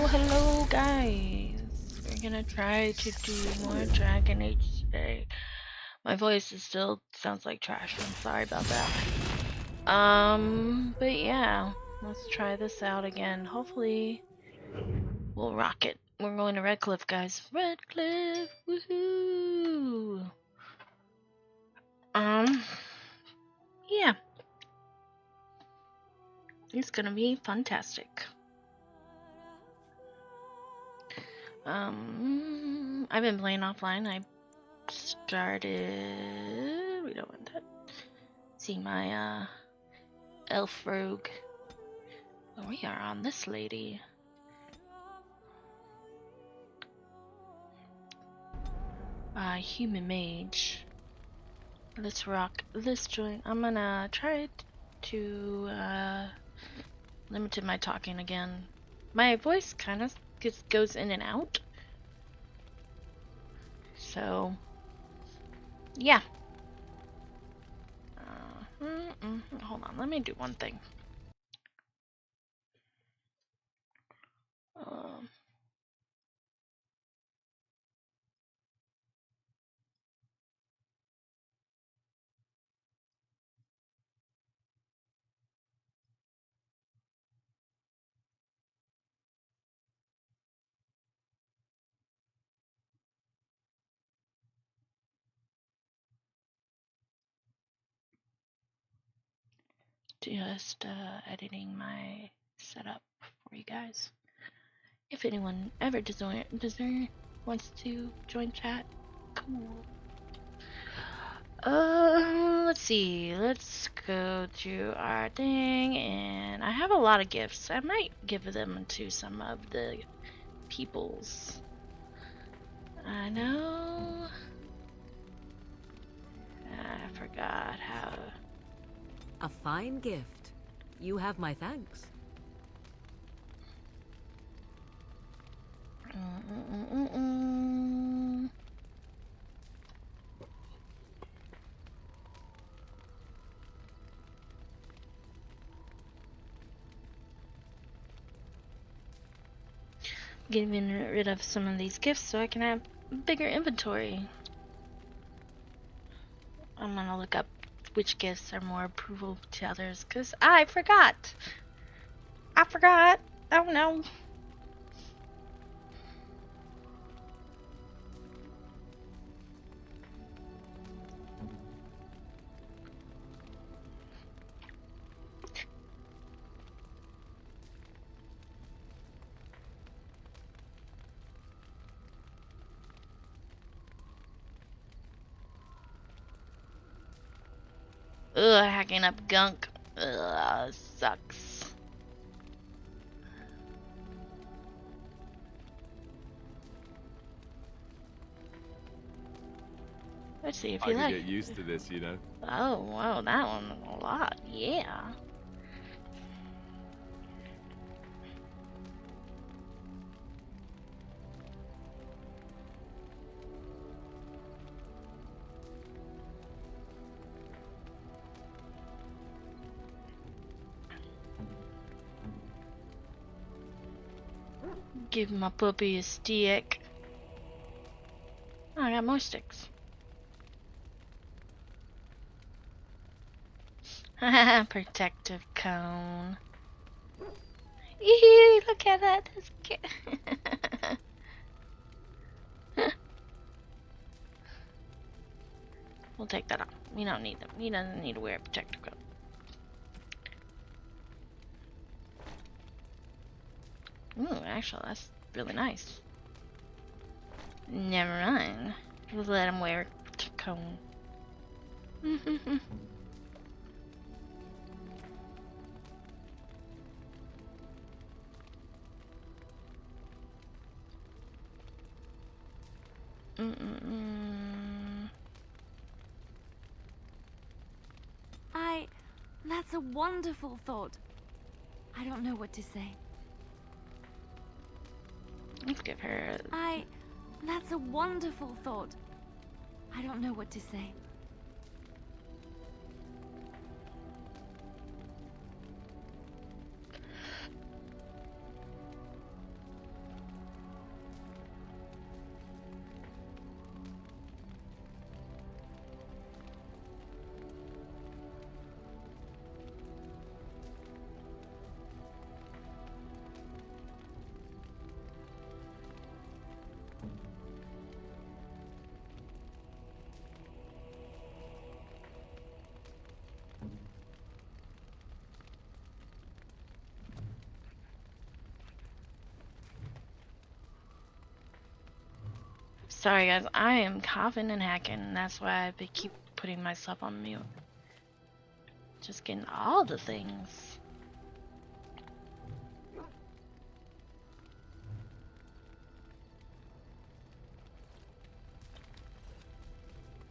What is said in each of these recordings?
Hello guys. We're gonna try to do more Dragon Age today. My voice is still sounds like trash. I'm sorry about that. But yeah, let's try this out again. Hopefully we'll rock it. We're going to Redcliff, guys. Redcliff, woohoo! Yeah, it's gonna be fantastic. I've been playing offline. I started. We don't want that. See my elf rogue. Oh, we are on this lady. Human mage. Let's rock this joint. I'm gonna try to limit my talking again. My voice kind of goes in and out. So, yeah. Hold on, let me do one thing. Just editing my setup for you guys. If anyone ever wants to join chat, cool. Let's see. Let's go to our thing, and I have a lot of gifts. I might give them to some of the peoples. I know. I forgot how. A fine gift. You have my thanks. Getting rid of some of these gifts so I can have bigger inventory. I'm gonna look up which gifts are more approval to others, because I forgot. Oh no. Ugh, hacking up gunk. Ugh, sucks. Let's see if you like. I could get used to this, you know. Oh, wow, that one a lot. Yeah. Give my puppy a stick. Oh, I got more sticks. Protective cone. Eee, look at that. That's cute. We'll take that off. We don't need them. He doesn't need to wear a protective cone. Ooh, actually, that's really nice. Never mind. We'll let him wear a cone. That's a wonderful thought. I don't know what to say. Let's give her. That's a wonderful thought. I don't know what to say. Sorry guys, I am coughing and hacking, and that's why I keep putting myself on mute. Just getting all the things.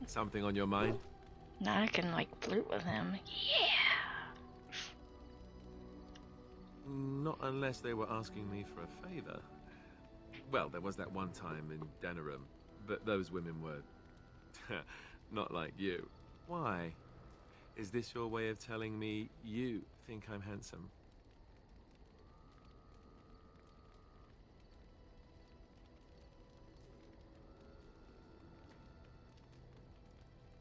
Something on your mind? Now I can like flirt with him. Yeah. Not unless they were asking me for a favor. Well, there was that one time in Denerim, but those women were not like you. Why? Is this your way of telling me you think I'm handsome?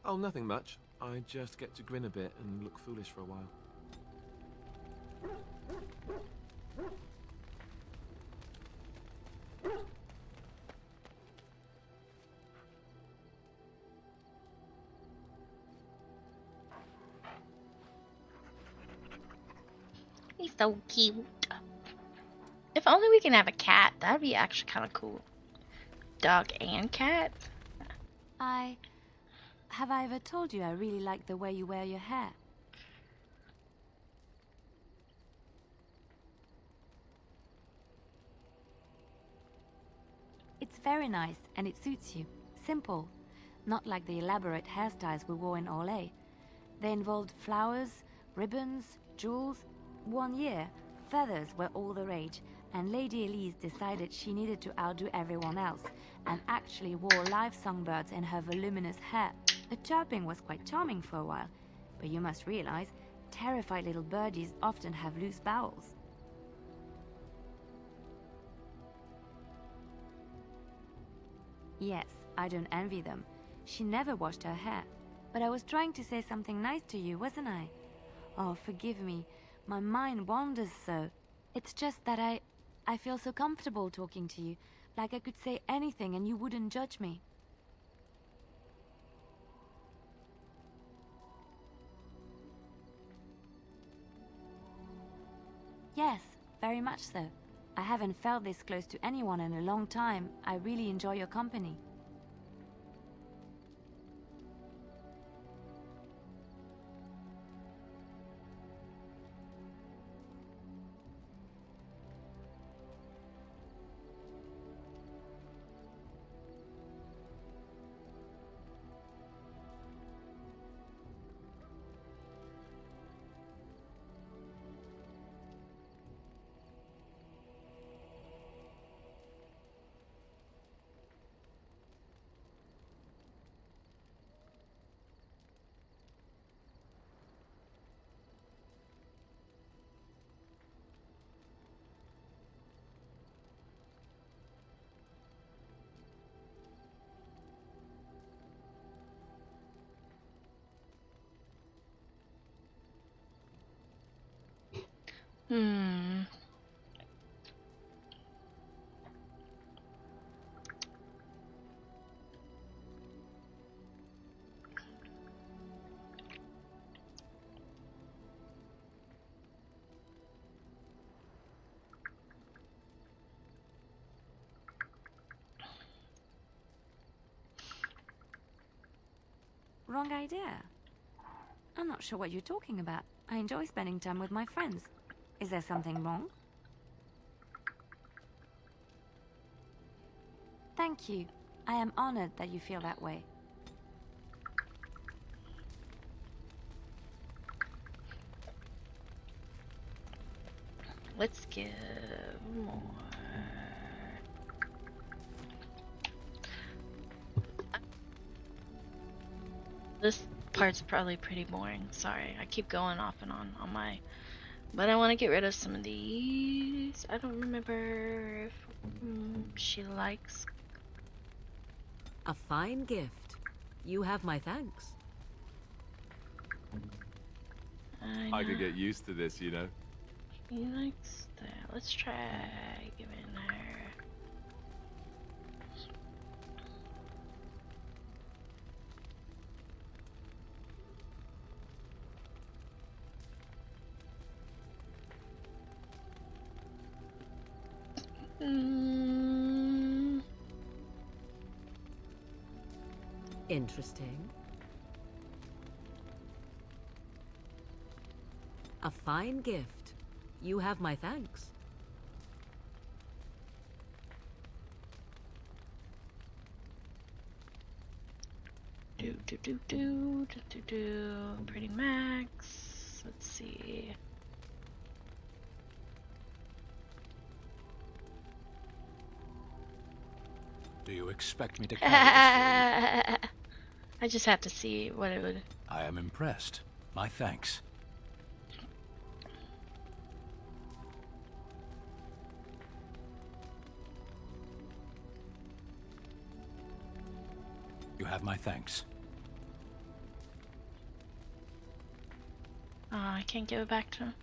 Oh, nothing much. I just get to grin a bit and look foolish for a while. He's so cute. If only we can have a cat. That'd be actually kind of cool. Dog and cat. Have I ever told you I really like the way you wear your hair? It's very nice and it suits you. Simple. Not like the elaborate hairstyles we wore in Orlais. They involved flowers, ribbons, jewels. One year, feathers were all the rage, and Lady Elise decided she needed to outdo everyone else, and actually wore live songbirds in her voluminous hair. The chirping was quite charming for a while, but you must realize, terrified little birdies often have loose bowels. Yes, I don't envy them. She never washed her hair. But I was trying to say something nice to you, wasn't I? Oh, forgive me. My mind wanders so. It's just that I feel so comfortable talking to you, like I could say anything and you wouldn't judge me. Yes, very much so. I haven't felt this close to anyone in a long time. I really enjoy your company. Hmm. Wrong idea. I'm not sure what you're talking about. I enjoy spending time with my friends. Is there something wrong? Thank you. I am honored that you feel that way. Let's give more. This part's probably pretty boring. Sorry, I keep going off and on my. But I want to get rid of some of these. I don't remember if she likes. A fine gift. You have my thanks. I could get used to this, you know. He likes that. Let's try giving her. Interesting. A fine gift. You have my thanks. Pretty max. Let's see. Do you expect me to carry this for you? I just have to see what it would. I am impressed. My thanks. You have my thanks. Oh, I can't give it back to him.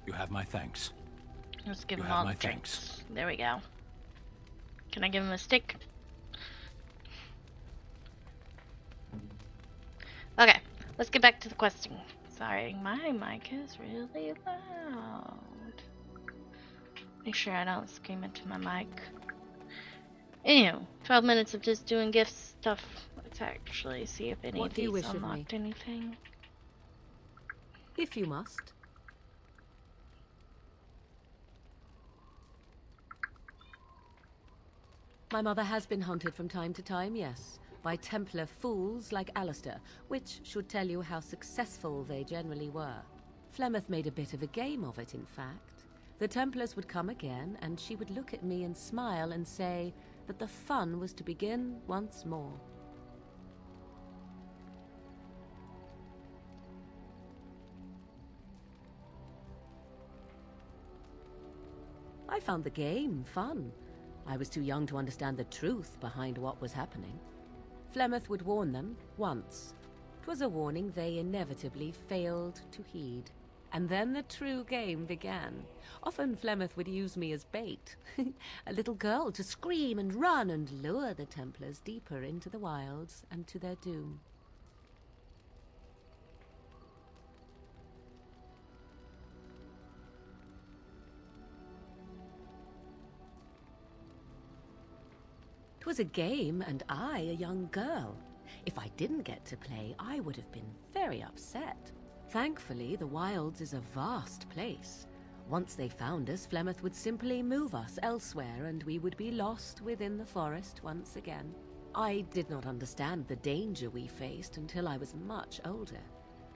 You have my thanks. Let's give You him have all my the drinks. thanks. There we go. Can I give him a stick? Okay, let's get back to the questing. Sorry, my mic is really loud. Make sure I don't scream into my mic. Anywho, 12 minutes of just doing gift stuff. Let's actually see if any What of do you these wish of me? unlocked anything. If you must. My mother has been hunted from time to time, yes, by Templar fools like Alistair, which should tell you how successful they generally were. Flemeth made a bit of a game of it, in fact. The Templars would come again, and she would look at me and smile and say that the fun was to begin once more. I found the game fun. I was too young to understand the truth behind what was happening. Flemeth would warn them once. 'Twas a warning they inevitably failed to heed. And then the true game began. Often Flemeth would use me as bait. A little girl to scream and run and lure the Templars deeper into the wilds and to their doom. It was a game, and I a young girl. If I didn't get to play, I would have been very upset. Thankfully, the Wilds is a vast place. Once they found us, Flemeth would simply move us elsewhere, and we would be lost within the forest once again. I did not understand the danger we faced until I was much older.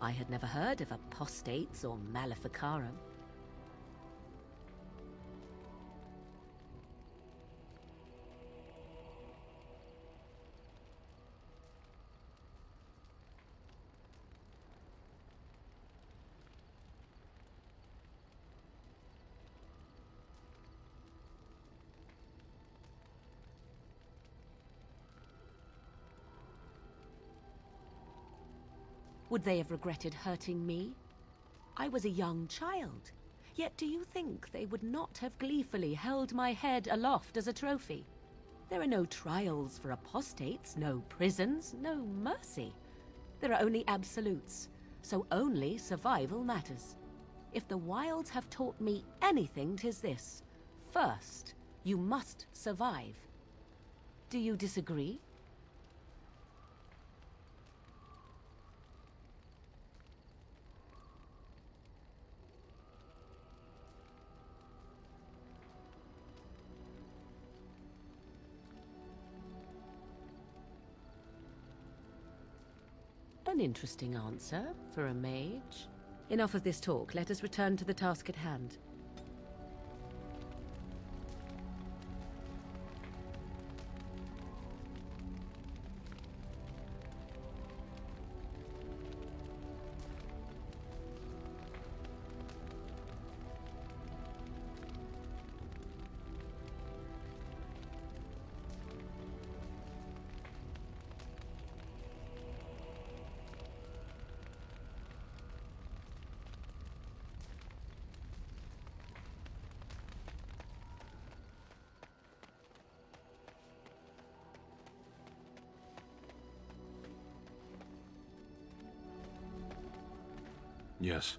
I had never heard of apostates or maleficarum. Would they have regretted hurting me? I was a young child. Yet do you think they would not have gleefully held my head aloft as a trophy? There are no trials for apostates, no prisons, no mercy. There are only absolutes, so only survival matters. If the Wilds have taught me anything, 'tis this. First, you must survive. Do you disagree? An interesting answer for a mage. Enough of this talk. Let us return to the task at hand. Yes.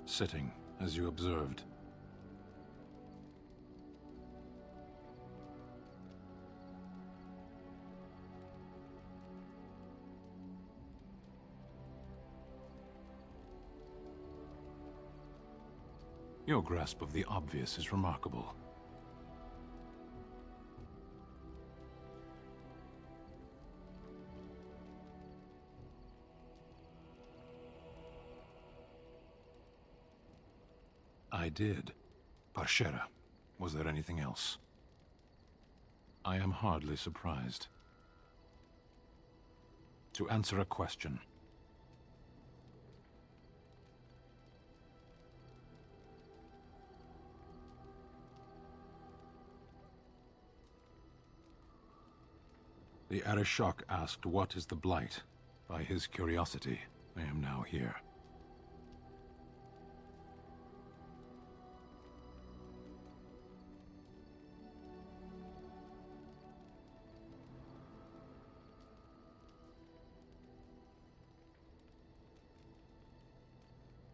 Sitting, as you observed. Your grasp of the obvious is remarkable. I did. Parshera, was there anything else? I am hardly surprised. To answer a question. The Arishok asked what is the Blight. By his curiosity, I am now here.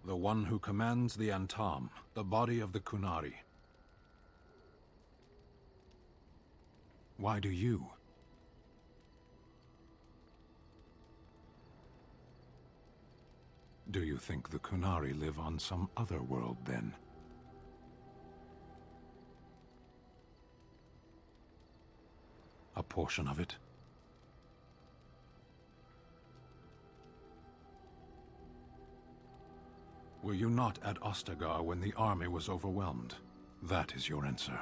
The one who commands the Antam, the body of the Kunari. Why do you? Do you think the Kunari live on some other world, then? A portion of it? Were you not at Ostagar when the army was overwhelmed? That is your answer.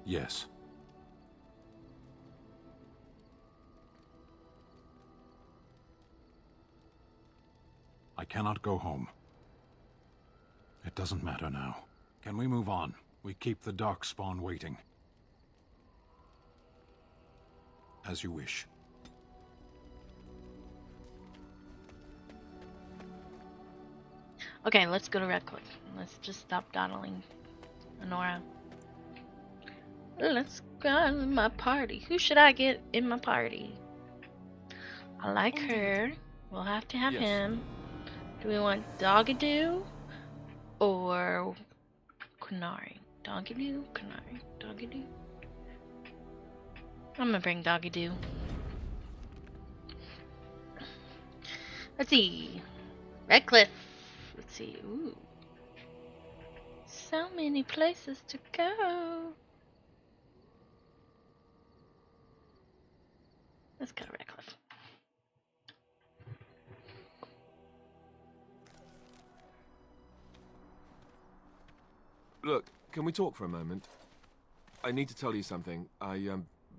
Yes. I cannot go home. It doesn't matter now. Can we move on? We keep the Darkspawn waiting. As you wish. Okay, let's go to Redcliff. Let's just stop dawdling. Honora. Let's go to my party. Who should I get in my party? I like her. We'll have to have Yes. him. Do we want Dogadoo or Kunari? Dogadoo, Kunari, Dogadoo. I'm gonna bring Dogadoo. Let's see. Redcliff. Let's see. Ooh. So many places to go. Let's go to Redcliff. Look, can we talk for a moment? I need to tell you something. I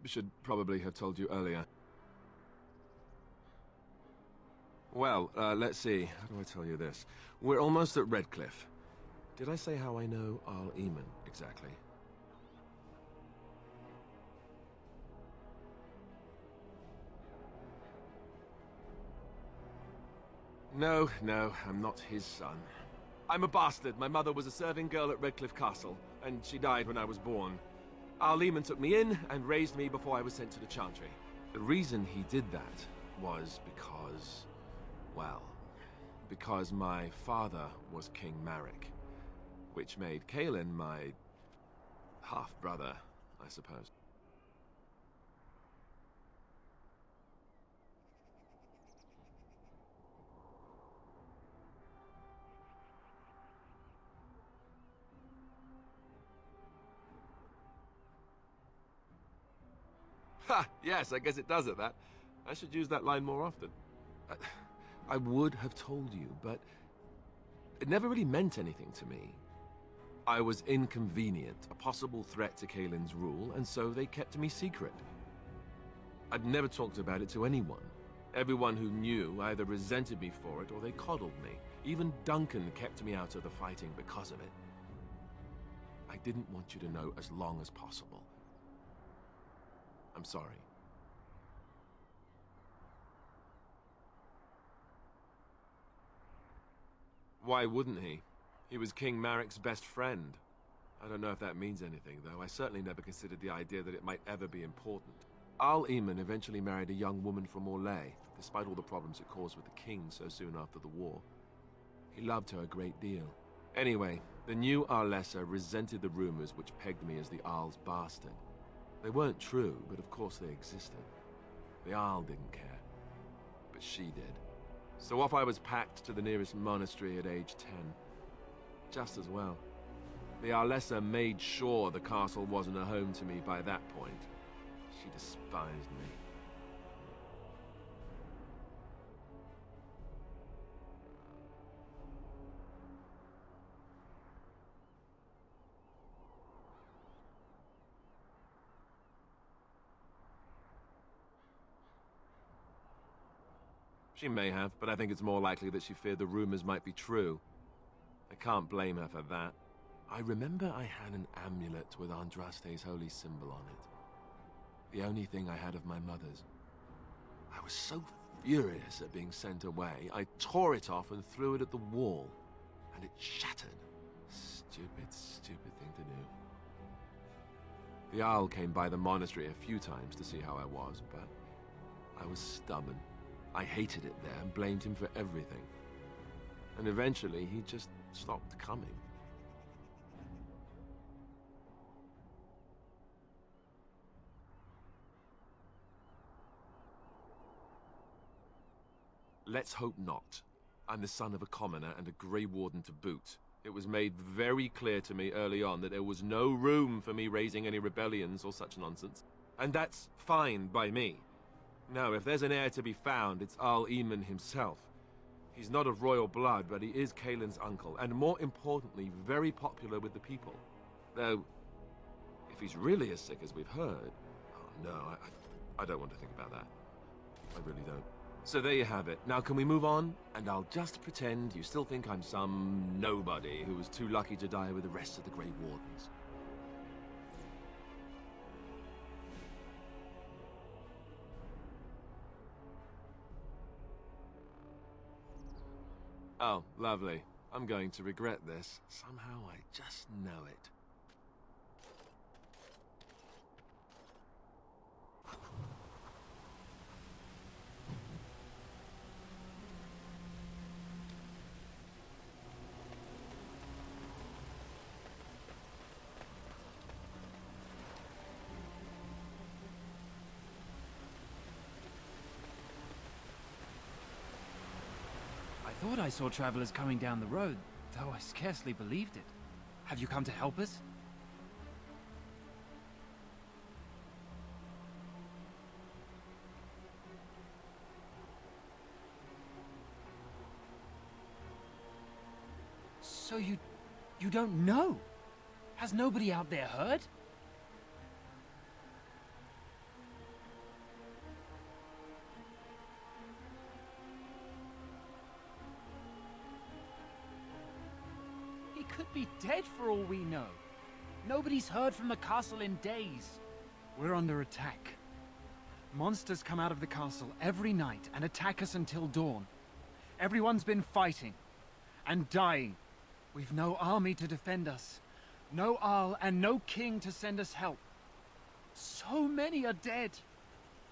should probably have told you earlier. Well, let's see. How do I tell you this? We're almost at Redcliff. Did I say how I know Al Eamon exactly? No, I'm not his son. I'm a bastard. My mother was a serving girl at Redcliff Castle, and she died when I was born. Al Eamon took me in and raised me before I was sent to the Chantry. The reason he did that was because, well, because my father was King Marek, which made Kaelin my half-brother, I suppose. Ha! Yes, I guess it does at that. I should use that line more often. I would have told you, but it never really meant anything to me. I was inconvenient, a possible threat to Kaelin's rule, and so they kept me secret. I'd never talked about it to anyone. Everyone who knew either resented me for it or they coddled me. Even Duncan kept me out of the fighting because of it. I didn't want you to know as long as possible. I'm sorry. Why wouldn't he? He was King Marek's best friend. I don't know if that means anything, though. I certainly never considered the idea that it might ever be important. Al Eamon eventually married a young woman from Orlais, despite all the problems it caused with the king so soon after the war. He loved her a great deal. Anyway, the new Arlessa resented the rumors which pegged me as the Arl's bastard. They weren't true, but of course they existed. The Arl didn't care, but she did. So off I was packed to the nearest monastery at age 10. Just as well. The Arlessa made sure the castle wasn't a home to me by that point. She despised me. She may have, but I think it's more likely that she feared the rumors might be true. I can't blame her for that. I remember I had an amulet with Andraste's holy symbol on it. The only thing I had of my mother's. I was so furious at being sent away, I tore it off and threw it at the wall, and it shattered. Stupid, stupid thing to do. The Owl came by the monastery a few times to see how I was, but I was stubborn. I hated it there and blamed him for everything. And eventually, he just stopped coming. Let's hope not. I'm the son of a commoner and a Grey Warden to boot. It was made very clear to me early on that there was no room for me raising any rebellions or such nonsense. And that's fine by me. Now, if there's an heir to be found, it's Al Eamon himself. He's not of royal blood, but he is Kaelin's uncle, and more importantly, very popular with the people. Though, if he's really as sick as we've heard... Oh, no, I don't want to think about that. I really don't. So there you have it. Now can we move on? And I'll just pretend you still think I'm some nobody who was too lucky to die with the rest of the Grey Wardens. Oh, lovely. I'm going to regret this. Somehow I just know it. I thought I saw travelers coming down the road, though I scarcely believed it. Have you come to help us? So you don't know? Has nobody out there heard? Could be dead for all we know. Nobody's heard from the castle in days. We're under attack. Monsters come out of the castle every night and attack us until dawn. Everyone's been fighting and dying. We've no army to defend us, no Arl and no king to send us help. So many are dead,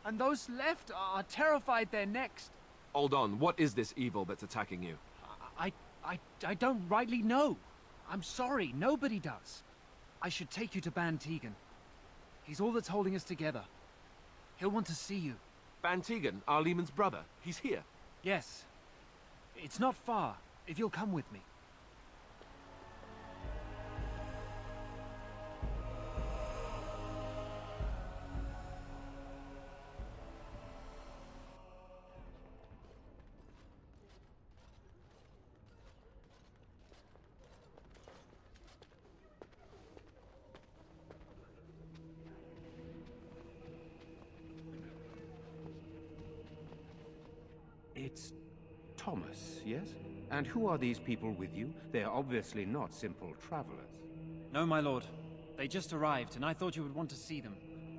and those left are terrified they're next. Hold on, what is this evil that's attacking you? I don't rightly know. I'm sorry, nobody does. I should take you to Ban Tegan. He's all that's holding us together. He'll want to see you. Ban Tegan, Al Eamon's brother. He's here. Yes. It's not far, if you'll come with me. It's Thomas, yes? And who are these people with you? They are obviously not simple travelers. No, my lord. They just arrived, and I thought you would want to see them.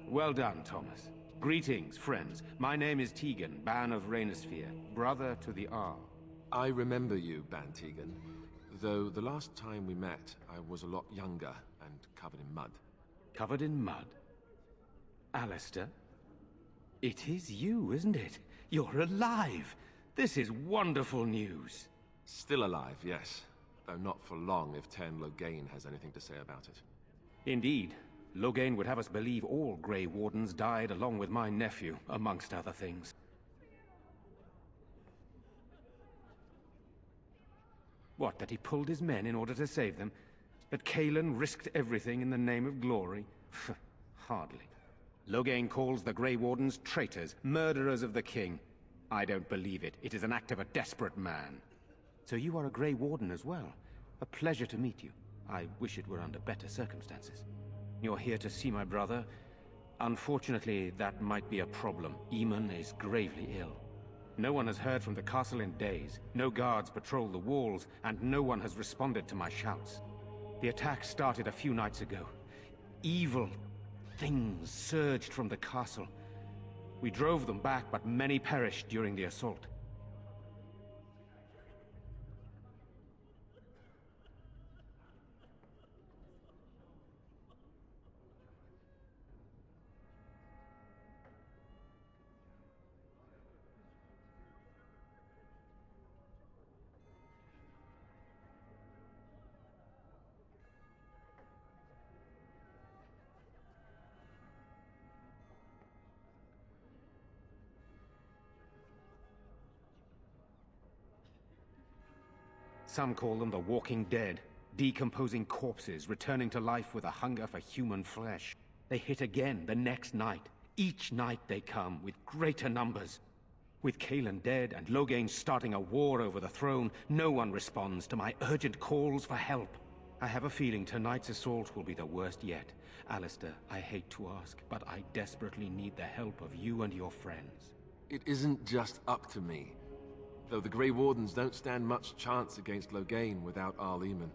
Well done, Thomas. Greetings, friends. My name is Tegan, Ban of Rainersphere, brother to the Arl. I remember you, Ban Tegan. Though the last time we met, I was a lot younger and covered in mud. Covered in mud? Alistair? It is you, isn't it? You're alive! This is wonderful news. Still alive, yes. Though not for long if Ten Loghain has anything to say about it. Indeed. Loghain would have us believe all Grey Wardens died along with my nephew, amongst other things. What, that he pulled his men in order to save them? That Cailan risked everything in the name of glory? Hardly. Loghain calls the Grey Wardens traitors, murderers of the king. I don't believe it. It is an act of a desperate man. So you are a Grey Warden as well. A pleasure to meet you. I wish it were under better circumstances. You're here to see my brother? Unfortunately, that might be a problem. Eamon is gravely ill. No one has heard from the castle in days. No guards patrol the walls, and no one has responded to my shouts. The attack started a few nights ago. Evil things surged from the castle. We drove them back, but many perished during the assault. Some call them the Walking Dead, decomposing corpses returning to life with a hunger for human flesh. They hit again the next night. Each night they come with greater numbers. With Cailan dead and Loghain starting a war over the throne, no one responds to my urgent calls for help. I have a feeling tonight's assault will be the worst yet. Alistair, I hate to ask, but I desperately need the help of you and your friends. It isn't just up to me. Though the Grey Wardens don't stand much chance against Loghain without Arl Eamon.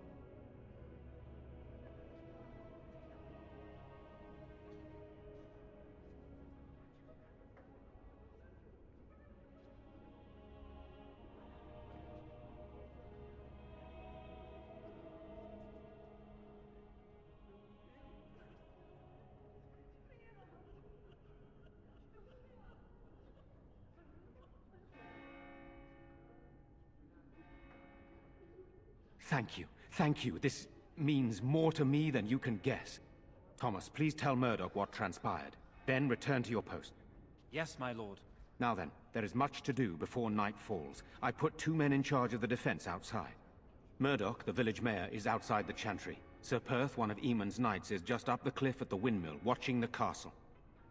Thank you. Thank you. This means more to me than you can guess. Thomas, please tell Murdoch what transpired. Then return to your post. Yes, my lord. Now then, there is much to do before night falls. I put 2 men in charge of the defense outside. Murdoch, the village mayor, is outside the chantry. Sir Perth, one of Eamon's knights, is just up the cliff at the windmill, watching the castle.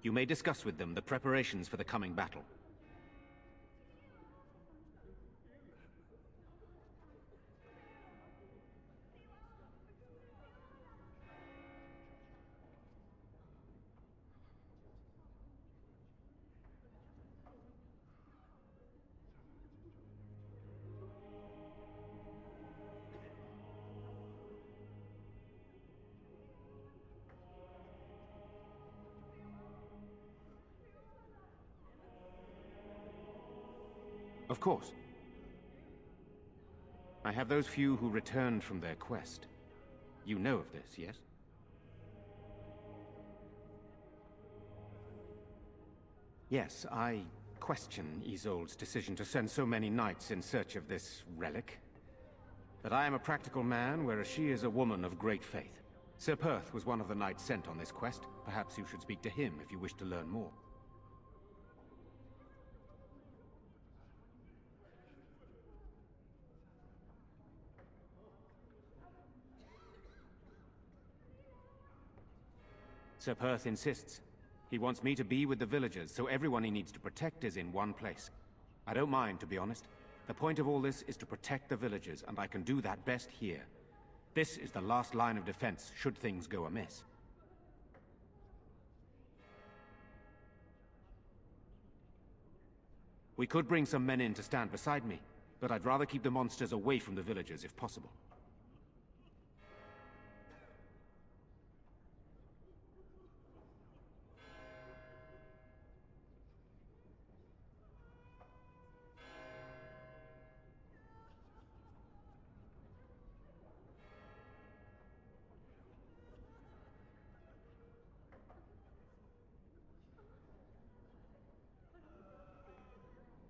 You may discuss with them the preparations for the coming battle. Of course. I have those few who returned from their quest. You know of this, yes? Yes, I question Isolde's decision to send so many knights in search of this relic. But I am a practical man, whereas she is a woman of great faith. Sir Perth was one of the knights sent on this quest. Perhaps you should speak to him if you wish to learn more. Sir Perth insists. He wants me to be with the villagers, so everyone he needs to protect is in one place. I don't mind, to be honest. The point of all this is to protect the villagers, and I can do that best here. This is the last line of defense, should things go amiss. We could bring some men in to stand beside me, but I'd rather keep the monsters away from the villagers if possible.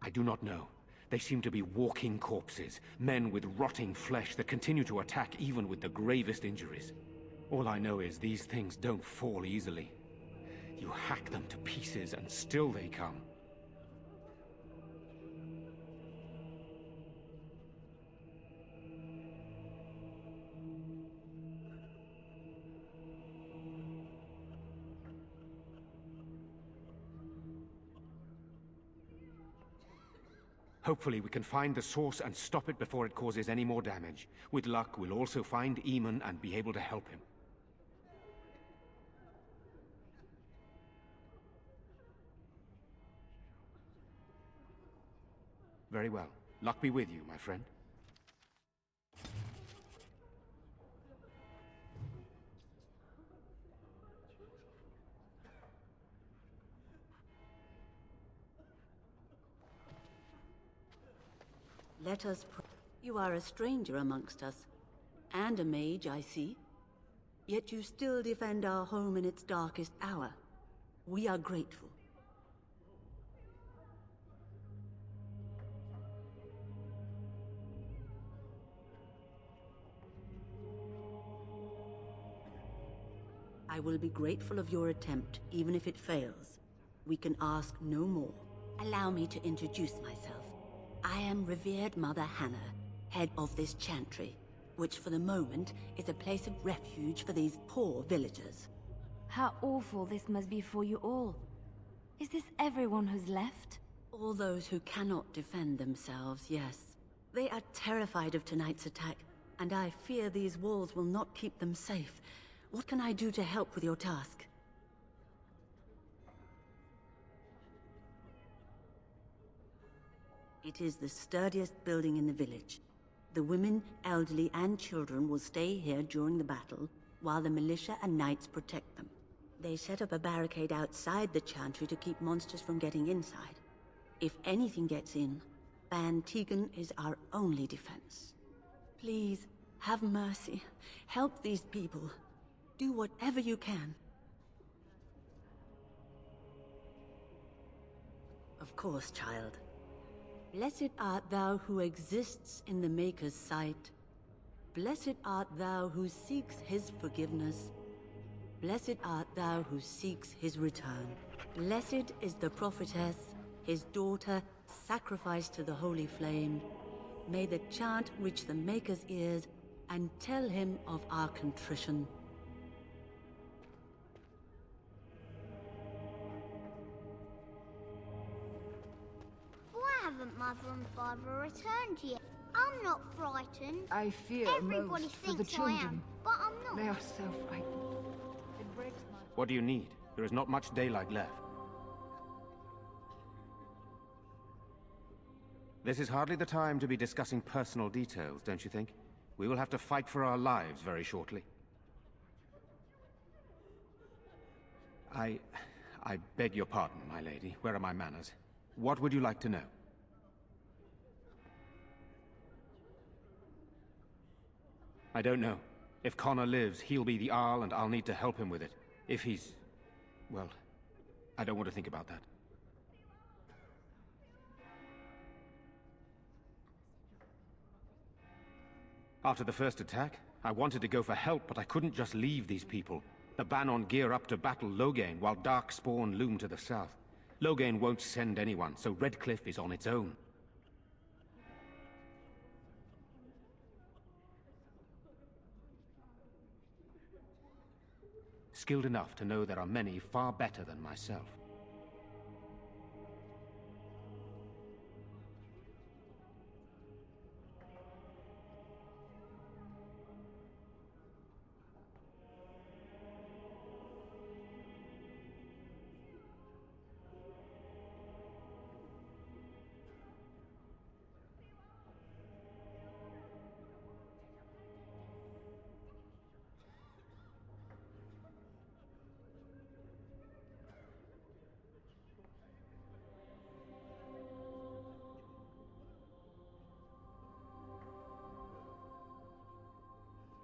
I do not know. They seem to be walking corpses, men with rotting flesh that continue to attack even with the gravest injuries. All I know is these things don't fall easily. You hack them to pieces and still they come. Hopefully we can find the source and stop it before it causes any more damage. With luck, we'll also find Eamon and be able to help him. Very well. Luck be with you, my friend. Let us pray. You are a stranger amongst us, and a mage, I see. Yet you still defend our home in its darkest hour. We are grateful. I will be grateful of your attempt, even if it fails. We can ask no more. Allow me to introduce myself. I am revered Mother Hannah, head of this chantry, which for the moment is a place of refuge for these poor villagers. How awful this must be for you all. Is this everyone who's left? All those who cannot defend themselves, yes. They are terrified of tonight's attack, and I fear these walls will not keep them safe. What can I do to help with your task? It is the sturdiest building in the village. The women, elderly, and children will stay here during the battle, while the militia and knights protect them. They set up a barricade outside the chantry to keep monsters from getting inside. If anything gets in, Ban Tegan is our only defense. Please, have mercy. Help these people. Do whatever you can. Of course, child. Blessed art thou who exists in the Maker's sight. Blessed art thou who seeks his forgiveness. Blessed art thou who seeks his return. Blessed is the prophetess, his daughter, sacrificed to the holy flame. May the chant reach the Maker's ears and tell him of our contrition. Why haven't Mother and Father returned yet? I'm not frightened. I fear Everybody most for the thinks I am, children. but I'm not. They are so frightened. It breaks my... What do you need? There is not much daylight left. This is hardly the time to be discussing personal details, don't you think? We will have to fight for our lives very shortly. I beg your pardon, my lady. Where are my manners? What would you like to know? I don't know. If Connor lives, he'll be the Arl and I'll need to help him with it. If he's... well, I don't want to think about that. After the first attack, I wanted to go for help, but I couldn't just leave these people. The Bannon gear up to battle Loghain, while Darkspawn loom to the south. Loghain won't send anyone, so Redcliff is on its own. Skilled enough to know there are many far better than myself.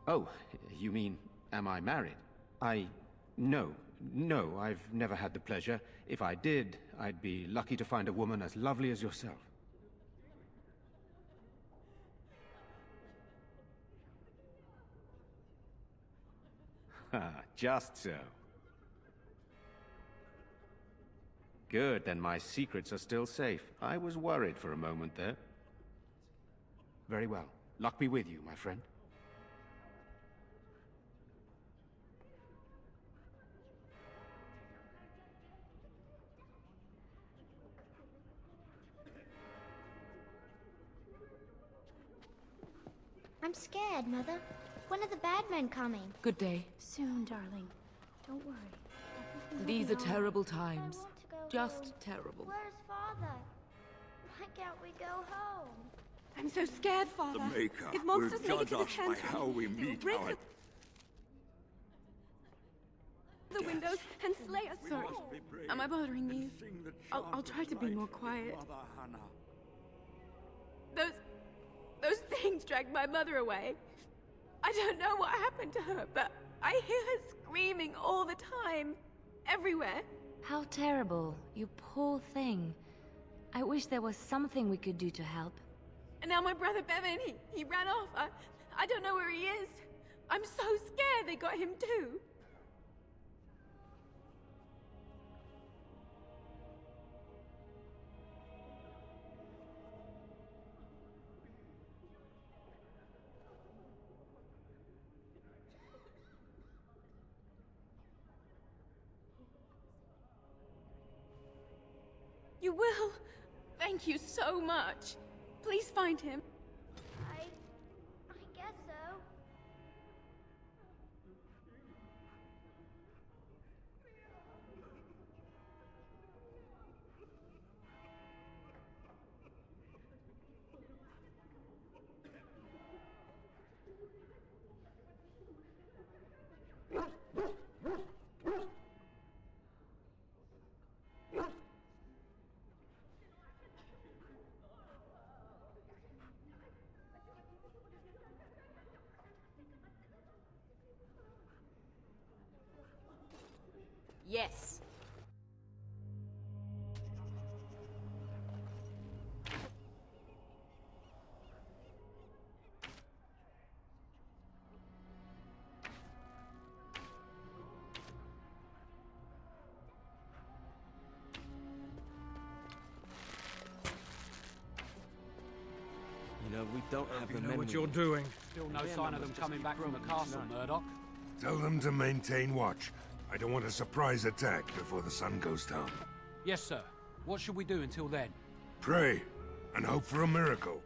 Oh, you mean, am I married? No, I've never had the pleasure. If I did, I'd be lucky to find a woman as lovely as yourself. Just so. Good, then my secrets are still safe. I was worried for a moment there. Very well. Luck be with you, my friend. I'm scared, Mother. When are the bad men coming? Good day. Soon, darling. Don't worry. These are terrible times. I want to go Just home. terrible. Where's Father? Why can't we go home? I'm so scared, Father. The Maker If will monsters make it judge to the us by pantry, how we they will meet break our... the windows and slay us, sir. must be brave Am I bothering you? and sing the I'll chant try of to be light, more quiet. Mother Hannah. Those things dragged my mother away. I don't know what happened to her, but I hear her screaming all the time. Everywhere. How terrible. You poor thing. I wish there was something we could do to help. And now my brother Bevan, he ran off. I don't know where he is. I'm so scared they got him too. You will? Thank you so much. Please find him. I guess so. Yes. You know, we don't have the You know men what we you're need. doing. Still no sign of them coming back from the castle, Murdoch. Tell them to maintain watch. I don't want a surprise attack before the sun goes down. Yes, sir. What should we do until then? Pray, and hope for a miracle.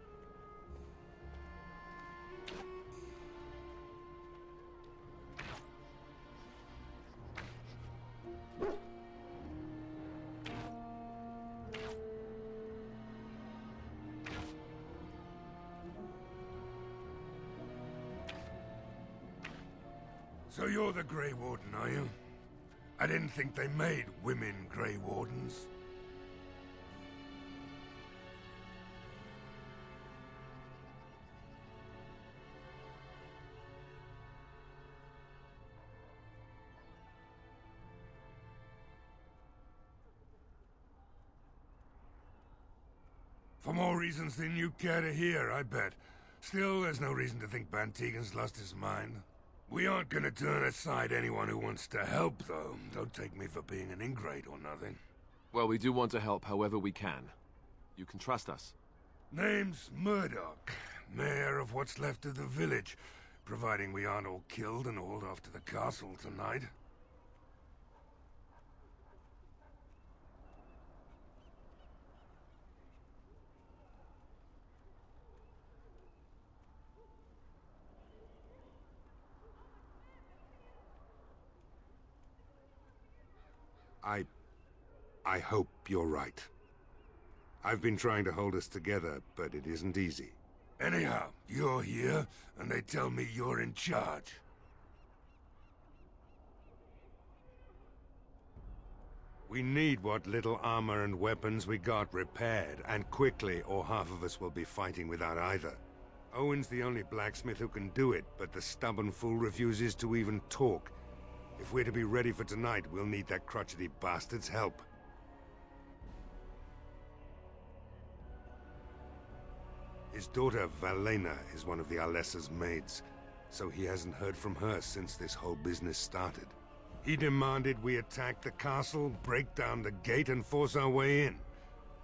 So you're the Grey Warden, are you? I didn't think they made women Grey Wardens. For more reasons than you care to hear, I bet. Still, there's no reason to think Van Tegan's lost his mind. We aren't gonna turn aside anyone who wants to help, though. Don't take me for being an ingrate or nothing. Well, we do want to help however we can. You can trust us. Name's Murdoch, mayor of what's left of the village, providing we aren't all killed and hauled off to the castle tonight. I hope you're right. I've been trying to hold us together, but it isn't easy. Anyhow, you're here, and they tell me you're in charge. We need what little armor and weapons we got repaired, and quickly, or half of us will be fighting without either. Owen's the only blacksmith who can do it, but the stubborn fool refuses to even talk. If we're to be ready for tonight, we'll need that crotchety bastard's help. His daughter, Valena, is one of the Alessa's maids, so he hasn't heard from her since this whole business started. He demanded we attack the castle, break down the gate, and force our way in.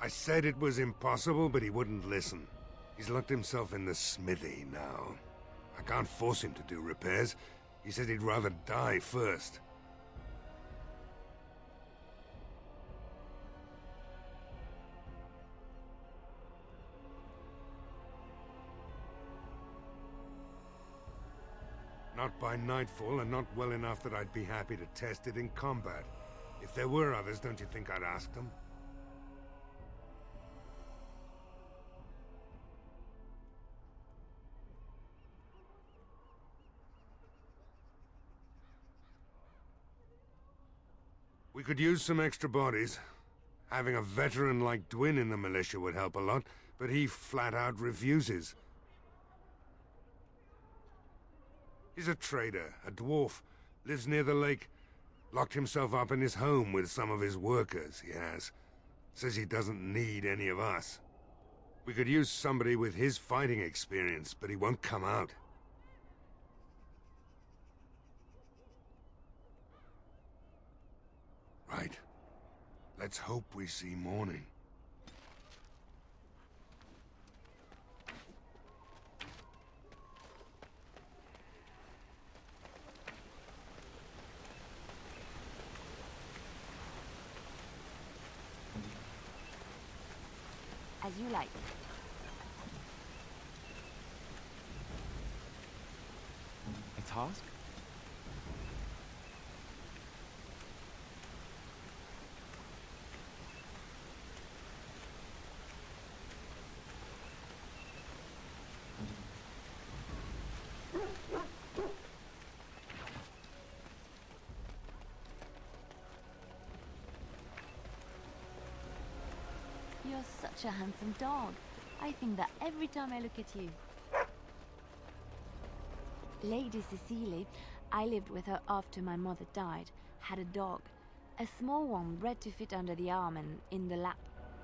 I said it was impossible, but he wouldn't listen. He's locked himself in the smithy now. I can't force him to do repairs. He said he'd rather die first. Not by nightfall, and not well enough that I'd be happy to test it in combat. If there were others, don't you think I'd ask them? We could use some extra bodies. Having a veteran like Dwin in the militia would help a lot, but he flat out refuses. He's a trader, a dwarf, lives near the lake. Locked himself up in his home with some of his workers, he has. Says he doesn't need any of us. We could use somebody with his fighting experience, but he won't come out. Right. Let's hope we see morning. As you like. A task? You're such a handsome dog. I think that every time I look at you. Lady Cecily, I lived with her after my mother died, had a dog. A small one bred to fit under the arm and in the lap.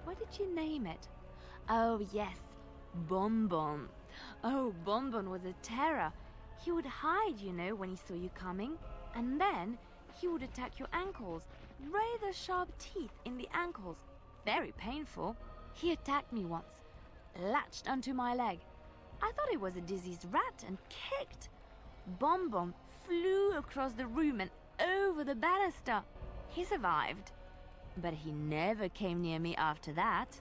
What did you name it? Oh yes, Bonbon. Oh, Bonbon was a terror. He would hide, you know, when he saw you coming. And then he would attack your ankles. Rather sharp teeth in the ankles. Very painful. He attacked me once, latched onto my leg. I thought it was a diseased rat and kicked. Bonbon flew across the room and over the banister. He survived, but he never came near me after that.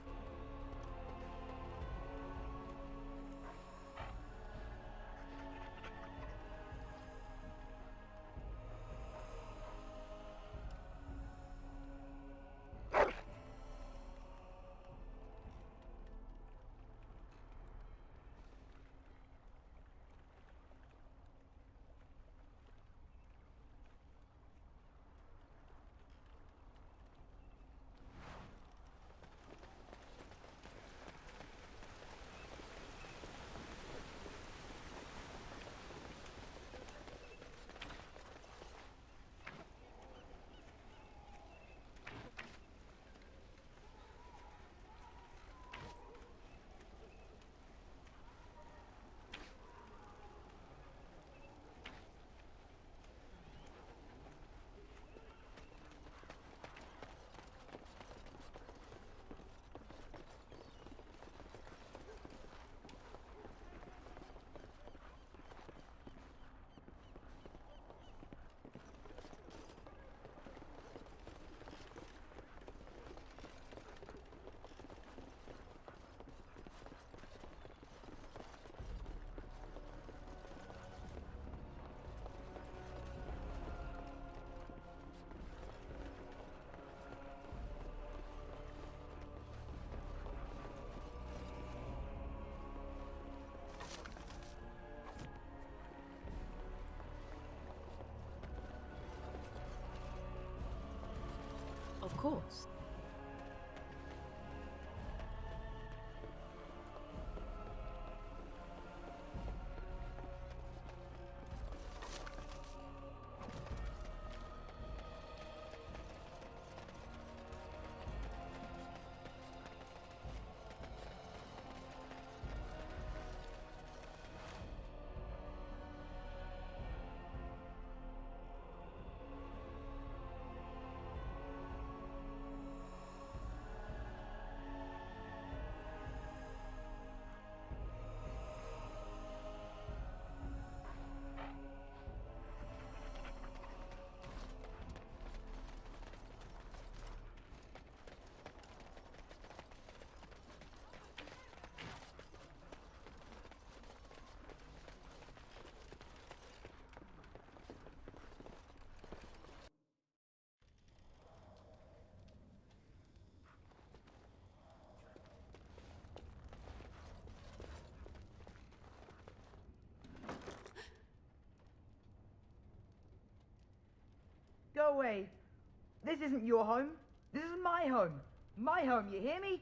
Of course. Go away. This isn't your home. This is my home. My home, you hear me?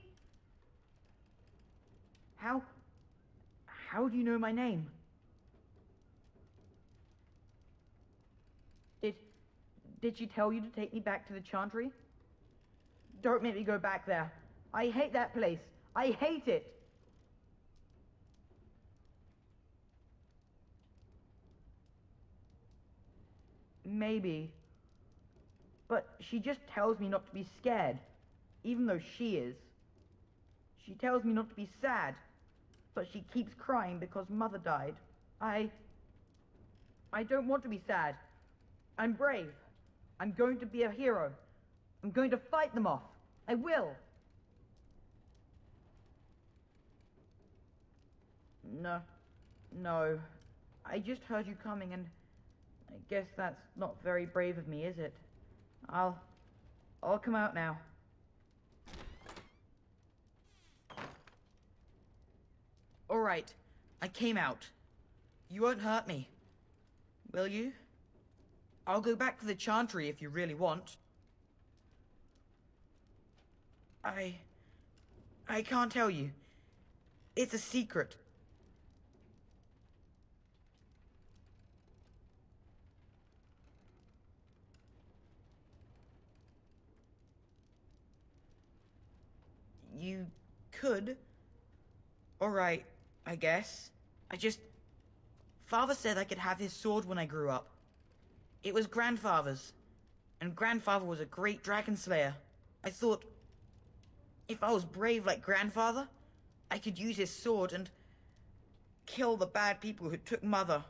How do you know my name? Did she tell you to take me back to the Chantry? Don't make me go back there. I hate that place. I hate it. Maybe. But she just tells me not to be scared, even though she is. She tells me not to be sad, but she keeps crying because Mother died. I don't want to be sad. I'm brave. I'm going to be a hero. I'm going to fight them off. I will. No. I just heard you coming, and I guess that's not very brave of me, is it? I'll come out now. All right. I came out. You won't hurt me. Will you? I'll go back to the Chantry if you really want. I can't tell you. It's a secret. You could. All right, I guess. Father said I could have his sword when I grew up. It was Grandfather's, and Grandfather was a great dragon slayer. I thought, if I was brave like Grandfather, I could use his sword and kill the bad people who took Mother.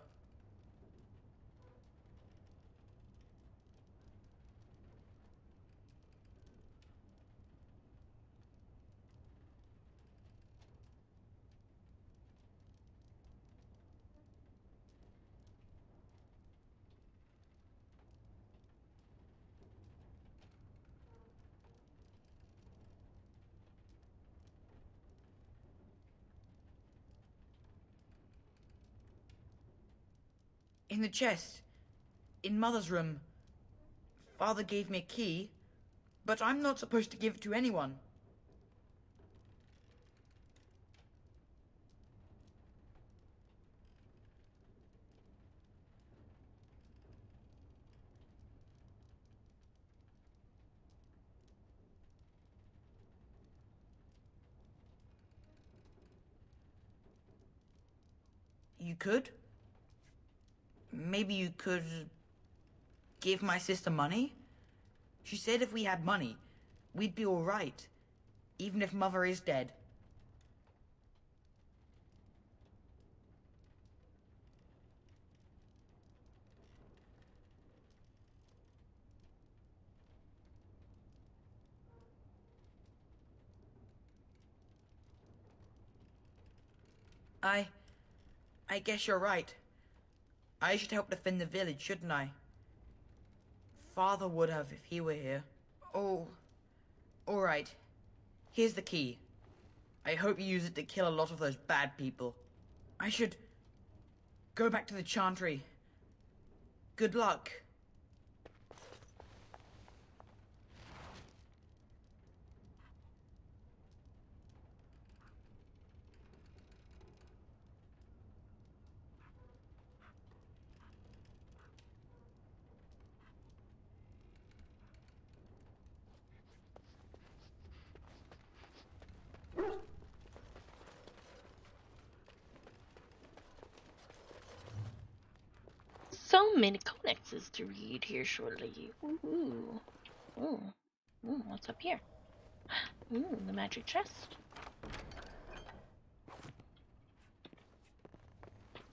In the chest. In Mother's room. Father gave me a key, but I'm not supposed to give it to anyone. You could? Maybe you could give my sister money? She said if we had money, we'd be all right, even if Mother is dead. I guess you're right. I should help defend the village, shouldn't I? Father would have if he were here. Oh, all right. Here's the key. I hope you use it to kill a lot of those bad people. I should go back to the Chantry. Good luck. So many codexes to read here shortly. Ooh. Ooh. Ooh, what's up here? Ooh, the magic chest.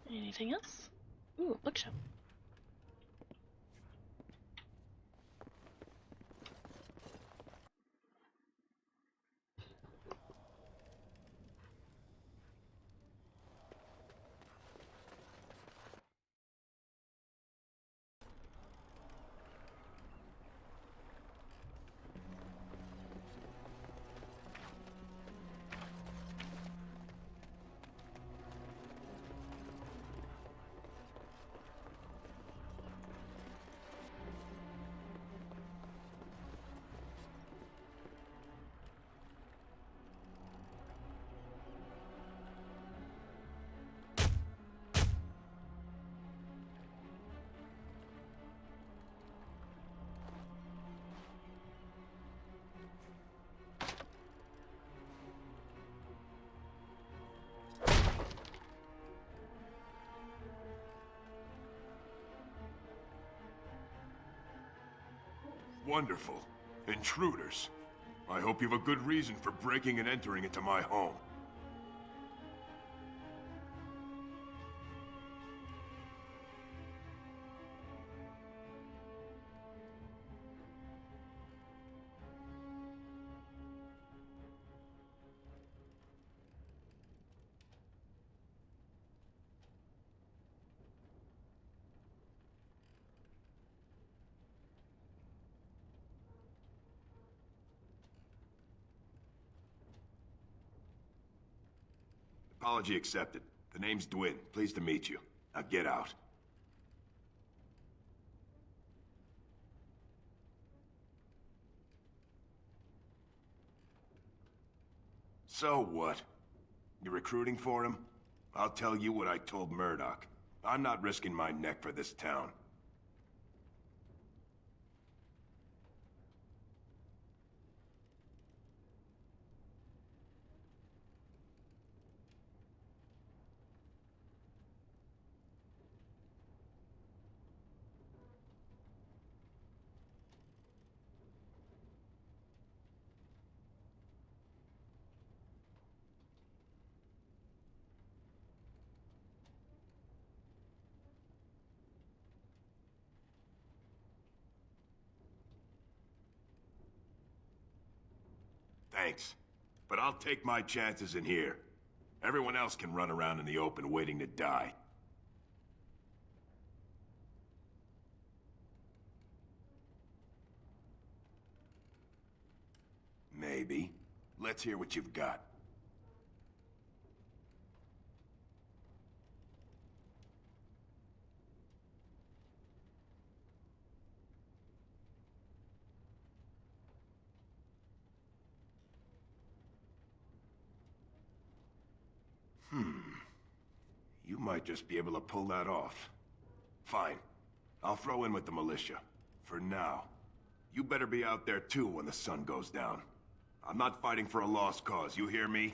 Anything else? Ooh, bookshelf. Wonderful. Intruders. I hope you have a good reason for breaking and entering into my home. Apology accepted. The name's Dwin. Pleased to meet you. Now get out. So what? You recruiting for him? I'll tell you what I told Murdoch. I'm not risking my neck for this town. Thanks. But I'll take my chances in here. Everyone else can run around in the open waiting to die. Maybe. Let's hear what you've got. You might just be able to pull that off. Fine. I'll throw in with the militia. For now. You better be out there too when the sun goes down. I'm not fighting for a lost cause, you hear me?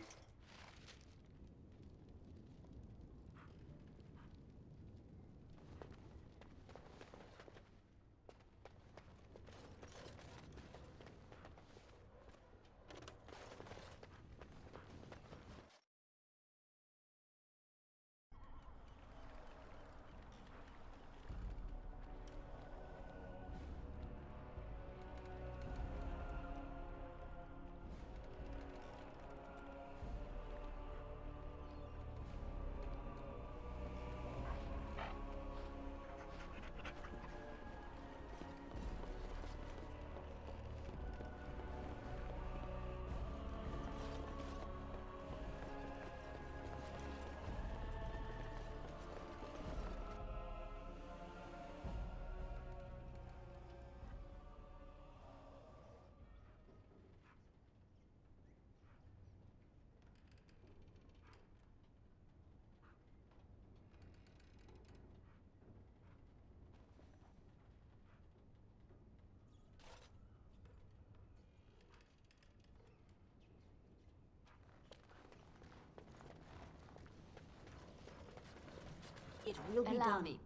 It will be done. Me.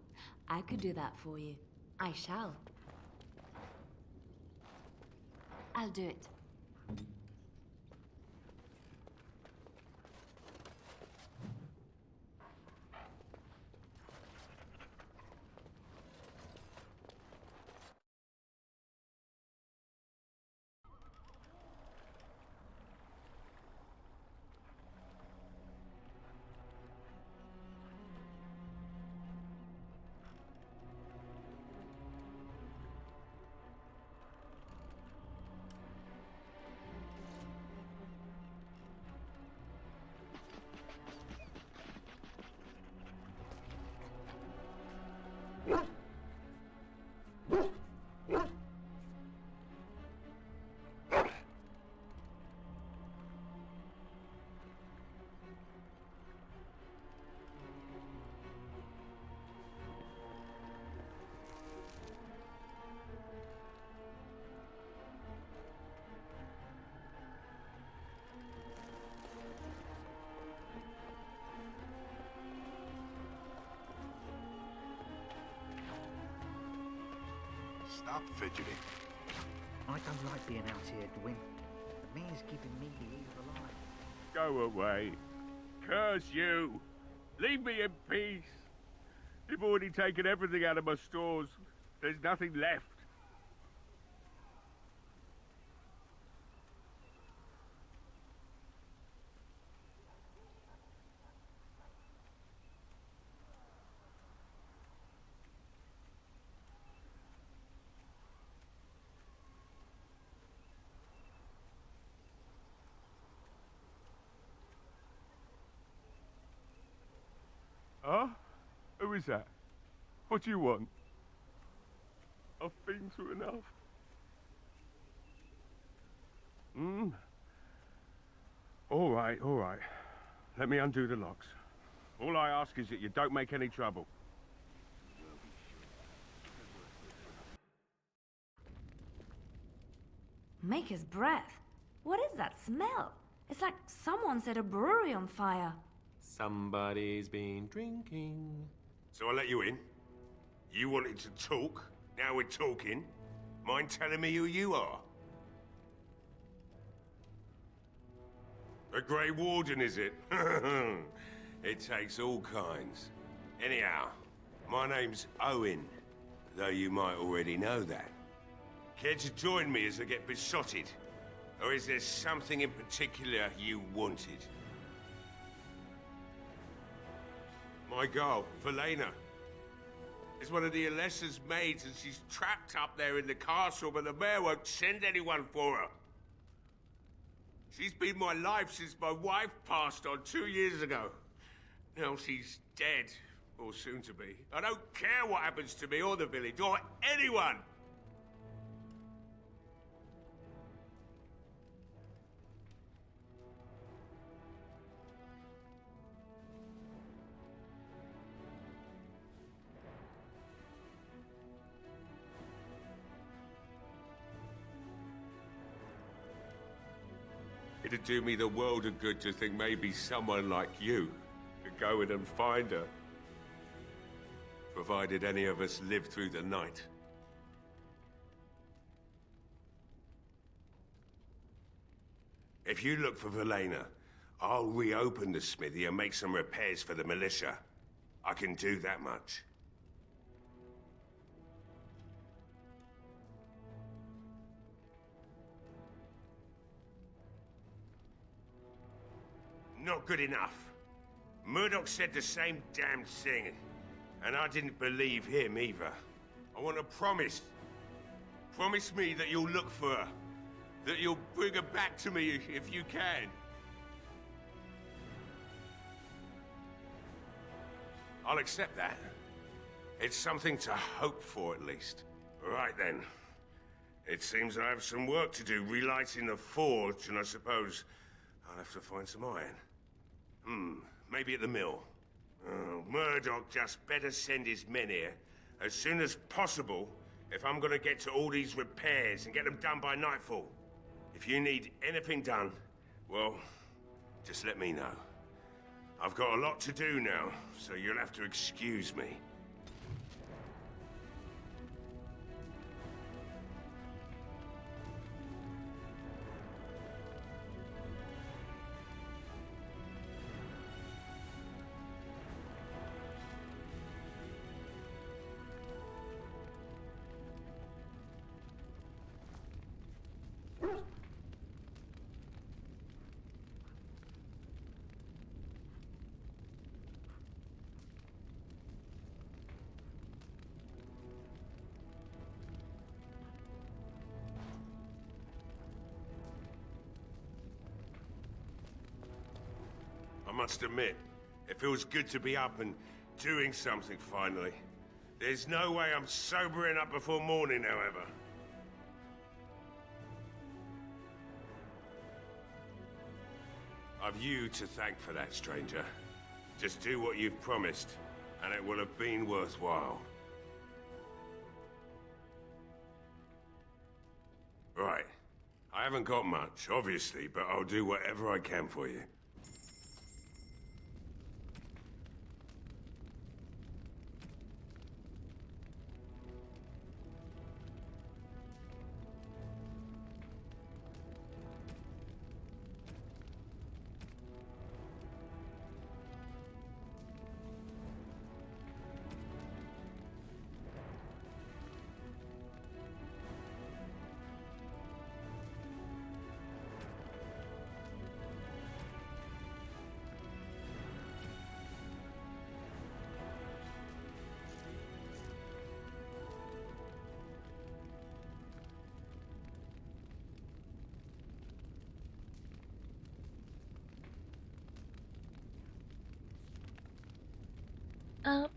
I could do that for you. I shall. I'll do it. Stop fidgeting. I don't like being out here, Dwin. The mayor's giving me the evil eye. Go away. Curse you. Leave me in peace. You've already taken everything out of my stores. There's nothing left. Huh? Who is that? What do you want? I've been through enough. All right, all right. Let me undo the locks. All I ask is that you don't make any trouble. Maker's breath. What is that smell? It's like someone set a brewery on fire. Somebody's been drinking. So I let you in. You wanted to talk. Now we're talking. Mind telling me who you are? A Grey Warden, is it? It takes all kinds. Anyhow, my name's Owen, though you might already know that. Care to join me as I get besotted? Or is there something in particular you wanted? My girl, Velena, is one of the Alessa's maids, and she's trapped up there in the castle, but the mayor won't send anyone for her. She's been my life since my wife passed on 2 years ago. Now she's dead, or soon to be. I don't care what happens to me or the village, or anyone! It'd do me the world of good to think maybe someone like you could go in and find her. Provided any of us live through the night. If you look for Velena, I'll reopen the smithy and make some repairs for the militia. I can do that much. Not good enough. Murdoch said the same damn thing, and I didn't believe him either. I want a promise. Promise me that you'll look for her. That you'll bring her back to me if you can. I'll accept that. It's something to hope for, at least. Right then. It seems I have some work to do relighting the forge, and I suppose I'll have to find some iron. Maybe at the mill. Oh, Murdoch just better send his men here as soon as possible if I'm gonna get to all these repairs and get them done by nightfall. If you need anything done, well, just let me know. I've got a lot to do now, so you'll have to excuse me. I must admit, it feels good to be up and doing something finally. There's no way I'm sobering up before morning, however. I've you to thank for that, stranger. Just do what you've promised, and it will have been worthwhile. Right. I haven't got much, obviously, but I'll do whatever I can for you.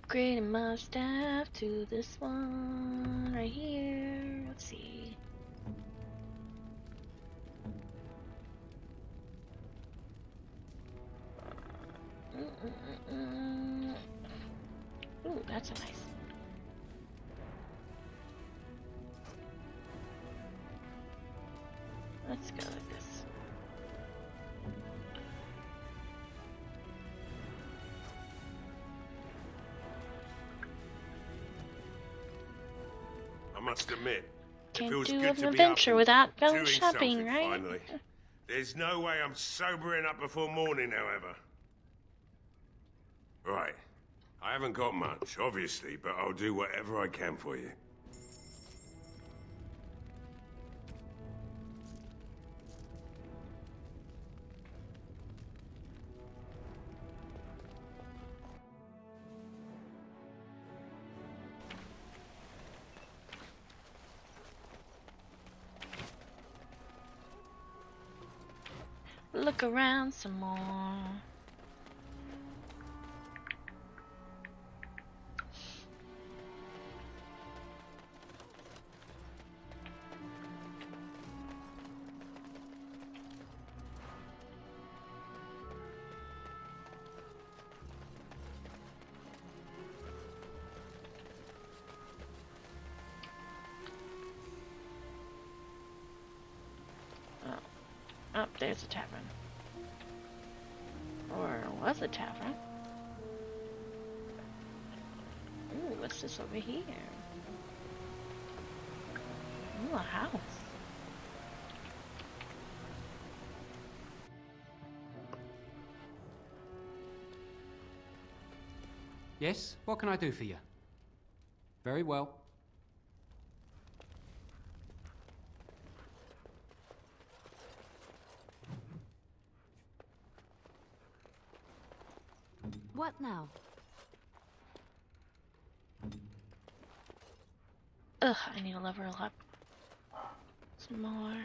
Upgrading my staff to this one right here. Let's see. Ooh, that's a nice. Let's go like this. I must admit, it Can't feels do good an to be up adventure and without going doing shopping, something right? finally. There's no way I'm sobering up before morning, however. Right. I haven't got much, obviously, but I'll do whatever I can for you. Look around some more. Oh, there's a tavern. Or was a tavern. Ooh, what's this over here? Ooh, a house. Yes? What can I do for you? Very well. What now? Ugh, I need to level up some more.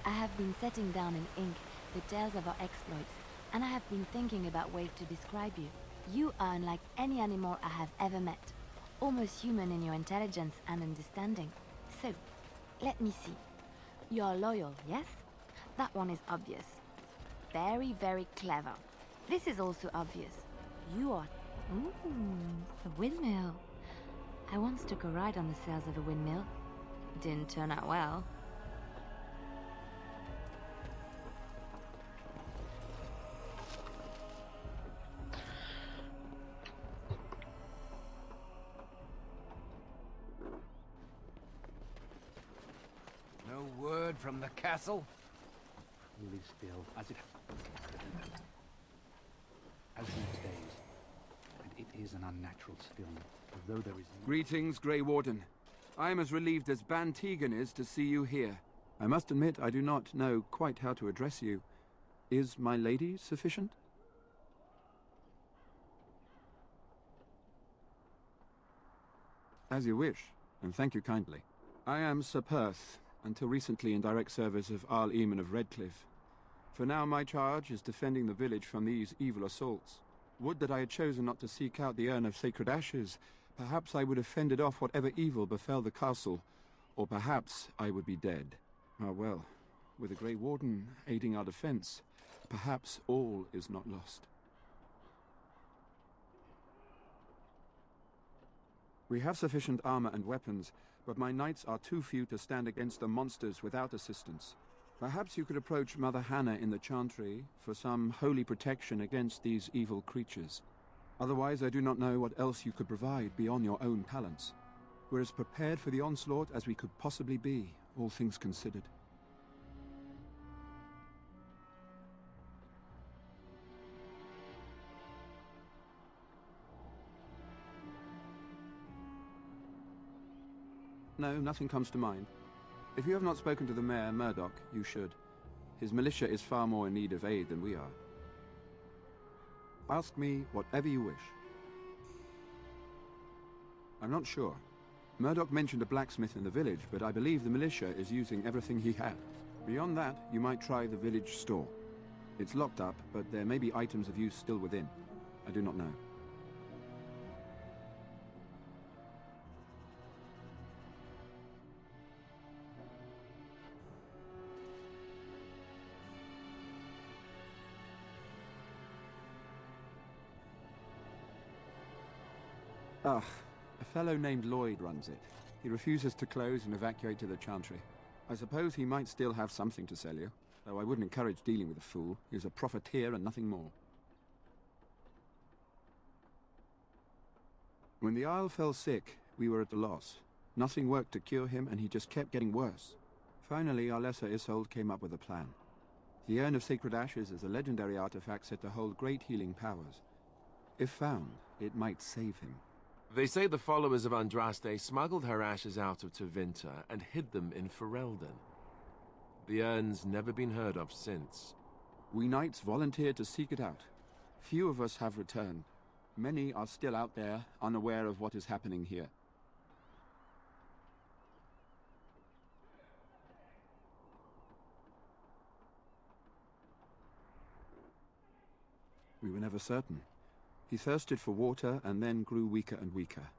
I have been setting down in ink the tales of our exploits, and I have been thinking about ways to describe you. You are unlike any animal I have ever met, almost human in your intelligence and understanding. So, let me see. You are loyal, yes? That one is obvious. Very, very clever. This is also obvious. You are... Ooh, a windmill. I once took a ride on the sails of a windmill. Didn't turn out well. No word from the castle? Hold still, as these days, and it is an unnatural stillness, although there is... Greetings, Grey Warden. I am as relieved as Ban Tegan is to see you here. I must admit I do not know quite how to address you. Is my lady sufficient? As you wish, and thank you kindly. I am Sir Perth, until recently in direct service of Arl Eamon of Redcliff. For now my charge is defending the village from these evil assaults. Would that I had chosen not to seek out the urn of sacred ashes. Perhaps I would have fended off whatever evil befell the castle, or perhaps I would be dead. Ah well, with the Grey Warden aiding our defense, perhaps all is not lost. We have sufficient armor and weapons, but my knights are too few to stand against the monsters without assistance. Perhaps you could approach Mother Hannah in the Chantry for some holy protection against these evil creatures. Otherwise, I do not know what else you could provide beyond your own talents. We're as prepared for the onslaught as we could possibly be, all things considered. No, nothing comes to mind. If you have not spoken to the Mayor, Murdoch, you should. His militia is far more in need of aid than we are. Ask me whatever you wish. I'm not sure. Murdoch mentioned a blacksmith in the village, but I believe the militia is using everything he had. Beyond that, you might try the village store. It's locked up, but there may be items of use still within. I do not know. Ah, a fellow named Lloyd runs it. He refuses to close and evacuate to the Chantry. I suppose he might still have something to sell you, though I wouldn't encourage dealing with a fool. He's a profiteer and nothing more. When the Isle fell sick, we were at a loss. Nothing worked to cure him, and he just kept getting worse. Finally, our lesser Isolde came up with a plan. The Urn of Sacred Ashes is a legendary artifact said to hold great healing powers. If found, it might save him. They say the followers of Andraste smuggled her ashes out of Tevinter and hid them in Ferelden. The urn's never been heard of since. We knights volunteered to seek it out. Few of us have returned. Many are still out there, unaware of what is happening here. We were never certain. He thirsted for water and then grew weaker and weaker.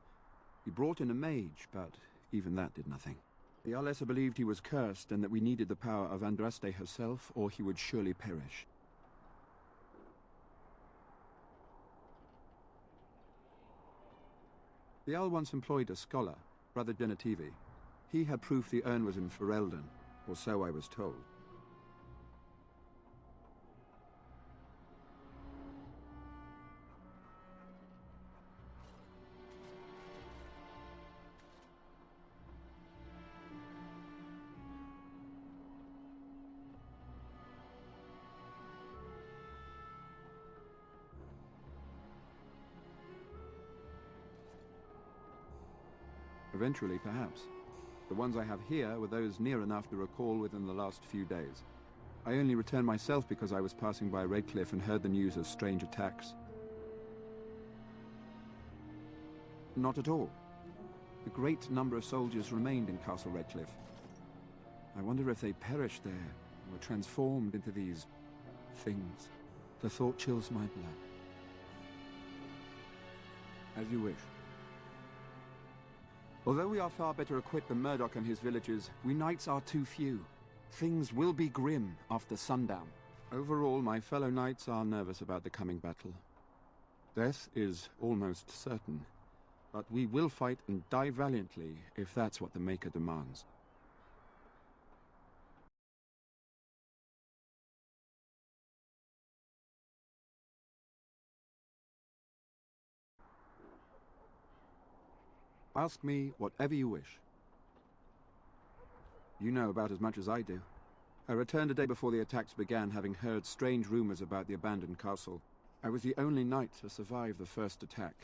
We brought in a mage, but even that did nothing. The Arlessa believed he was cursed and that we needed the power of Andraste herself, or he would surely perish. The Owl once employed a scholar, Brother Genetivi. He had proof the urn was in Ferelden, or so I was told. Eventually, perhaps. The ones I have here were those near enough to recall within the last few days. I only returned myself because I was passing by Redcliff and heard the news of strange attacks. Not at all. A great number of soldiers remained in Castle Redcliff. I wonder if they perished there, or were transformed into these things. The thought chills my blood. As you wish. Although we are far better equipped than Murdoch and his villagers, we knights are too few. Things will be grim after sundown. Overall, my fellow knights are nervous about the coming battle. Death is almost certain, but we will fight and die valiantly if that's what the Maker demands. Ask me whatever you wish. You know about as much as I do. I returned a day before the attacks began, having heard strange rumors about the abandoned castle. I was the only knight to survive the first attack.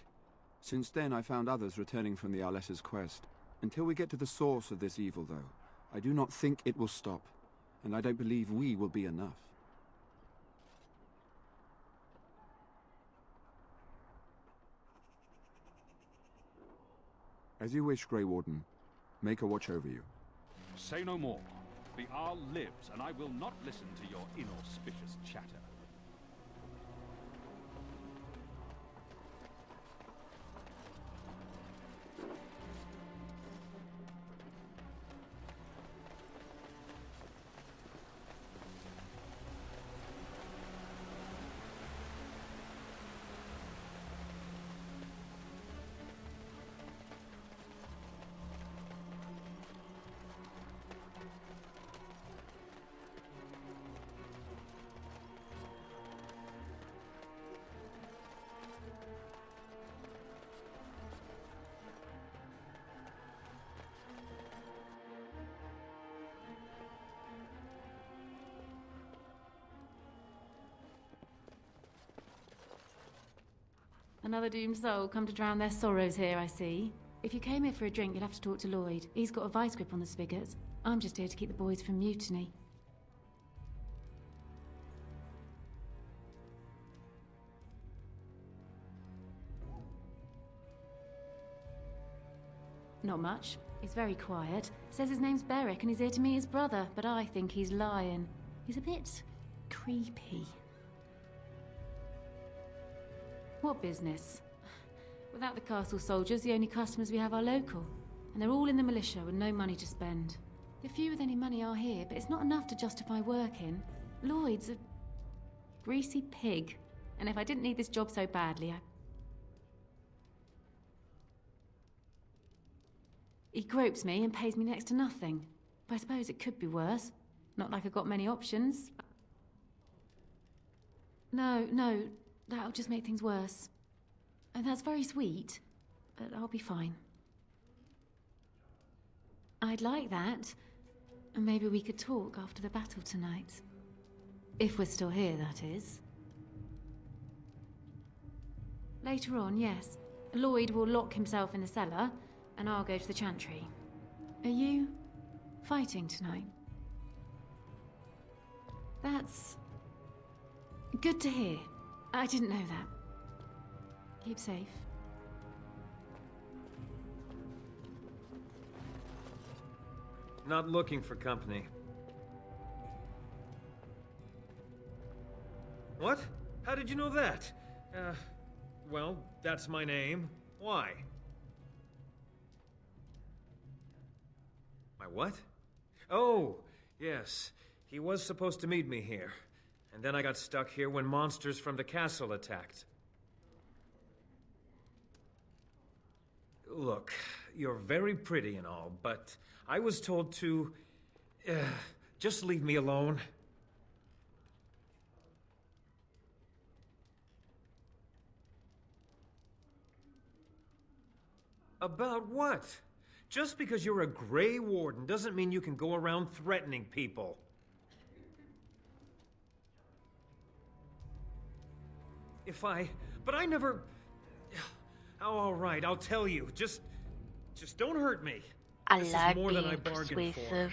Since then, I found others returning from the Arlessa's quest. Until we get to the source of this evil, though, I do not think it will stop, and I don't believe we will be enough. As you wish, Grey Warden. Make a watch over you. Say no more. The Arl lives, and I will not listen to your inauspicious chatter. Another doomed soul come to drown their sorrows here, I see. If you came here for a drink, you'd have to talk to Lloyd. He's got a vice grip on the spigots. I'm just here to keep the boys from mutiny. Not much. He's very quiet. Says his name's Beric and he's here to meet his brother, but I think he's lying. He's a bit creepy. What business? Without the castle soldiers, the only customers we have are local. And they're all in the militia with no money to spend. The few with any money are here, but it's not enough to justify working. Lloyd's a greasy pig. And if I didn't need this job so badly, He gropes me and pays me next to nothing. But I suppose it could be worse. Not like I've got many options. No, that'll just make things worse. And that's very sweet, but I'll be fine. I'd like that. And maybe we could talk after the battle tonight. If we're still here, that is. Later on, yes. Lloyd will lock himself in the cellar, and I'll go to the chantry. Are you fighting tonight? That's good to hear. I didn't know that. Keep safe. Not looking for company. What? How did you know that? Well, that's my name. Why? My what? Oh, yes. He was supposed to meet me here. And then I got stuck here when monsters from the castle attacked. Look, you're very pretty and all, but I was told to... just leave me alone. About what? Just because you're a Grey Warden doesn't mean you can go around threatening people. But I never... Oh, all right, I'll tell you. Just don't hurt me. This is more than I bargained for.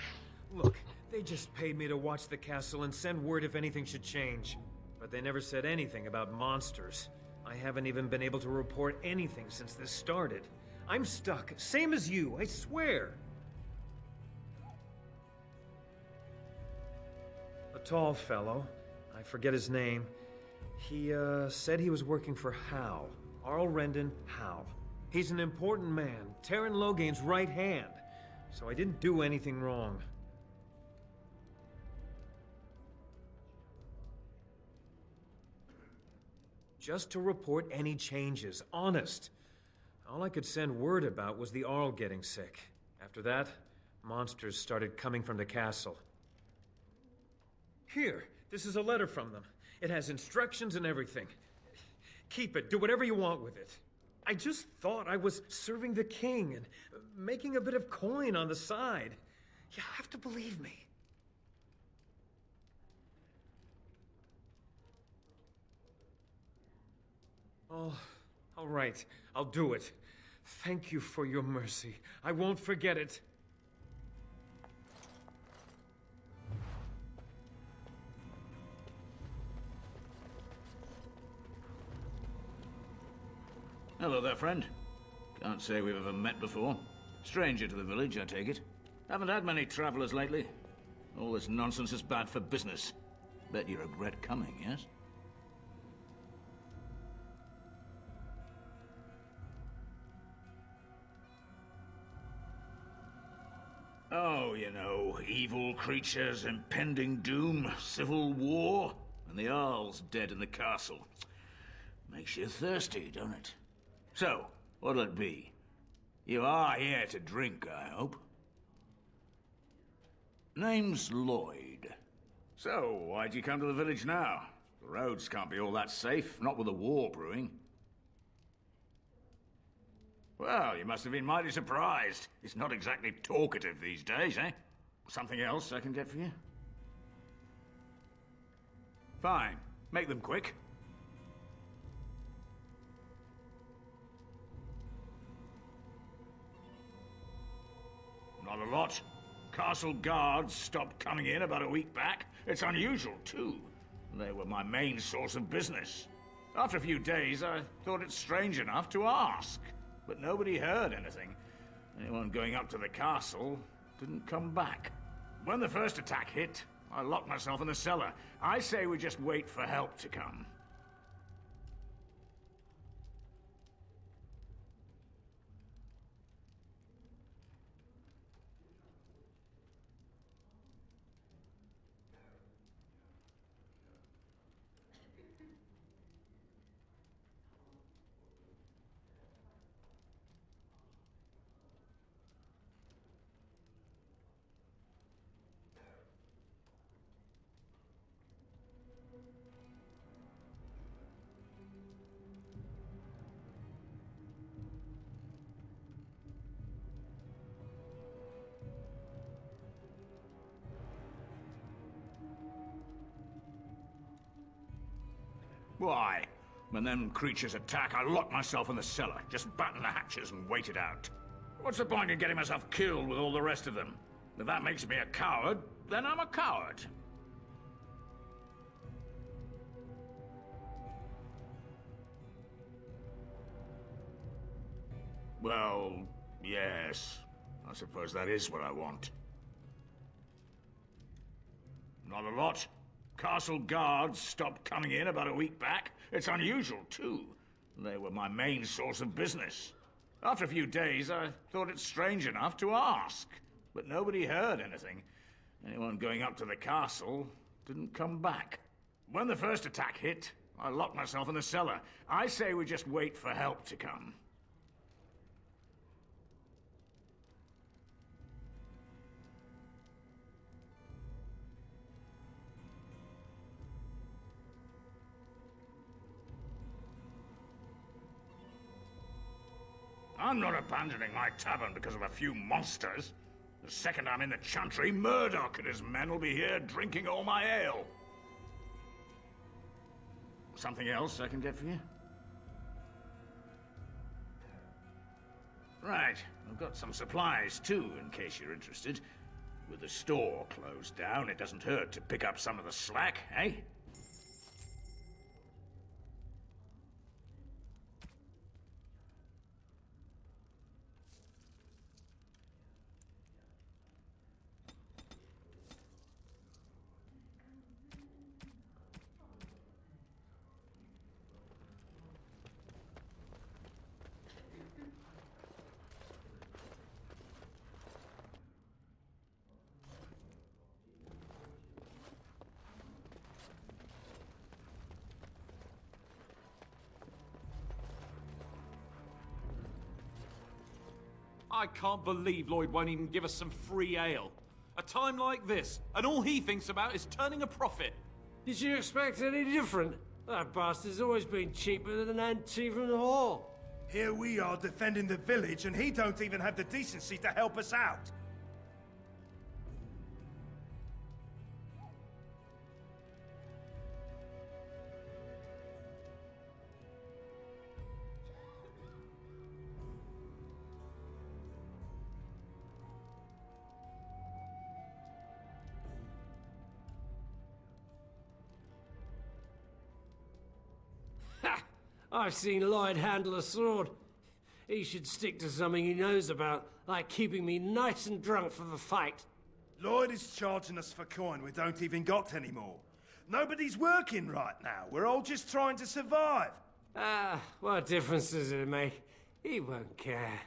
Look, they just paid me to watch the castle and send word if anything should change. But they never said anything about monsters. I haven't even been able to report anything since this started. I'm stuck, same as you, I swear. A tall fellow, I forget his name. He, said he was working for Hal. Arl Rendon Hal. He's an important man, Terran Loghain's right hand. So I didn't do anything wrong. Just to report any changes, honest. All I could send word about was the Arl getting sick. After that, monsters started coming from the castle. Here, this is a letter from them. It has instructions and everything. Keep it, do whatever you want with it. I just thought I was serving the king and making a bit of coin on the side. You have to believe me. Oh, all right, I'll do it. Thank you for your mercy. I won't forget it. Hello there, friend. Can't say we've ever met before. Stranger to the village, I take it. Haven't had many travelers lately. All this nonsense is bad for business. Bet you regret coming, yes? Oh, you know, evil creatures, impending doom, civil war, and the Arl's dead in the castle. Makes you thirsty, don't it? So, what'll it be? You are here to drink, I hope. Name's Lloyd. So, why'd you come to the village now? The roads can't be all that safe, not with a war brewing. Well, you must have been mighty surprised. It's not exactly talkative these days, eh? Something else I can get for you? Fine. Make them quick. Not a lot. Castle guards stopped coming in about a week back. It's unusual, too. They were my main source of business. After a few days, I thought it strange enough to ask. But nobody heard anything. Anyone going up to the castle didn't come back. When the first attack hit, I locked myself in the cellar. I say we just wait for help to come. Why? When them creatures attack, I lock myself in the cellar, just batten the hatches and wait it out. What's the point in getting myself killed with all the rest of them? If that makes me a coward, then I'm a coward. Well, yes. I suppose that is what I want. Not a lot. Castle guards stopped coming in about a week back. It's unusual, too. They were my main source of business. After a few days, I thought it strange enough to ask. But nobody heard anything. Anyone going up to the castle didn't come back. When the first attack hit, I locked myself in the cellar. I say we just wait for help to come. I'm not abandoning my tavern because of a few monsters. The second I'm in the chantry, Murdoch and his men will be here drinking all my ale. Something else I can get for you? Right, I've got some supplies too, in case you're interested. With the store closed down, it doesn't hurt to pick up some of the slack, eh? I can't believe Lloyd won't even give us some free ale. A time like this, and all he thinks about is turning a profit. Did you expect any different? That bastard's always been cheaper than an ante from the hall. Here we are defending the village, and he don't even have the decency to help us out. I've seen Lloyd handle a sword. He should stick to something he knows about, like keeping me nice and drunk for the fight. Lloyd is charging us for coin we don't even got anymore. Nobody's working right now. We're all just trying to survive. Ah, what difference does it make? He won't care.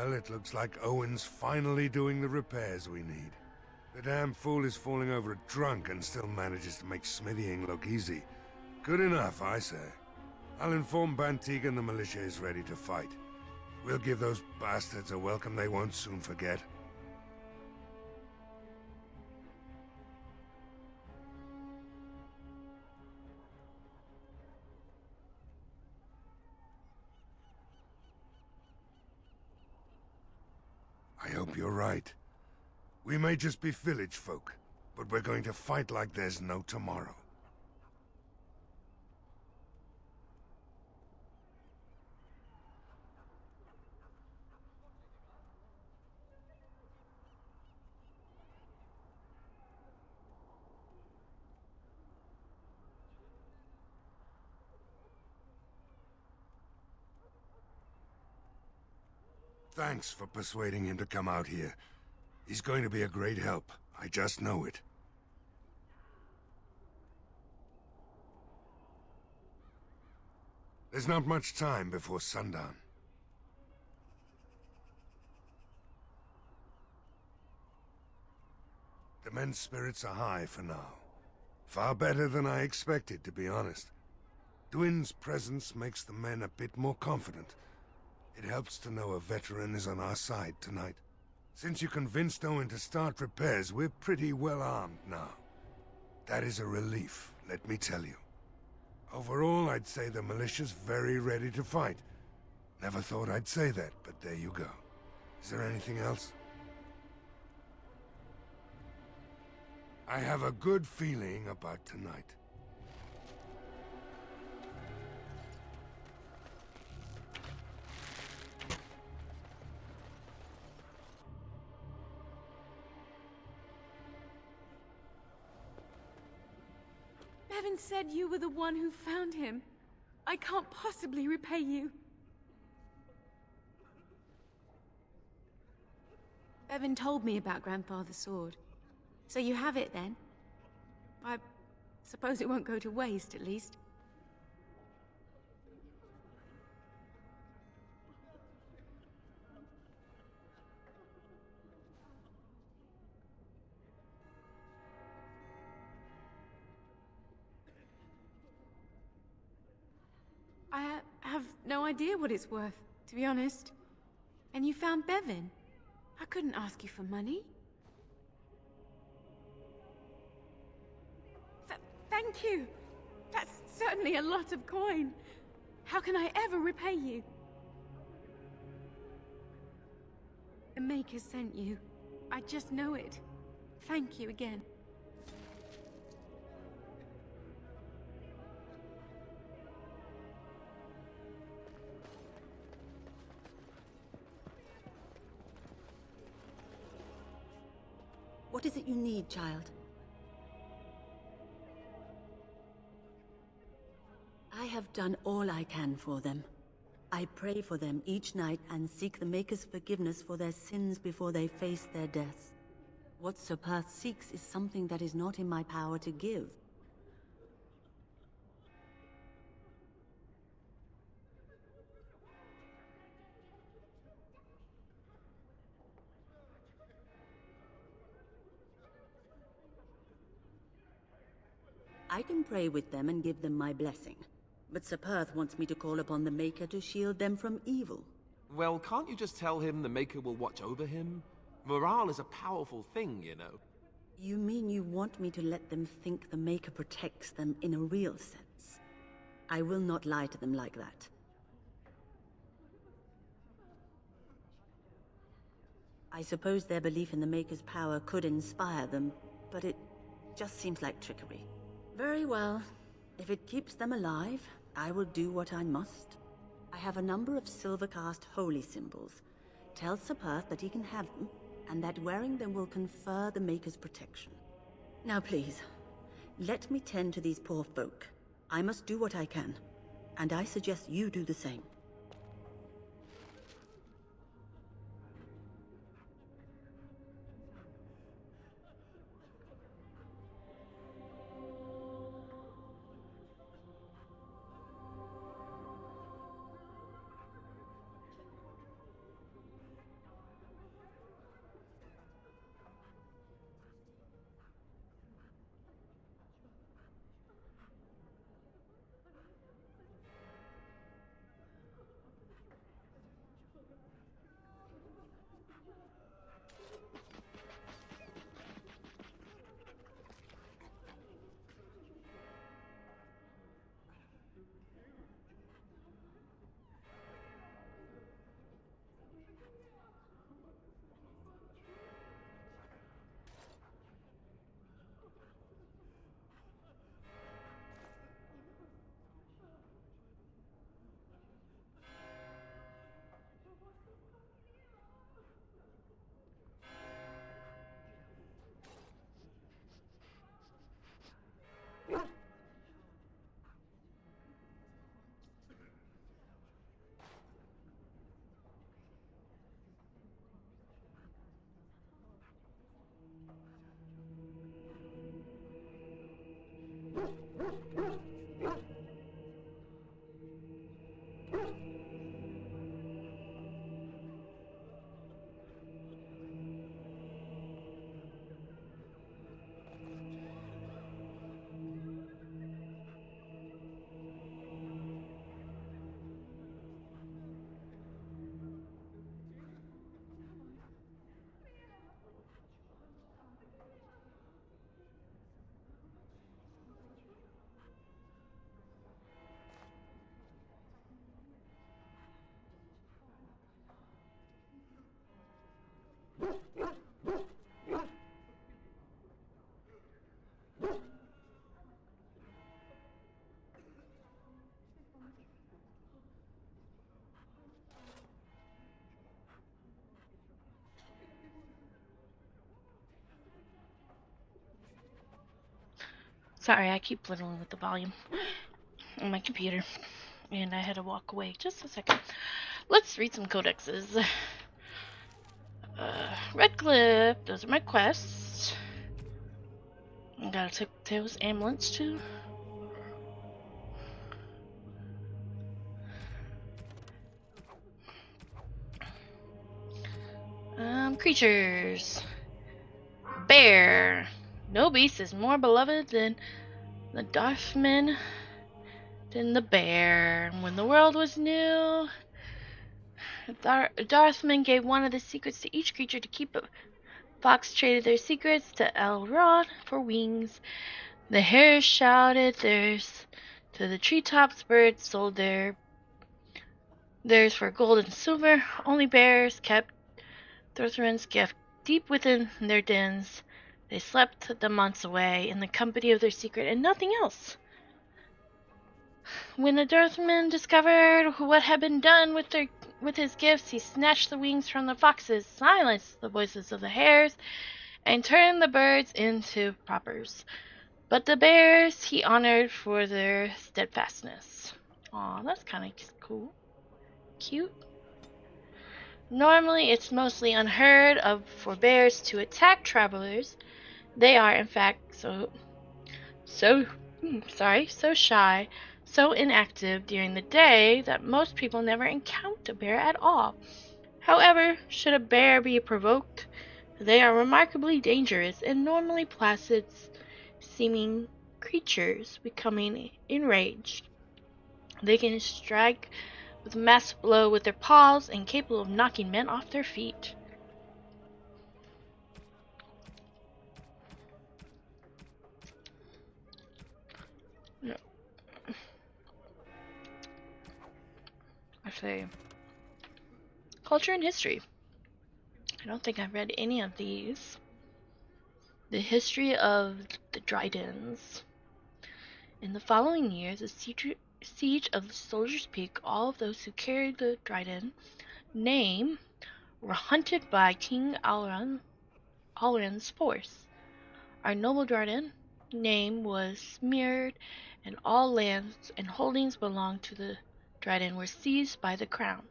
Well, it looks like Owen's finally doing the repairs we need. The damn fool is falling over drunk and still manages to make smithying look easy. Good enough, I say. I'll inform Bantig and the militia is ready to fight. We'll give those bastards a welcome they won't soon forget. I hope you're right. We may just be village folk, but we're going to fight like there's no tomorrow. Thanks for persuading him to come out here. He's going to be a great help. I just know it. There's not much time before sundown. The men's spirits are high for now. Far better than I expected, to be honest. Dwin's presence makes the men a bit more confident. It helps to know a veteran is on our side tonight. Since you convinced Owen to start repairs, we're pretty well armed now. That is a relief, let me tell you. Overall, I'd say the militia's very ready to fight. Never thought I'd say that, but there you go. Is there anything else? I have a good feeling about tonight. Bevan said you were the one who found him. I can't possibly repay you. Bevan told me about Grandfather's sword. So you have it then? I suppose it won't go to waste, at least. I have no idea what it's worth, to be honest. And you found Bevan. I couldn't ask you for money. Thank you. That's certainly a lot of coin. How can I ever repay you? The Maker sent you. I just know it. Thank you again. What is it you need, child? I have done all I can for them. I pray for them each night and seek the Maker's forgiveness for their sins before they face their deaths. What Sir Perth seeks is something that is not in my power to give. I can pray with them and give them my blessing. But Sir Perth wants me to call upon the Maker to shield them from evil. Well, can't you just tell him the Maker will watch over him? Morale is a powerful thing, you know. You mean you want me to let them think the Maker protects them in a real sense? I will not lie to them like that. I suppose their belief in the Maker's power could inspire them, but it just seems like trickery. Very well. If it keeps them alive, I will do what I must. I have a number of silver-cast holy symbols. Tell Sir Perth that he can have them, and that wearing them will confer the Maker's protection. Now please, let me tend to these poor folk. I must do what I can, and I suggest you do the same. Sorry, I keep fiddling with the volume on my computer, and I had to walk away. Just a second. Let's read some codexes. Redcliff, those are my quests. I gotta take Tails ambulance too. Creatures. Bear. No beast is more beloved than the Darthman than the bear. When the world was new, Darthman gave one of the secrets to each creature to keep it. Fox traded their secrets to Elrod for wings. The hares shouted theirs to the treetops. Birds sold theirs for gold and silver. Only bears kept Thorthrin's gift deep within their dens. They slept the months away in the company of their secret and nothing else. When the Darthman discovered what had been done with his gifts, he snatched the wings from the foxes, silenced the voices of the hares, and turned the birds into paupers. But the bears he honored for their steadfastness. Aw, that's kind of cool. Cute. Normally, it's mostly unheard of for bears to attack travelers. They are, in fact, so shy, so inactive during the day that most people never encounter a bear at all. However, should a bear be provoked, they are remarkably dangerous and normally placid seeming creatures. Becoming enraged, they can strike with a massive blow with their paws and capable of knocking men off their feet. I say culture and history. I don't think I've read any of these. The history of the Drydens. In the following years, the siege of the Soldier's Peak, all of those who carried the Dryden name were hunted by King Alran's force. Our noble Dryden name was smeared, and all lands and holdings belonging to the Dryden were seized by the crown.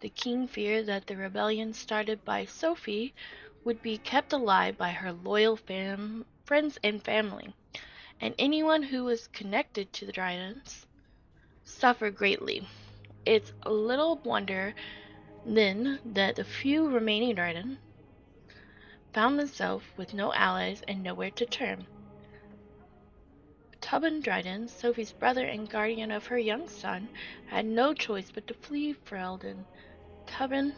The king feared that the rebellion started by Sophie would be kept alive by her loyal friends and family, and anyone who was connected to the Drydens suffered greatly. It's a little wonder, then, that the few remaining Dryden found themselves with no allies and nowhere to turn. Tubban Dryden, Sophie's brother and guardian of her young son, had no choice but to flee Ferelden. Tubban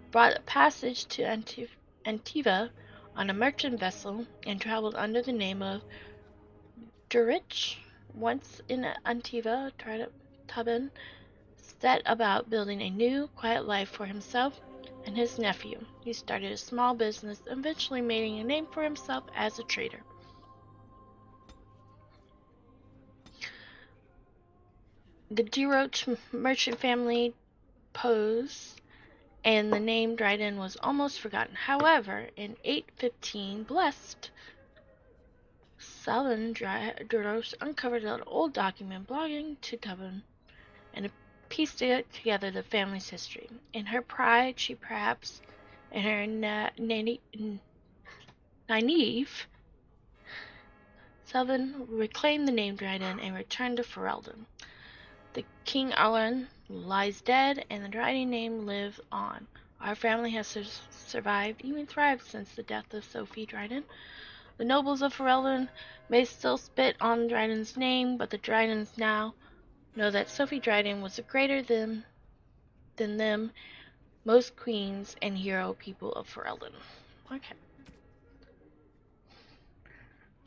brought a passage to Antiva on a merchant vessel and traveled under the name of Durich. Once in Antiva, Tubban set about building a new, quiet life for himself and his nephew. He started a small business, eventually making a name for himself as a trader. The Duroch merchant family posed, and the name Dryden was almost forgotten. However, in 815, blessed Salvin Duroch uncovered an old document belonging to Tubban and pieced together the family's history. In her pride, she perhaps, in her naive, Salvin reclaimed the name Dryden and returned to Ferelden. The King Alran lies dead, and the Dryden name lives on. Our family has survived, even thrived, since the death of Sophie Dryden. The nobles of Ferelden may still spit on Dryden's name, but the Drydens now know that Sophie Dryden was greater than them, most queens and hero people of Ferelden. Okay.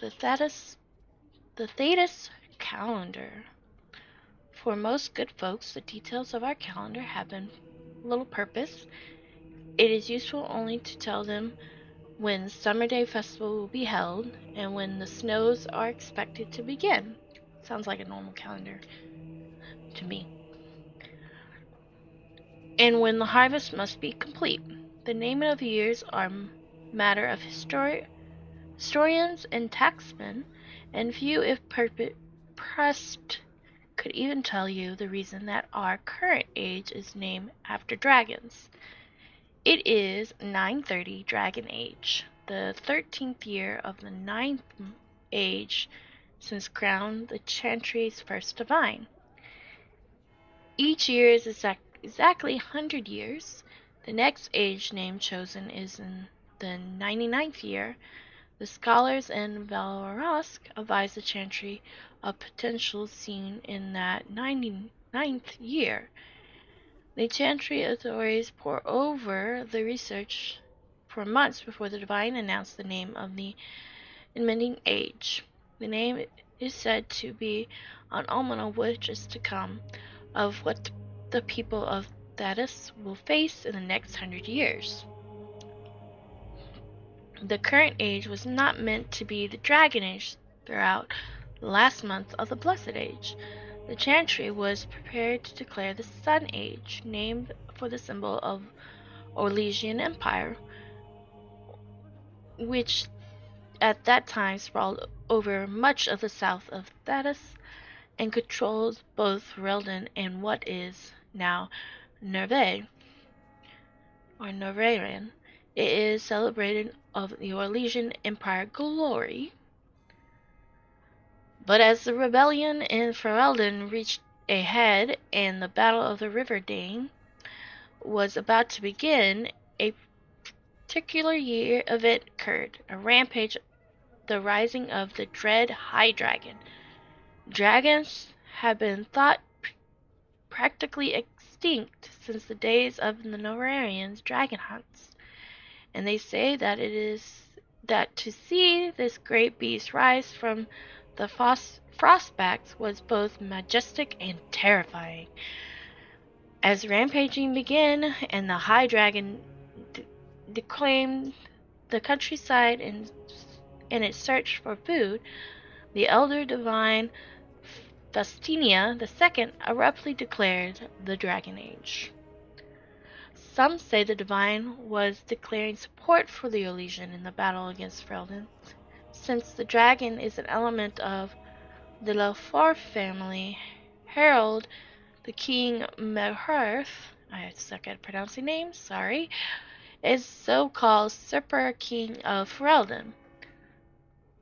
The Thetis calendar. For most good folks, the details of our calendar have been little purpose. It is useful only to tell them when Summer Day Festival will be held and when the snows are expected to begin. Sounds like a normal calendar to me. And when the harvest must be complete. The naming of years are matter of historians and taxmen, and few, if pressed, could even tell you the reason that our current age is named after dragons. It is 930 Dragon Age, the 13th year of the 9th age since crowned the Chantry's first divine. Each year is exactly 100 years. The next age name chosen is in the 99th year. The scholars in Valorosk advise the Chantry of potential seen in that 99th year. The Chantry authorities pore over the research for months before the divine announced the name of the impending age. The name is said to be an omen of which is to come, of what the people of Thedas will face in the next 100 years. The current age was not meant to be the Dragon Age throughout the last month of the Blessed Age. The Chantry was prepared to declare the Sun Age, named for the symbol of Orlesian Empire, which at that time sprawled over much of the south of Thedas and controlled both Ferelden and what is now Nerve, or Novaran. It is celebrated of the Orlesian Empire glory. But as the rebellion in Ferelden reached a head and the Battle of the River Dane was about to begin, a particular year event occurred, a rampage, the rising of the dread High Dragon. Dragons have been thought practically extinct since the days of the Novararians' dragon hunts, and they say that it is that to see this great beast rise from the frostbacks was both majestic and terrifying. As rampaging began and the High Dragon declaimed the countryside in its search for food, the elder divine Fastinia II abruptly declared the Dragon Age. Some say the divine was declaring support for the Orlesian in the battle against Ferelden, since the dragon is an element of the Lefort family. Harold, the King Meherth, I suck at pronouncing names, sorry, is so-called Super King of Ferelden.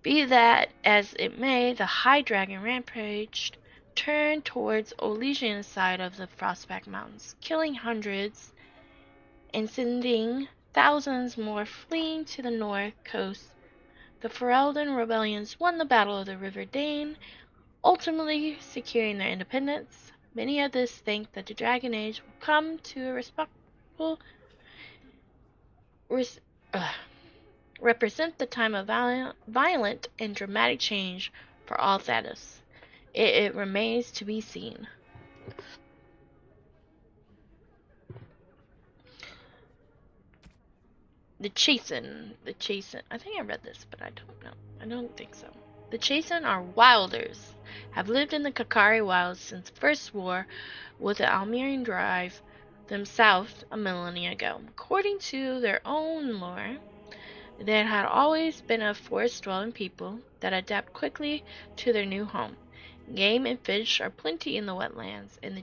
Be that as it may, the High Dragon rampaged, turned towards Orlesian side of the Frostback Mountains, killing hundreds and sending thousands more fleeing to the north coast. The Ferelden rebellions won the Battle of the River Dane, ultimately securing their independence. Many others think that the Dragon Age will come to a represent the time of violent and dramatic change for all Thedas. It remains to be seen. The Chasen. I think I read this, but I don't know. I don't think so. The Chasen are wilders, have lived in the Kakari Wilds since the first war with the Almerian Drive themselves a millennia ago. According to their own lore, they had always been a forest-dwelling people that adapt quickly to their new home. Game and fish are plenty in the wetlands, and the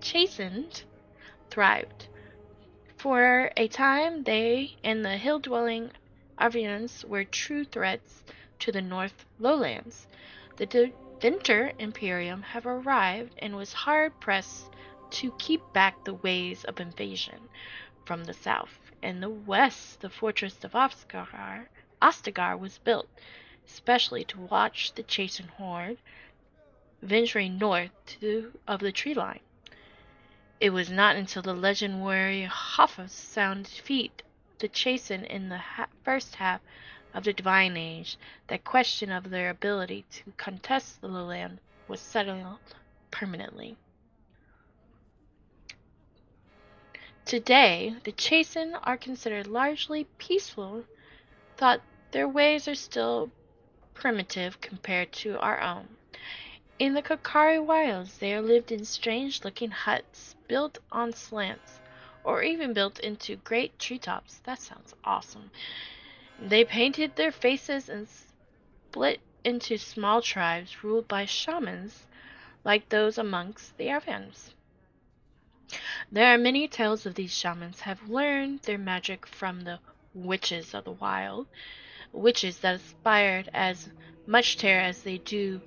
chastened thrived. For a time, they and the hill-dwelling Avians were true threats to the North Lowlands. The Winter Imperium have arrived and was hard-pressed to keep back the waves of invasion from the south. In the west, the fortress of Ostagar was built, especially to watch the Chasen horde venturing north of the tree line. It was not until the legend warrior Hoffus sounded defeat the Chasen in the first half of the Divine Age that question of their ability to contest the lowland was settled permanently. Today, the Chasen are considered largely peaceful, though their ways are still primitive compared to our own. In the Kakari Wilds, they are lived in strange-looking huts built on slants, or even built into great treetops. That sounds awesome. They painted their faces and split into small tribes ruled by shamans like those amongst the Avans. There are many tales of these shamans have learned their magic from the witches of the wild, witches that inspired as much terror as they do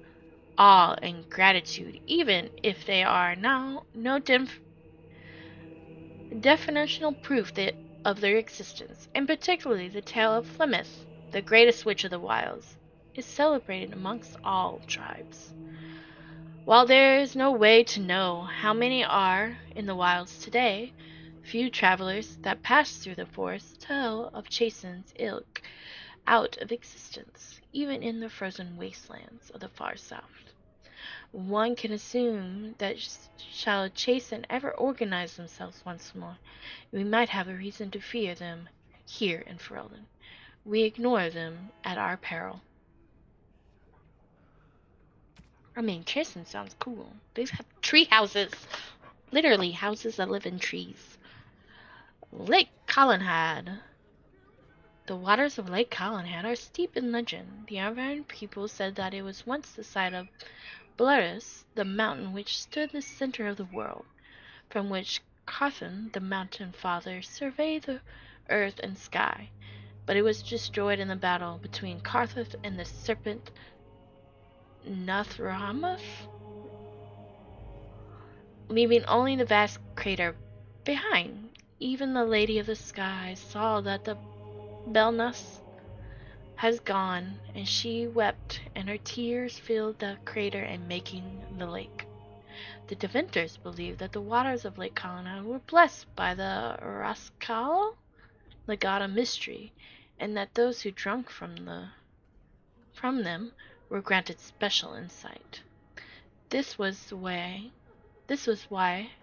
awe and gratitude, even if they are now no definitional proof of their existence. And particularly the tale of Plymouth, the greatest witch of the wilds, is celebrated amongst all tribes. While there is no way to know how many are in the wilds today, few travelers that pass through the forest tell of Chasen's ilk out of existence, even in the frozen wastelands of the far south. One can assume that shall Chasen ever organize themselves once more, we might have a reason to fear them here in Ferelden. We ignore them at our peril. I mean, Chasen sounds cool. They have tree houses. Literally, houses that live in trees. Lake Collinhad. The waters of Lake Collinhad are steep in legend. The Arvan people said that it was once the site of Blerus, the mountain which stood the center of the world, from which Cothan, the mountain father, surveyed the earth and sky. But it was destroyed in the battle between Karthath and the serpent Nathramoth, leaving only the vast crater behind. Even the Lady of the Sky saw that the Belnus has gone, and she wept, and her tears filled the crater and making the lake. The Deventers believed that the waters of Lake Colina were blessed by the Raskal, the god of mystery, and that those who drank from them were granted special insight. This was why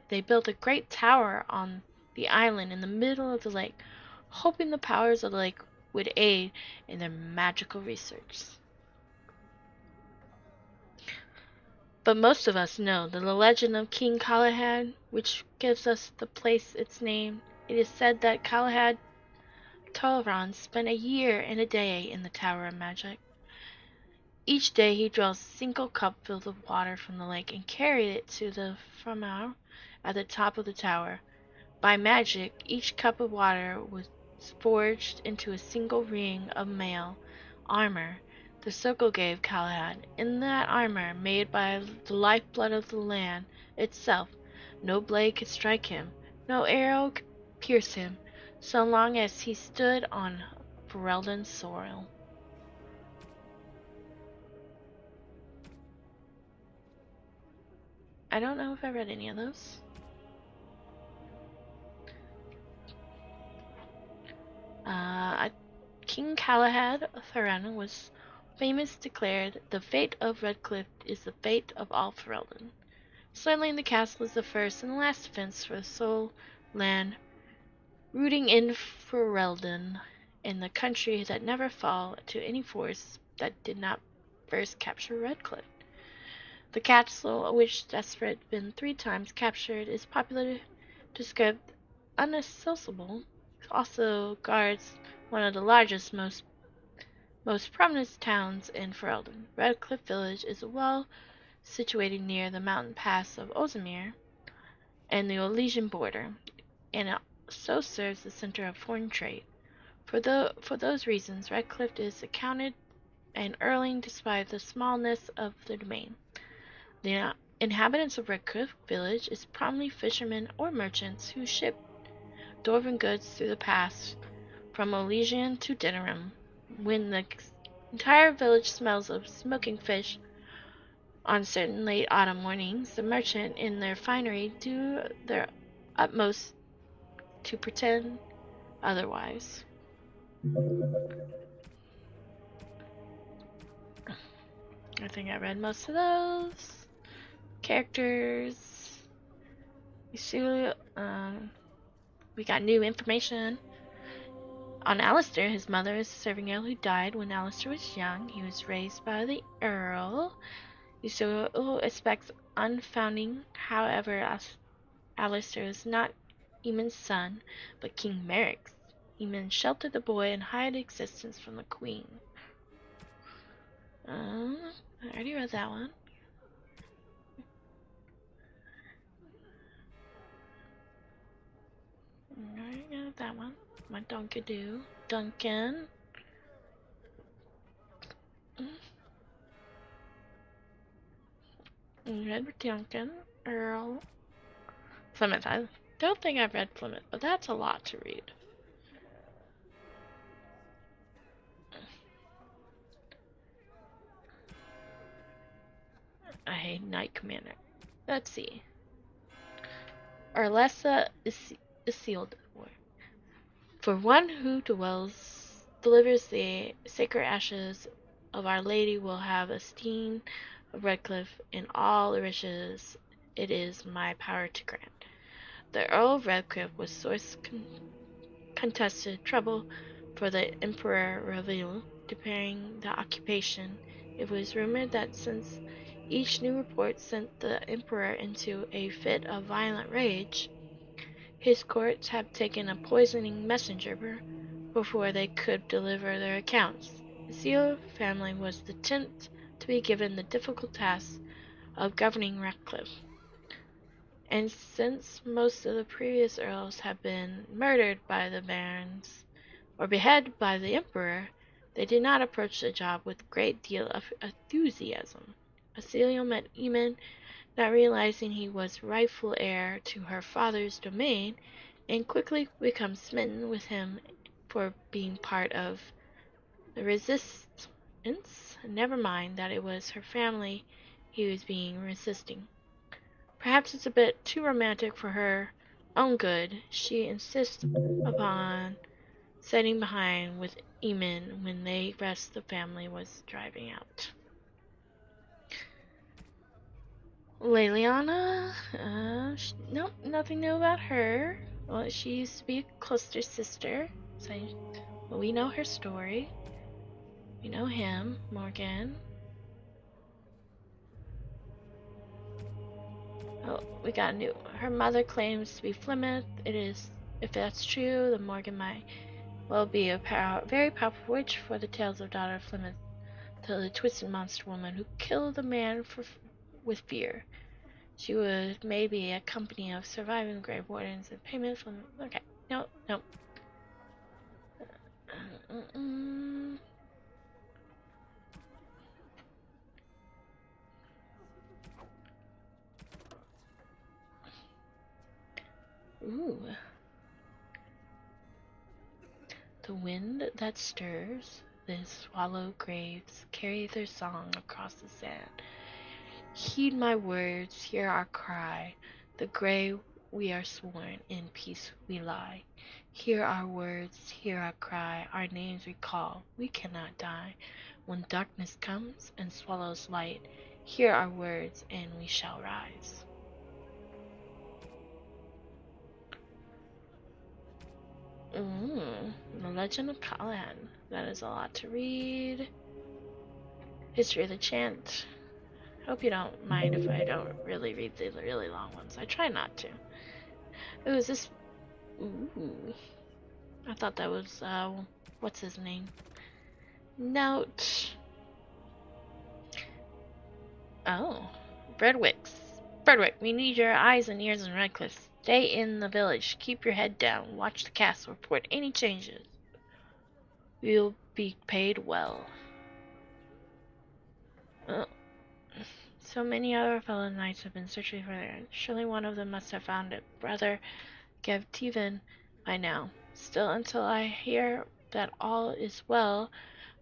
they built a great tower on the island in the middle of the lake, hoping the powers of the lake would aid in their magical research. But most of us know the legend of King Galahad, which gives us the place its name. It is said that Galahad Tolran spent a year and a day in the Tower of Magic. Each day he drew a single cup filled with water from the lake and carried it to the Framar at the top of the tower. By magic, each cup of water was forged into a single ring of mail armor. The circle gave Galahad, in that armor made by the lifeblood of the land itself, no blade could strike him, no arrow could pierce him, so long as he stood on Ferelden soil. I don't know if I read any of those. King Galahad Thuran was famous declared, the fate of Redcliff is the fate of all Ferelden. Settling the castle is the first and last defense for the sole land rooting in Ferelden, in the country that never fall to any force that did not first capture Redcliff. The castle, which Desperate been 3 times captured, is popularly described unaccessible. Also guards one of the largest, most prominent towns in Ferelden. Redcliff Village is well situated near the mountain pass of Ozimir and the Elysian border, and it so serves the center of foreign trade. For those reasons, Redcliff is accounted an earling despite the smallness of the domain. The inhabitants of Redcliff Village is primarily fishermen or merchants who ship dwarven goods through the pass from Elysian to Denerim. When the entire village smells of smoking fish on certain late autumn mornings, the merchant in their finery do their utmost to pretend otherwise. I think I read most of those. Characters. You see, we got new information on Alistair. His mother is a serving girl who died when Alistair was young. He was raised by the Earl. Usul expects unfounding. However, Alistair is not Eamon's son, but King Merrick's. Eamon sheltered the boy and hid existence from the Queen. I already read that one. I already got that one. My Dunkadoo. Duncan. Read Duncan. Earl. Plymouth. I don't think I've read Plymouth, but that's a lot to read. I hate Knight Commander. Let's see. Arlessa Isildur. For one who delivers the sacred ashes of Our Lady will have a steam of Redcliff in all the riches it is my power to grant. The Earl of Redcliff was source contested trouble for the Emperor Reveal, declaring the occupation. It was rumored that since each new report sent the Emperor into a fit of violent rage, his courts had taken a poisoning messenger before they could deliver their accounts. The Seal family was the 10th to be given the difficult task of governing Redcliff. And since most of the previous earls had been murdered by the barons or beheaded by the emperor, they did not approach the job with a great deal of enthusiasm. Acelia met Eamon, not realizing he was rightful heir to her father's domain, and quickly became smitten with him for being part of the resistance. Never mind that it was her family he was resisting. Perhaps it's a bit too romantic for her own good. She insists upon sitting behind with Eamon when the rest of the family was driving out. Leliana, nope, nothing new about her. Well, she used to be a cluster sister, so well, we know her story. We know him, Morgan. Oh, we got a new. Her mother claims to be Plymouth. It is, if that's true, then Morgan might well be a very powerful witch, for the tales of daughter of Plymouth tell the twisted monster woman who killed a man with fear. She was maybe a company of surviving grave wardens and payment from. Okay, no. Ooh. The wind that stirs the swallow graves carry their song across the sand. Heed my words, hear our cry. The grey we are sworn, in peace we lie. Hear our words, hear our cry, our names recall. We cannot die. When darkness comes and swallows light, hear our words and we shall rise. The Legend of Callahan. That is a lot to read. History of the Chant. Hope you don't mind if I don't really read the really long ones. I try not to. Ooh, is this... Ooh. I thought that was, what's his name? Note. Oh. Bredwick, we need your eyes and ears in Redcliff. Stay in the village. Keep your head down. Watch the castle. Report any changes. You'll be paid well. So many other fellow knights have been searching for there. Surely one of them must have found it. Brother Gevtiven by now. Still, until I hear that all is well,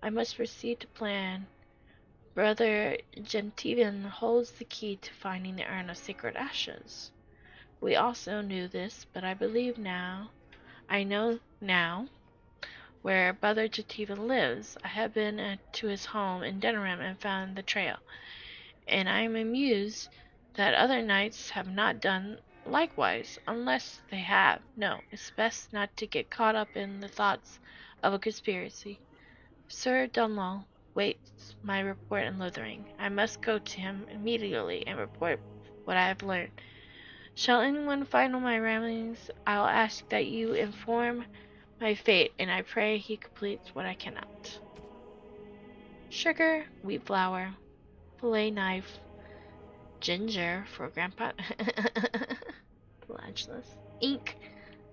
I must proceed to plan. Brother Gentivan holds the key to finding the urn of sacred ashes. We also knew this, but I know now where Brother Gentivan lives. I have been to his home in Denerim and found the trail, and I am amused that other knights have not done likewise, unless they have. No, it's best not to get caught up in the thoughts of a conspiracy. Sir Dunlop waits my report in Lothering. I must go to him immediately and report what I have learned. Shall anyone find my ramblings, I'll ask that you inform my fate, and I pray he completes what I cannot. Sugar, wheat flour, fillet knife, ginger for grandpa, blanchless, ink,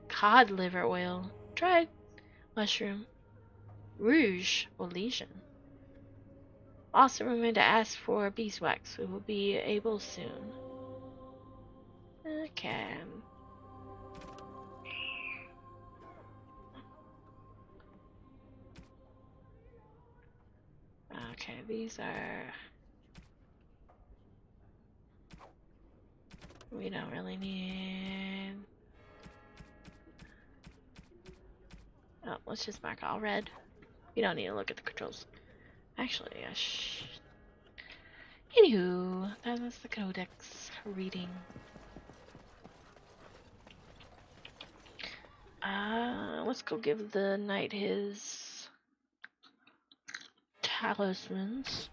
cod liver oil, dried mushroom, rouge or lesion. Also remember to ask for beeswax. We will be able soon. Okay. Okay, these are... we don't really need... oh, let's just mark all red. We don't need to look at the controls. Actually, anywho, that was the codex reading. Let's go give the knight his talismans.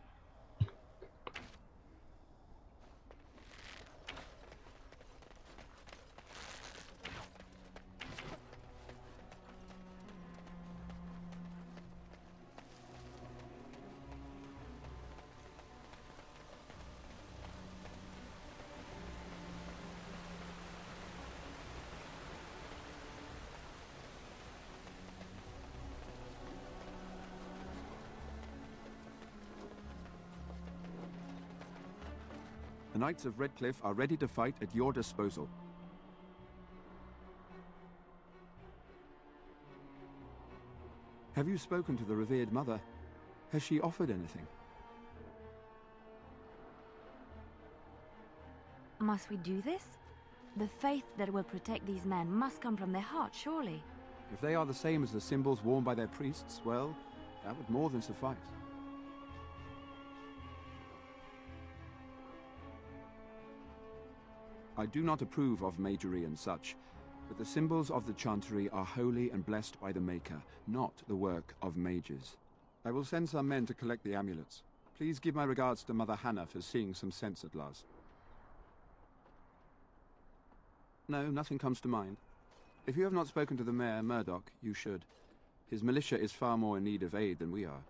The Knights of Redcliff are ready to fight at your disposal. Have you spoken to the revered mother? Has she offered anything? Must we do this? The faith that will protect these men must come from their heart, surely. If they are the same as the symbols worn by their priests, well, that would more than suffice. I do not approve of magery and such, but the symbols of the Chantery are holy and blessed by the Maker, not the work of mages. I will send some men to collect the amulets. Please give my regards to Mother Hannah for seeing some sense at last. No, nothing comes to mind. If you have not spoken to the Mayor, Murdoch, you should. His militia is far more in need of aid than we are.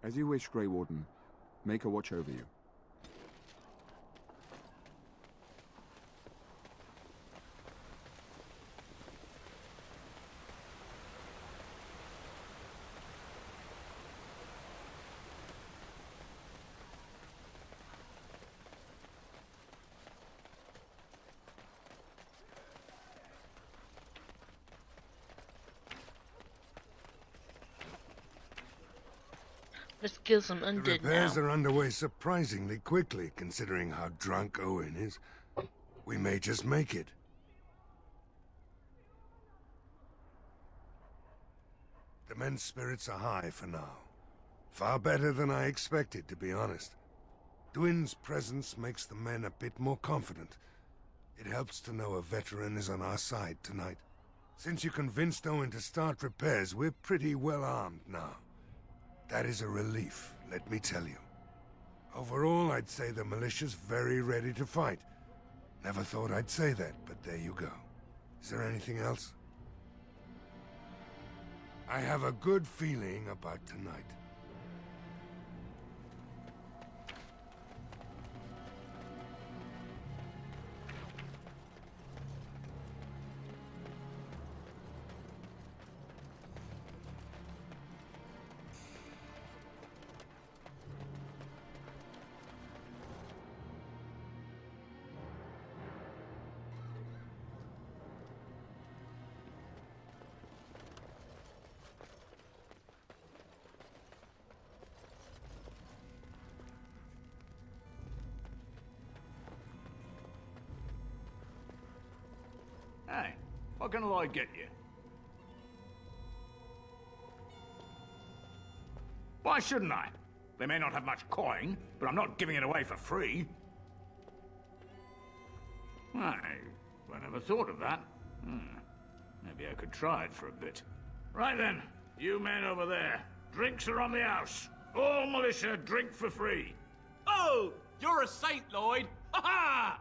As you wish, Grey Warden. Make a watch over you. Let's kill some The undead repairs now. are underway surprisingly quickly, considering how drunk Owen is. We may just make it. The men's spirits are high for now. Far better than I expected, to be honest. Dwin's presence makes the men a bit more confident. It helps to know a veteran is on our side tonight. Since you convinced Owen to start repairs, we're pretty well armed now. That is a relief, let me tell you. Overall, I'd say the militia's very ready to fight. Never thought I'd say that, but there you go. Is there anything else? I have a good feeling about tonight. Hey, what can I get you? Why shouldn't I? They may not have much coin, but I'm not giving it away for free. I never thought of that. Maybe I could try it for a bit. Right then, you men over there. Drinks are on the house. All militia drink for free. Oh, you're a saint, Lloyd. Ha ha!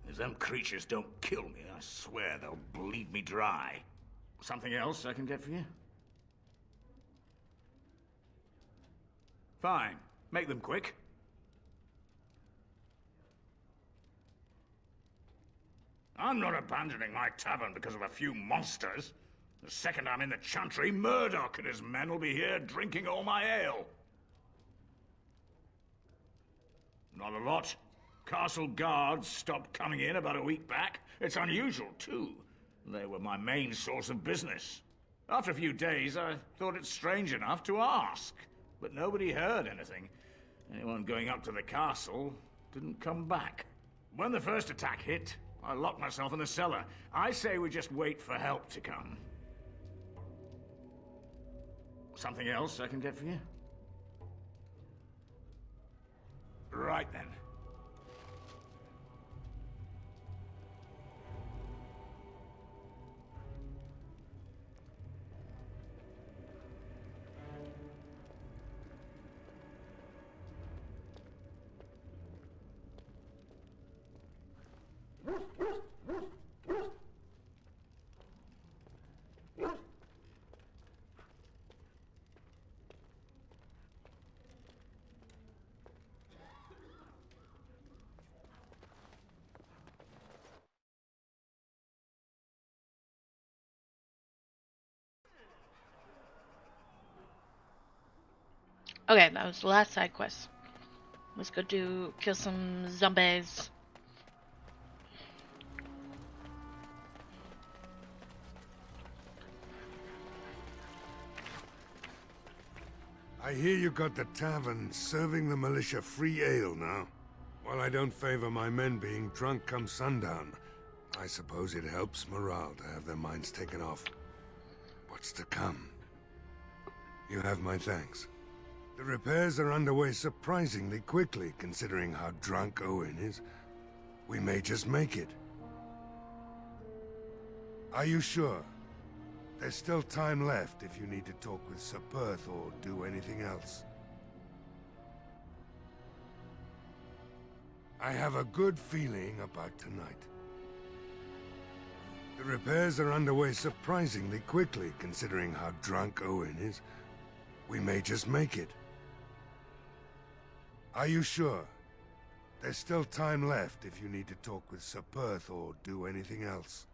If them creatures don't kill me, I swear they'll bleed me dry. Something else I can get for you? Fine. Make them quick. I'm not abandoning my tavern because of a few monsters. The second I'm in the chantry, Murdoch and his men will be here drinking all my ale. Not a lot. Castle guards stopped coming in about a week back. It's unusual, too. They were my main source of business. After a few days, I thought it strange enough to ask. But nobody heard anything. Anyone going up to the castle didn't come back. When the first attack hit, I locked myself in the cellar. I say we just wait for help to come. Something else I can get for you? Right then. Okay, that was the last side quest. Let's go kill some zombies. I hear you got the tavern serving the militia free ale now. While I don't favor my men being drunk come sundown, I suppose it helps morale to have their minds taken off what's to come. You have my thanks. The repairs are underway surprisingly quickly, considering how drunk Owen is. We may just make it. Are you sure? There's still time left if you need to talk with Sir Perth or do anything else. I have a good feeling about tonight. The repairs are underway surprisingly quickly, considering how drunk Owen is. We may just make it. Are you sure? There's still time left if you need to talk with Sir Perth or do anything else.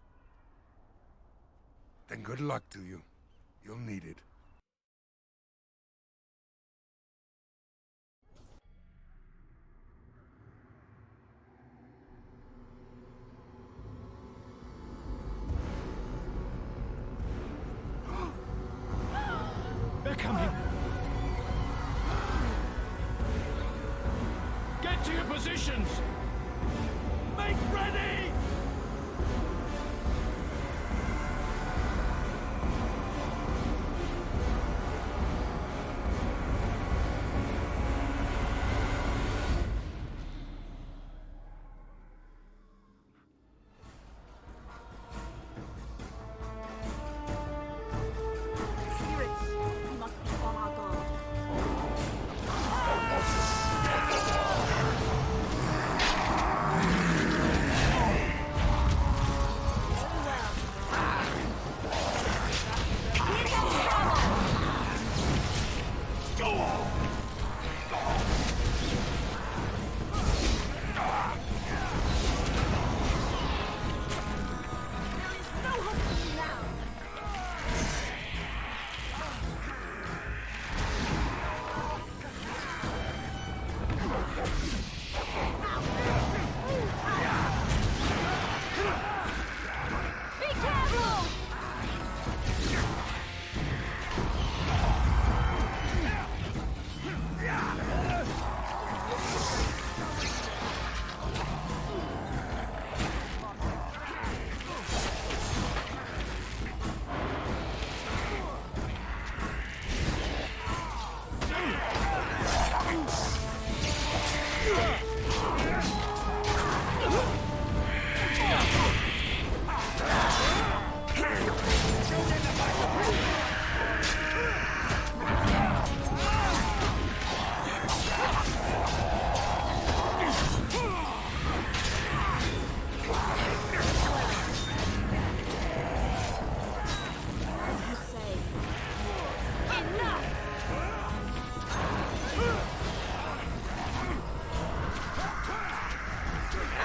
Then good luck to you. You'll need it. They're coming! Get to your positions! Make ready!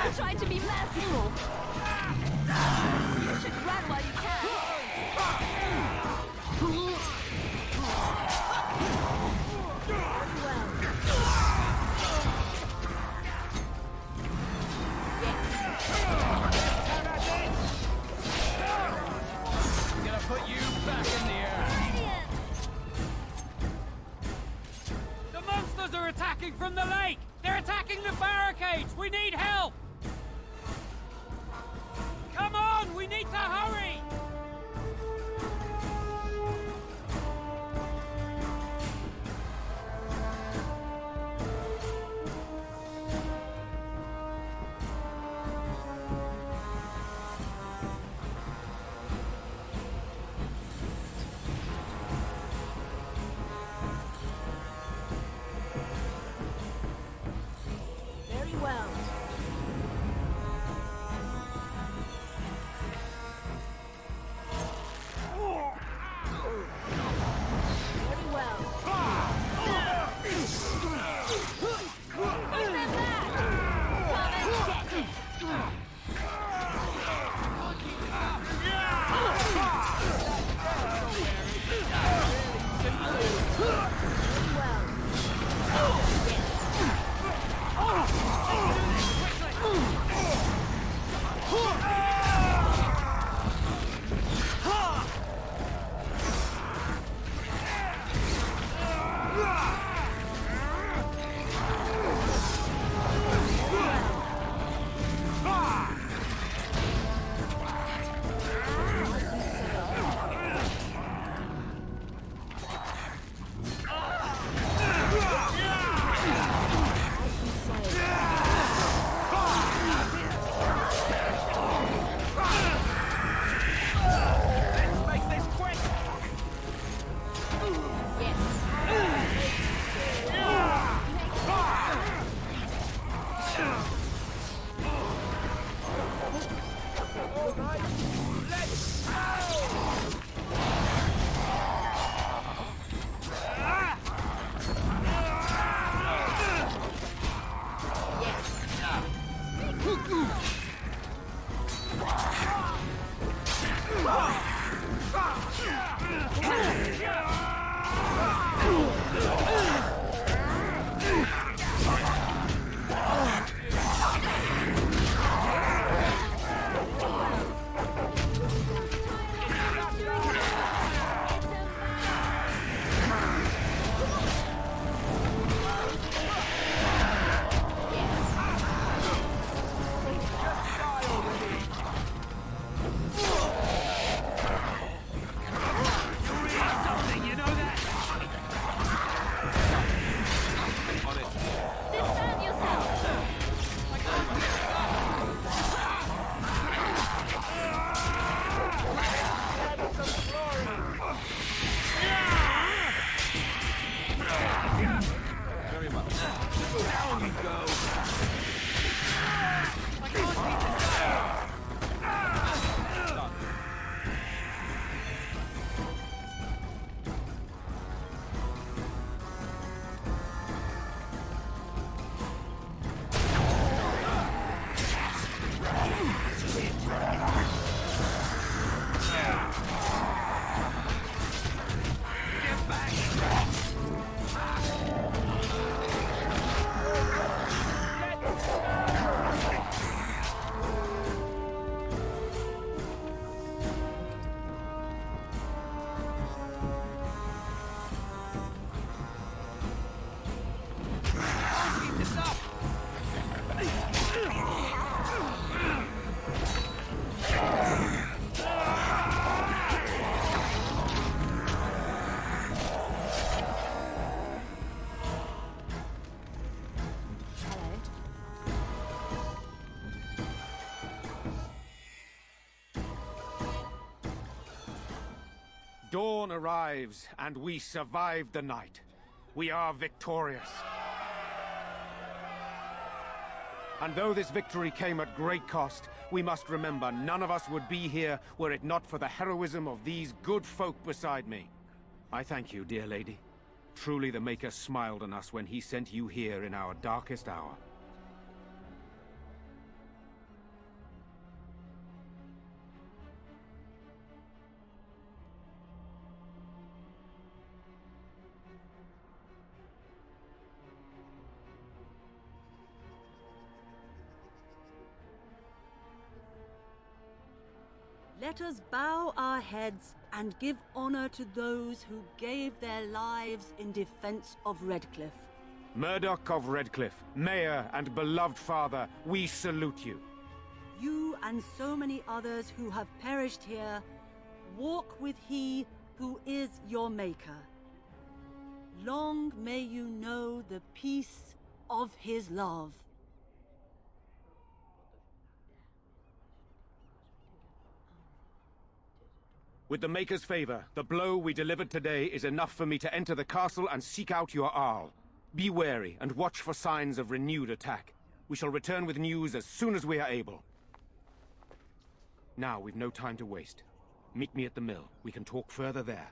You're trying to be merciful. You should run while you can. I'm gonna put you back in the air. The monsters are attacking from the lake! They're attacking the barricades! We need help! Come on! We need to hurry! Very well. Very well. Bring them back! Come and get it! Dawn arrives, and we survive the night. We are victorious. And though this victory came at great cost, we must remember none of us would be here were it not for the heroism of these good folk beside me. I thank you, dear lady. Truly the Maker smiled on us when he sent you here in our darkest hour. Let us bow our heads and give honor to those who gave their lives in defense of Redcliff. Murdoch of Redcliff, Mayor and beloved father, we salute you. You and so many others who have perished here, walk with he who is your maker. Long may you know the peace of his love. With the Maker's favor, the blow we delivered today is enough for me to enter the castle and seek out your Arl. Be wary and watch for signs of renewed attack. We shall return with news as soon as we are able. Now we've no time to waste. Meet me at the mill. We can talk further there.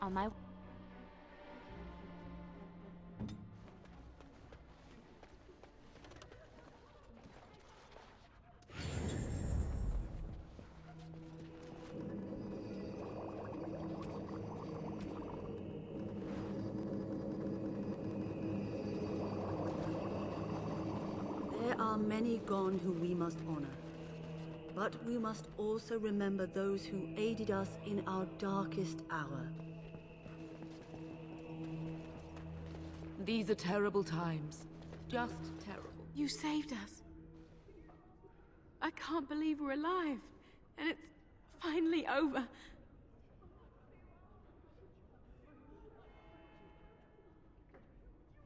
On my... There are many gone who we must honor. But we must also remember those who aided us in our darkest hour. These are terrible times. Just terrible. You saved us. I can't believe we're alive. And it's finally over.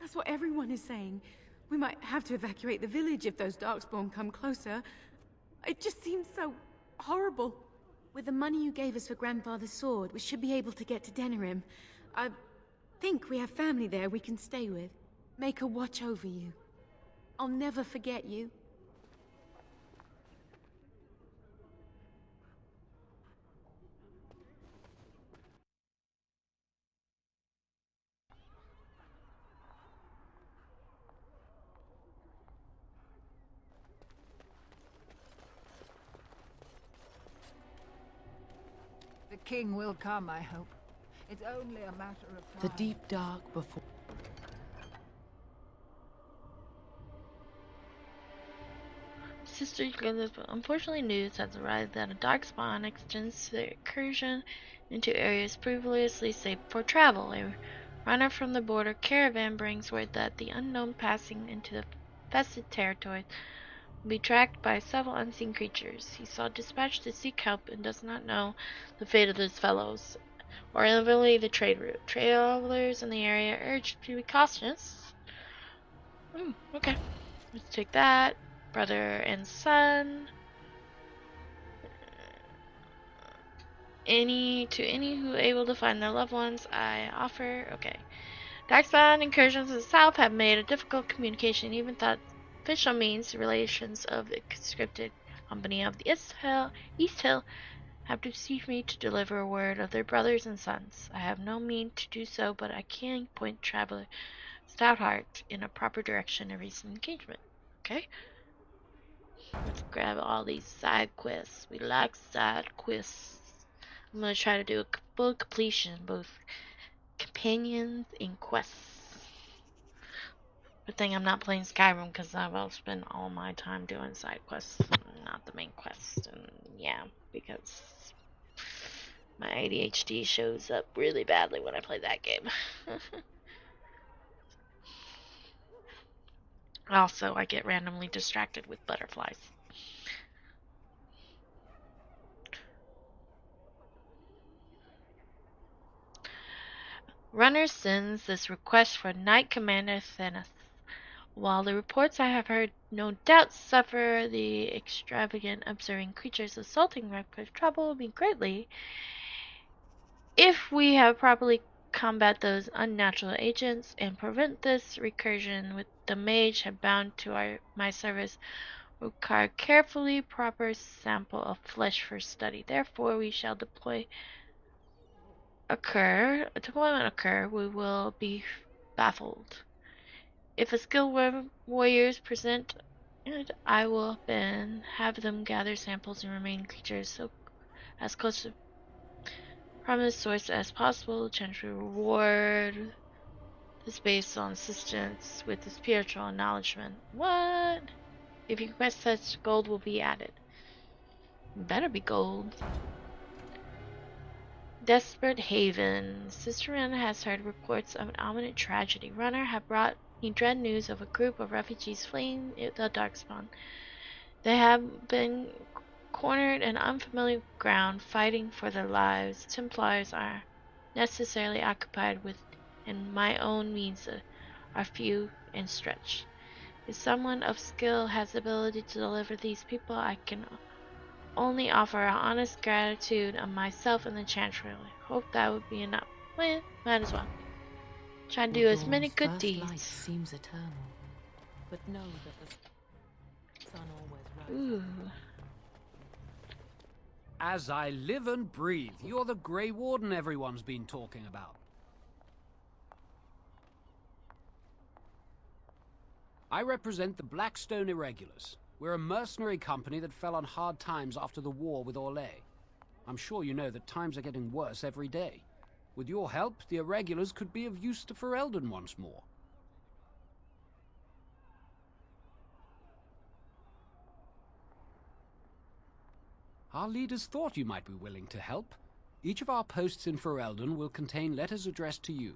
That's what everyone is saying. We might have to evacuate the village if those Darkspawn come closer. It just seems so horrible. With the money you gave us for Grandfather's sword, we should be able to get to Denerim. I think we have family there we can stay with. Make her watch over you. I'll never forget you. The king will come, I hope. It's only a matter of time. The deep dark before... Sister Redcliff, unfortunately news has arrived that a darkspawn extends their incursion into areas previously safe for travel. A runner from the border caravan brings word that the unknown passing into the infested territory will be tracked by several unseen creatures. He saw dispatched to seek help and does not know the fate of his fellows, or inevitably the trade route. Travelers in the area urged to be cautious. Okay. Let's take that. Brother and son. Any who able to find their loved ones, I offer. Okay. Darkspawn incursions in the south have made it difficult communication, even thought official means relations of the conscripted company of the East Hill have deceived me to deliver a word of their brothers and sons. I have no means to do so, but I can point traveler Stoutheart in a proper direction of recent engagement. Okay. Let's grab all these side quests. We like side quests. I'm gonna try to do a full completion, both companions and quests. Good thing I'm not playing Skyrim because I'll spend all my time doing side quests, not the main quest. And yeah, because my ADHD shows up really badly when I play that game. Also, I get randomly distracted with butterflies. Runner sends this request for Knight Commander Thanos. While the reports I have heard no doubt suffer the extravagant observing creatures assaulting Redcliff trouble me greatly, if we have properly combat those unnatural agents and prevent this recursion with the mage have bound to my service require carefully proper sample of flesh for study. Therefore we shall deployment occur, we will be baffled. If a skilled warriors present it, I will then have them gather samples and remaining creatures so as close to promised source as possible. Change reward is based on assistance with the spiritual acknowledgement. What? If you request such, gold will be added. Better be gold. Desperate Haven. Sister Anna has heard reports of an ominous tragedy. Runner have brought me dread news of a group of refugees fleeing the Darkspawn. They have been cornered in unfamiliar ground, fighting for their lives. Templars are necessarily occupied with, and my own means are few and stretched. If someone of skill has the ability to deliver these people, I can only offer an honest gratitude of myself and the Chancellery. Hope that would be enough. Well, might as well. Try to do as many good first deeds. light seems eternal, but know that the sun always rises. Ooh. As I live and breathe, you're the Grey Warden everyone's been talking about. I represent the Blackstone Irregulars. We're a mercenary company that fell on hard times after the war with Orlais. I'm sure you know that times are getting worse every day. With your help, the Irregulars could be of use to Ferelden once more. Our leaders thought you might be willing to help. Each of our posts in Ferelden will contain letters addressed to you.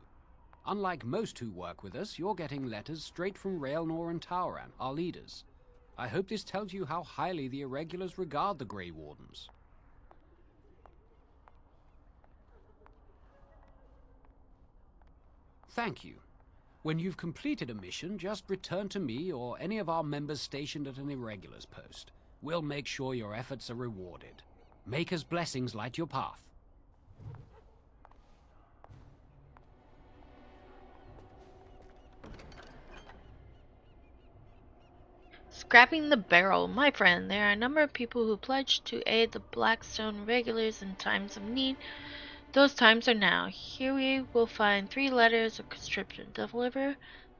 Unlike most who work with us, you're getting letters straight from Raelnor and Tauran, our leaders. I hope this tells you how highly the Irregulars regard the Grey Wardens. Thank you. When you've completed a mission, just return to me or any of our members stationed at an Irregulars post. We'll make sure your efforts are rewarded. Maker's blessings light your path. Scrapping the barrel. My friend, there are a number of people who pledged to aid the Blackstone regulars in times of need. Those times are now. Here we will find 3 letters of conscription. Deliver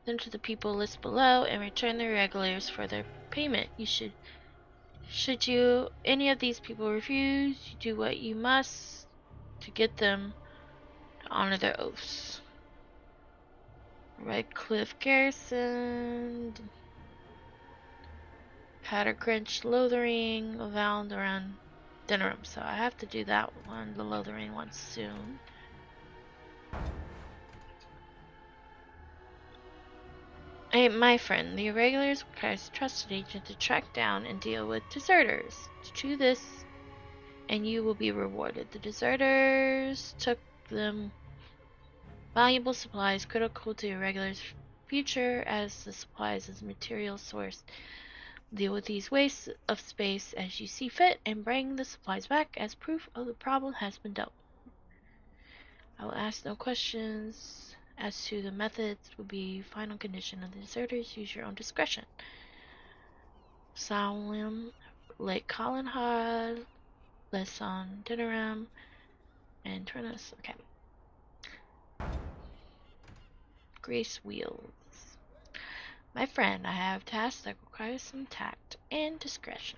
them to the people listed below and return the regulars for their payment. Should you any of these people refuse, you do what you must to get them to honor their oaths. Redcliff Garrison, Pattercrench, Lothering, Vald around Denham. So I have to do that one, the Lothering one, soon. Hey, my friend, the irregulars requires a trusted agent to track down and deal with deserters. Do this, and you will be rewarded. The deserters took them valuable supplies critical to irregulars' future, as the supplies as a material source. Deal with these wastes of space as you see fit, and bring the supplies back as proof of the problem has been dealt. I will ask no questions as to the methods. Will be final condition of the deserters. Use your own discretion. Salem, Lake Collinhard, Lesson, Denham, and Turnus. Okay. Grace Wheels. My friend, I have tasks that require some tact and discretion.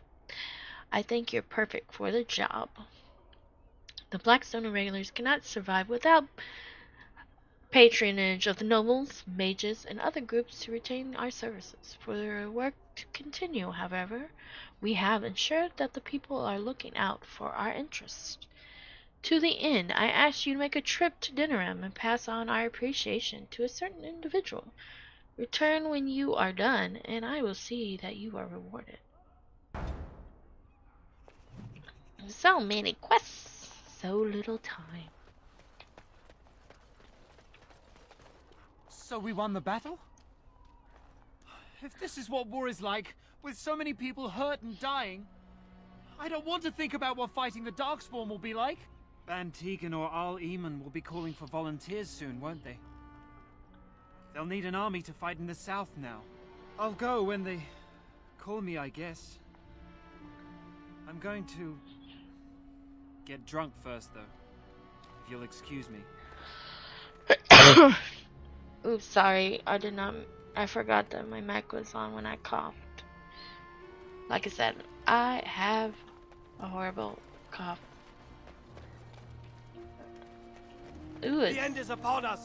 I think you're perfect for the job. The Blackstone irregulars cannot survive without patronage of the nobles, mages, and other groups to retain our services. For their work to continue, however, we have ensured that the people are looking out for our interests. To the end, I ask you to make a trip to Denham and pass on our appreciation to a certain individual. Return when you are done, and I will see that you are rewarded. So many quests, so little time. So we won the battle? If this is what war is like, with so many people hurt and dying, I don't want to think about what fighting the Darkspawn will be like. Van Tegan or Arl Eamon will be calling for volunteers soon, won't they? They'll need an army to fight in the south now. I'll go when they call me, I guess. I'm going to get drunk first, though, if you'll excuse me. Oops, sorry. I forgot that my mic was on when I coughed. Like I said, I have a horrible cough. Ooh, the end is upon us.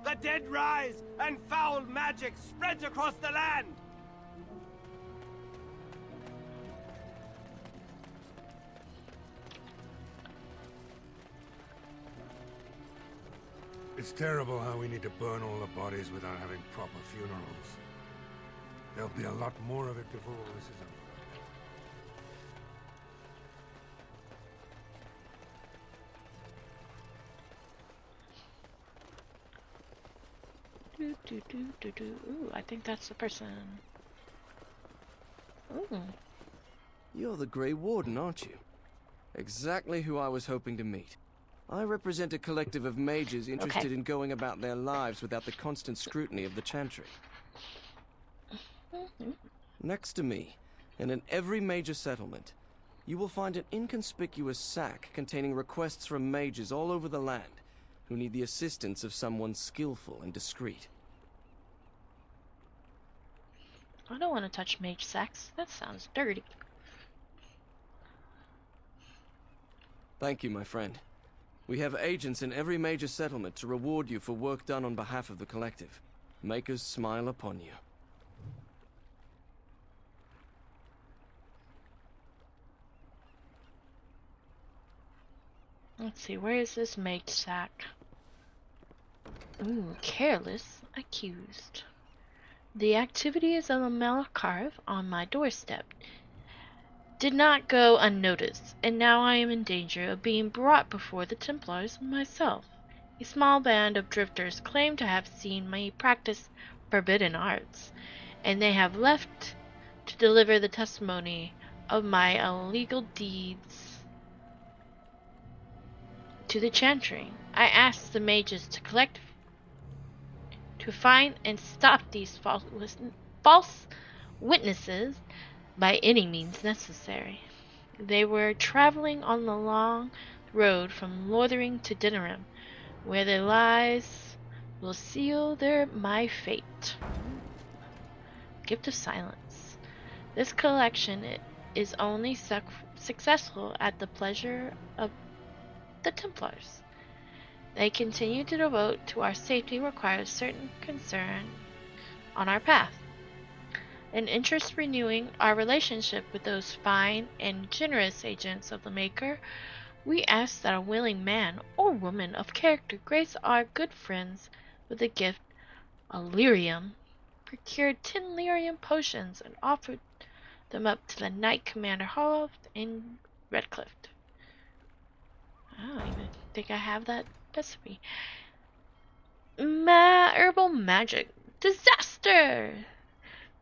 The dead rise, and foul magic spreads across the land. It's terrible how we need to burn all the bodies without having proper funerals. There'll be a lot more of it before all this is over. Ooh, I think that's the person. Ooh. You're the Grey Warden, aren't you? Exactly who I was hoping to meet. I represent a collective of mages interested in going about their lives without the constant scrutiny of the Chantry. Next to me, and in every major settlement, you will find an inconspicuous sack containing requests from mages all over the land who need the assistance of someone skillful and discreet. I don't want to touch mage sacks. That sounds dirty. Thank you, my friend. We have agents in every major settlement to reward you for work done on behalf of the collective. Makers smile upon you. Let's see, where is this mage sack? Ooh, careless accused. The activities of the Malakarv on my doorstep did not go unnoticed, and now I am in danger of being brought before the Templars myself. A small band of drifters claim to have seen me practice forbidden arts, and they have left to deliver the testimony of my illegal deeds to the chantry. I asked the mages to find and stop these false witnesses by any means necessary. They were traveling on the long road from Lothering to Dinnerim, where their lives will seal my fate. Gift of Silence. This collection is only successful at the pleasure of the Templars. They continue to devote to our safety requires certain concern on our path. In interest renewing our relationship with those fine and generous agents of the Maker, we ask that a willing man or woman of character grace our good friends with the gift of lyrium, procured 10 lyrium potions and offered them up to the Knight Commander Hall in Redcliff. I don't even think I have that recipe. Herbal magic. Disaster!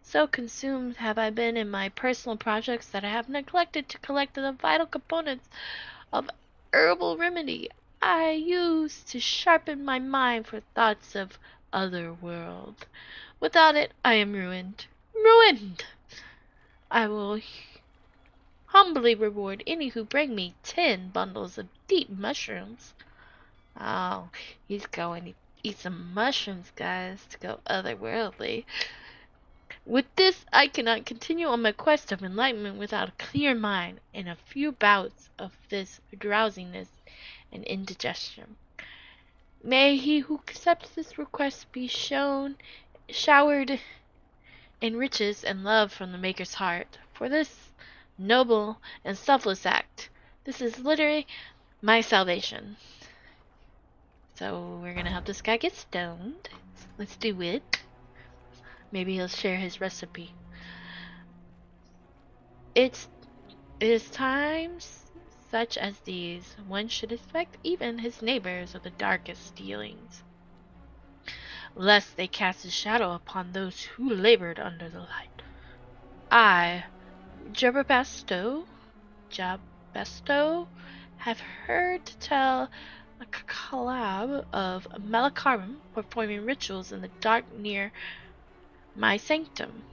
So consumed have I been in my personal projects that I have neglected to collect the vital components of herbal remedy I use to sharpen my mind for thoughts of other world. Without it, I am ruined. Ruined! I will humbly reward any who bring me 10 bundles of deep mushrooms. Oh, he's going to eat some mushrooms, guys, to go otherworldly. With this, I cannot continue on my quest of enlightenment without a clear mind and a few bouts of this drowsiness and indigestion. May he who accepts this request be showered in riches and love from the Maker's heart. For this noble and selfless act, this is literally my salvation. So we're gonna help this guy get stoned. Let's do it. Maybe he'll share his recipe. It is times such as these one should expect even his neighbors of the darkest dealings, lest they cast a shadow upon those who labored under the light. I, Jabasto, have heard tell a collab of Malakarim performing rituals in the dark near my sanctum.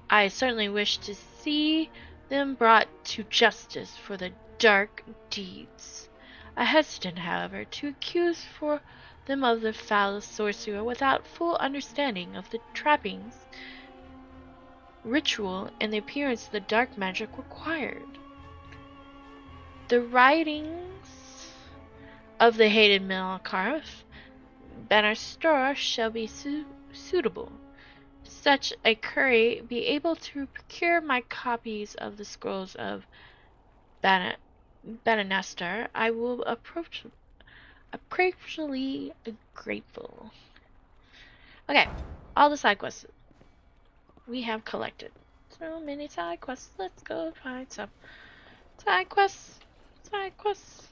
I certainly wish to see them brought to justice for the dark deeds. I hesitate, however, to accuse them of the foul sorcerer without full understanding of the trappings, ritual, and the appearance of the dark magic required. The writings of the hated Malakarif Banastora shall be suitable. Such a curry be able to procure my copies of the scrolls of Banastar, I will appropriately grateful. Okay, all the side quests we have collected. So many side quests. Let's go find some side quests. Side quests.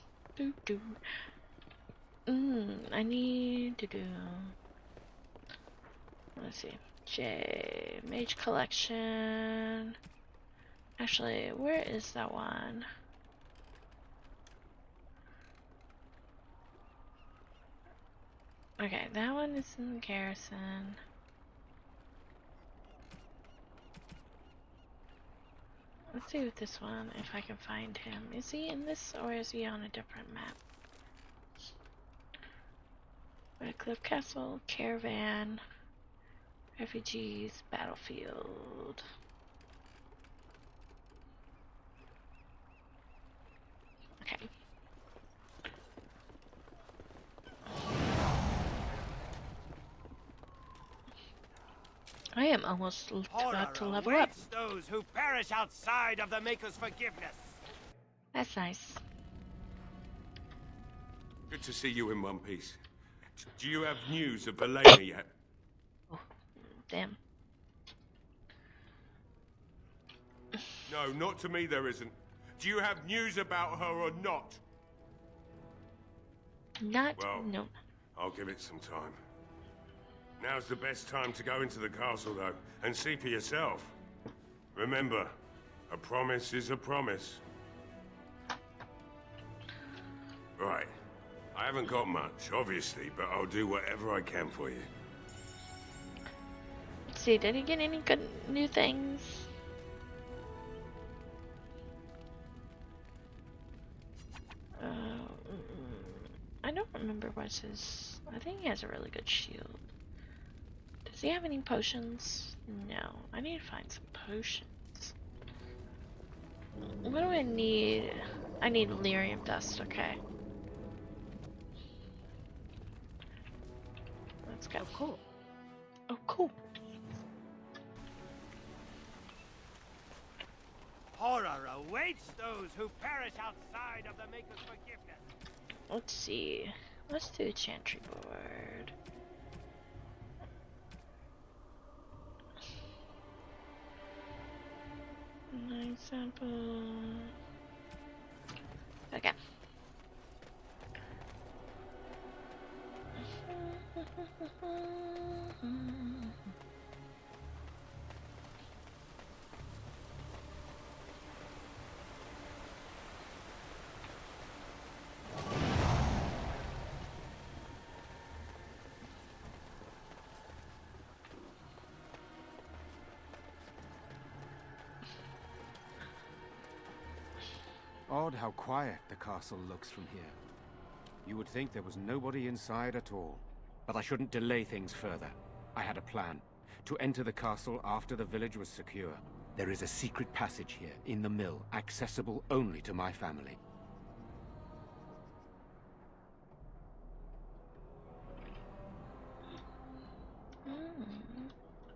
I need to do. Let's see. Mage collection. Actually, where is that one? Okay, that one is in the garrison. Let's see with this one, if I can find him. Is he in this, or is he on a different map? Redcliff Castle, Caravan, Refugees, Battlefield. Okay. I am almost about to level up. Those who perish outside of the Maker's forgiveness. That's nice. Good to see you in one piece. Do you have news of Valena yet? Oh, damn. No, not to me there isn't. Do you have news about her or not? No. I'll give it some time. Now's the best time to go into the castle, though, and see for yourself. Remember, a promise is a promise. Right. I haven't got much, obviously, but I'll do whatever I can for you. Let's see, did he get any good new things? I don't remember what's his... I think he has a really good shield. Does he have any potions? No. I need to find some potions. What do I need? I need lyrium dust, okay. Let's go. Oh, cool. Oh, cool. Horror awaits those who perish outside of the Maker's forgiveness. Let's see. Let's do a chantry board. Nice sample. Okay. Odd how quiet the castle looks from here. You would think there was nobody inside at all. But I shouldn't delay things further. I had a plan. To enter the castle after the village was secure. There is a secret passage here, in the mill, accessible only to my family.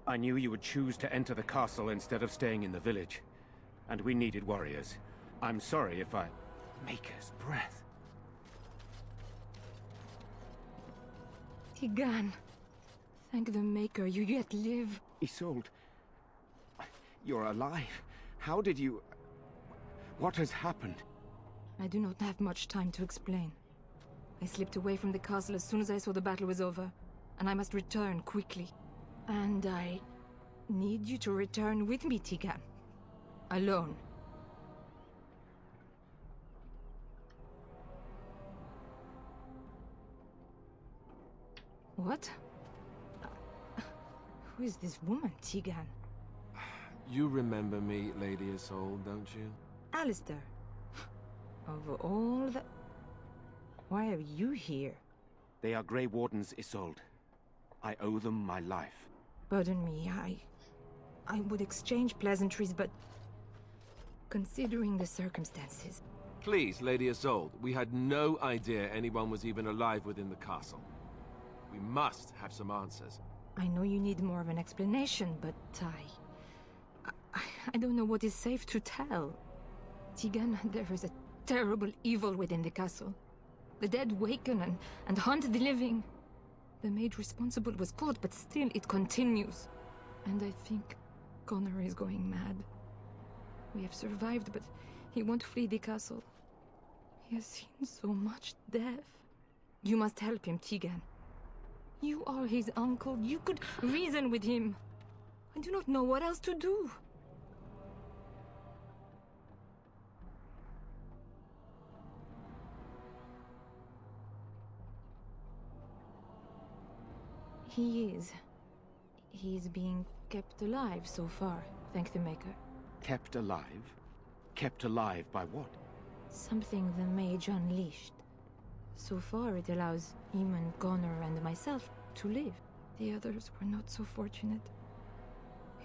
I knew you would choose to enter the castle instead of staying in the village. And we needed warriors. I'm sorry if I... Maker's breath. Tigan. Thank the Maker, you yet live. Isolde. You're alive. How did you... What has happened? I do not have much time to explain. I slipped away from the castle as soon as I saw the battle was over, and I must return quickly. And I need you to return with me, Tigan. Alone. What? Who is this woman, Tigan? You remember me, Lady Isolde, don't you? Alistair. Of all the... Why are you here? They are Grey Wardens, Isolde. I owe them my life. Pardon me, I would exchange pleasantries, but... Considering the circumstances... Please, Lady Isolde, we had no idea anyone was even alive within the castle. We must have some answers. I know you need more of an explanation, but I don't know what is safe to tell. Tigan, there is a terrible evil within the castle. The dead waken and haunt the living. The maid responsible was caught, but still it continues. And I think Connor is going mad. We have survived, but he won't flee the castle. He has seen so much death. You must help him, Tigan. You are his uncle. You could reason with him. I do not know what else to do. He is being kept alive so far, thank the Maker. Kept alive? Kept alive by what? Something the mage unleashed. So far, it allows Eamon, Connor, and myself to live. The others were not so fortunate.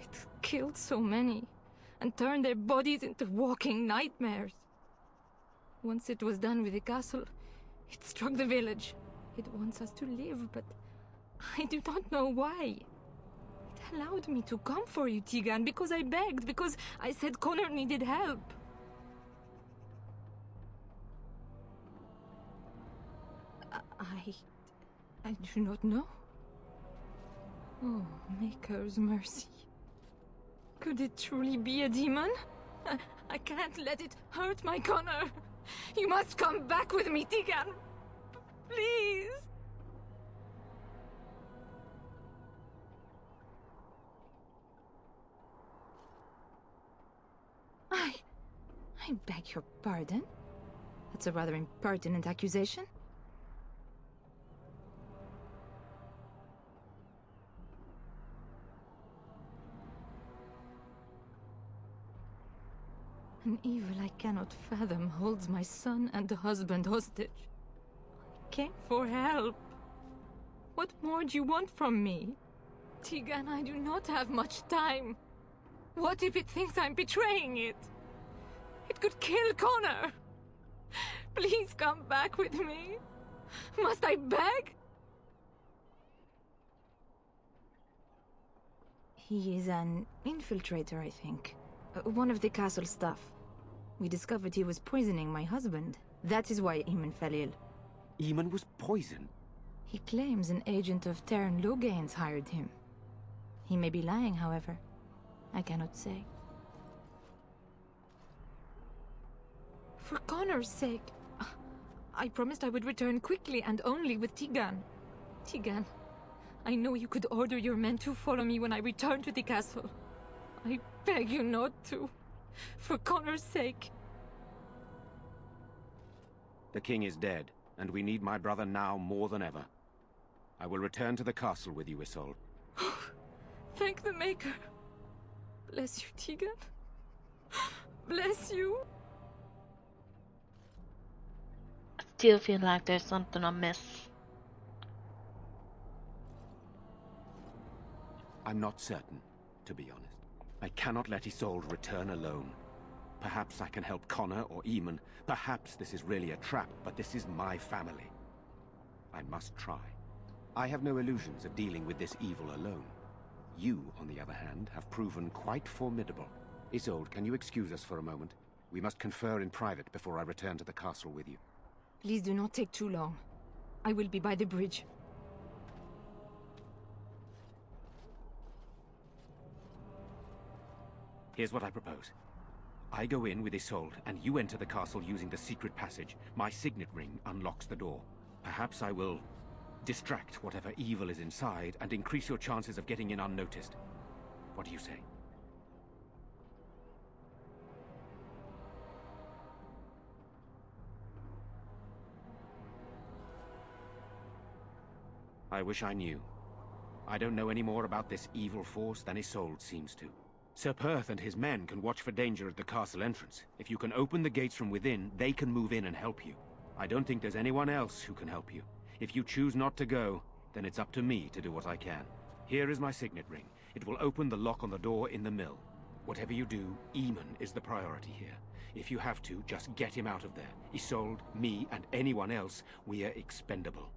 It killed so many, and turned their bodies into walking nightmares. Once it was done with the castle, it struck the village. It wants us to live, but I do not know why. It allowed me to come for you, Tigan, because I begged, because I said Connor needed help. I do not know. Oh, Maker's mercy. Could it truly be a demon? I can't let it hurt my Connor. You must come back with me, Tigan. Please. I beg your pardon. That's a rather impertinent accusation. An evil I cannot fathom holds my son and the husband hostage. I came for help. What more do you want from me? Tegan, I do not have much time. What if it thinks I'm betraying it? It could kill Connor. Please come back with me. Must I beg? He is an infiltrator, I think. One of the castle staff. We discovered he was poisoning my husband. That is why Eamon fell ill. Eamon was poisoned? He claims an agent of Terran Logain's hired him. He may be lying, however. I cannot say. For Connor's sake, I promised I would return quickly and only with Tegan. Tegan, I know you could order your men to follow me when I return to the castle. I beg you not to. For Connor's sake. The king is dead, and we need my brother now more than ever. I will return to the castle with you, Isolde. Thank the Maker. Bless you, Tegan. Bless you. I still feel like there's something amiss. I'm not certain, to be honest. I cannot let Isolde return alone. Perhaps I can help Connor or Eamon. Perhaps this is really a trap, but this is my family. I must try. I have no illusions of dealing with this evil alone. You, on the other hand, have proven quite formidable. Isolde, can you excuse us for a moment? We must confer in private before I return to the castle with you. Please do not take too long. I will be by the bridge. Here's what I propose. I go in with Isolde, and you enter the castle using the secret passage. My signet ring unlocks the door. Perhaps I will distract whatever evil is inside and increase your chances of getting in unnoticed. What do you say? I wish I knew. I don't know any more about this evil force than Isolde seems to. Sir Perth and his men can watch for danger at the castle entrance. If you can open the gates from within, they can move in and help you. I don't think there's anyone else who can help you. If you choose not to go, then it's up to me to do what I can. Here is my signet ring. It will open the lock on the door in the mill. Whatever you do, Eamon is the priority here. If you have to, just get him out of there. Isolde, me, and anyone else, we are expendable.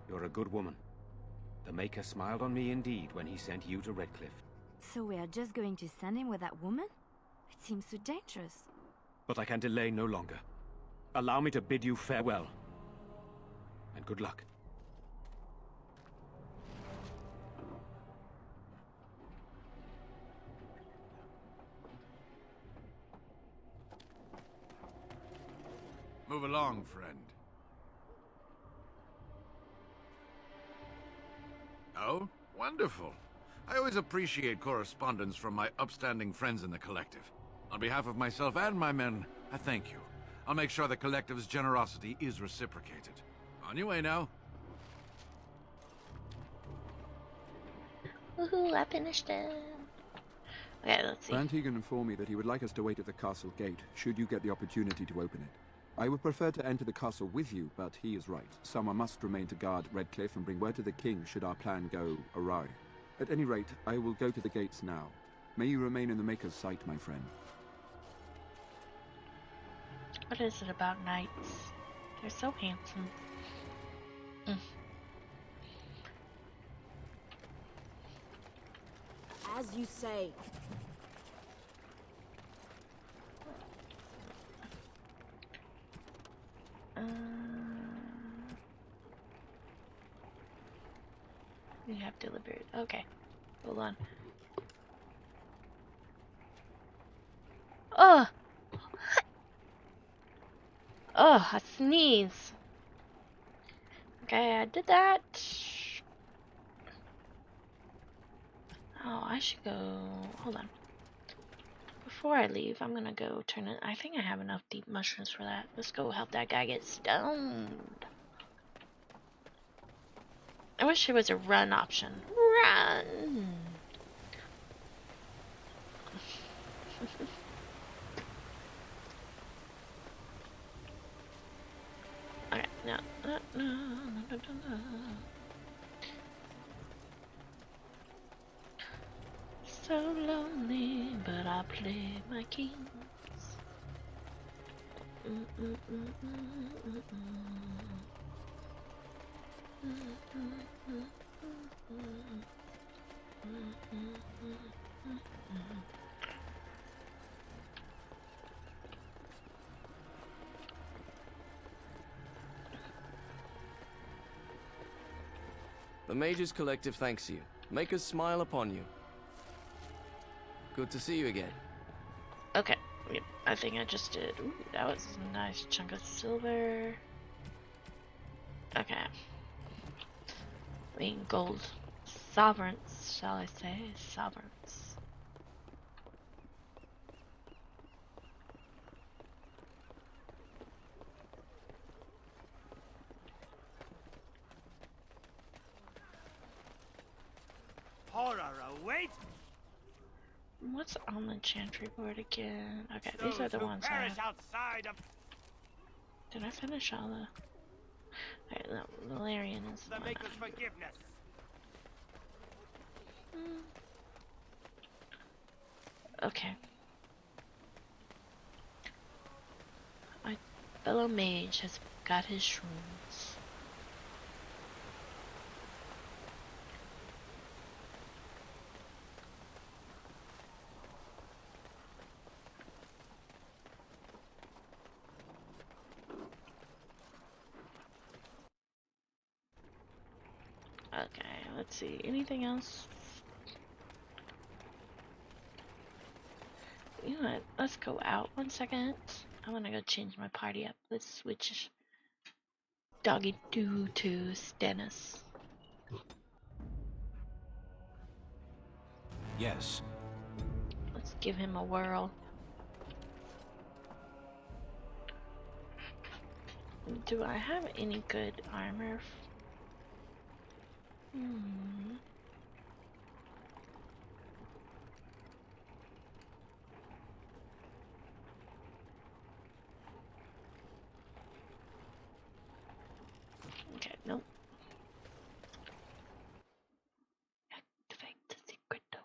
You're a good woman. The Maker smiled on me indeed when he sent you to Redcliff. So we are just going to send him with that woman? It seems so dangerous. But I can delay no longer. Allow me to bid you farewell. And good luck. Move along, friend. Oh, wonderful. I always appreciate correspondence from my upstanding friends in the Collective. On behalf of myself and my men, I thank you. I'll make sure the Collective's generosity is reciprocated. On your way now. Woohoo, I finished it. Okay, let's see. Van Tegan informed me that he would like us to wait at the castle gate, should you get the opportunity to open it. I would prefer to enter the castle with you, but he is right. Someone must remain to guard Redcliff and bring word to the king should our plan go awry. At any rate, I will go to the gates now. May you remain in the Maker's sight, my friend. What is it about knights? They're so handsome. As you say. We have delivered. Okay, hold on. Oh, I sneeze. Okay, I did that. Oh, I should go. Hold on. before I leave, I'm gonna go turn it. I think I have enough deep mushrooms for that. Let's go help that guy get stoned. I wish there was a run option. Run! Okay, no. So lonely, but I play my keys. The Mages Collective thanks you. Makers smile upon you. Good to see you again. Okay, yep, I think I just did. Ooh, that was a nice chunk of silver. Okay. I mean, gold. Sovereigns, shall I say? Sovereigns. Horror awaits. What's on the chantry board again? Okay, these are the ones I have. Outside of Did I finish all the... Alright, no, Valerian is the the one Maker's I- forgiveness. Okay. My fellow mage has got his shrooms. Okay, let's see. Anything else? You know what? Let's go out 1 second. I want to go change my party up. Let's switch Doggy Doo to Stennis. Yes. Let's give him a whirl. Do I have any good armor? Okay, nope. Activate the secret door.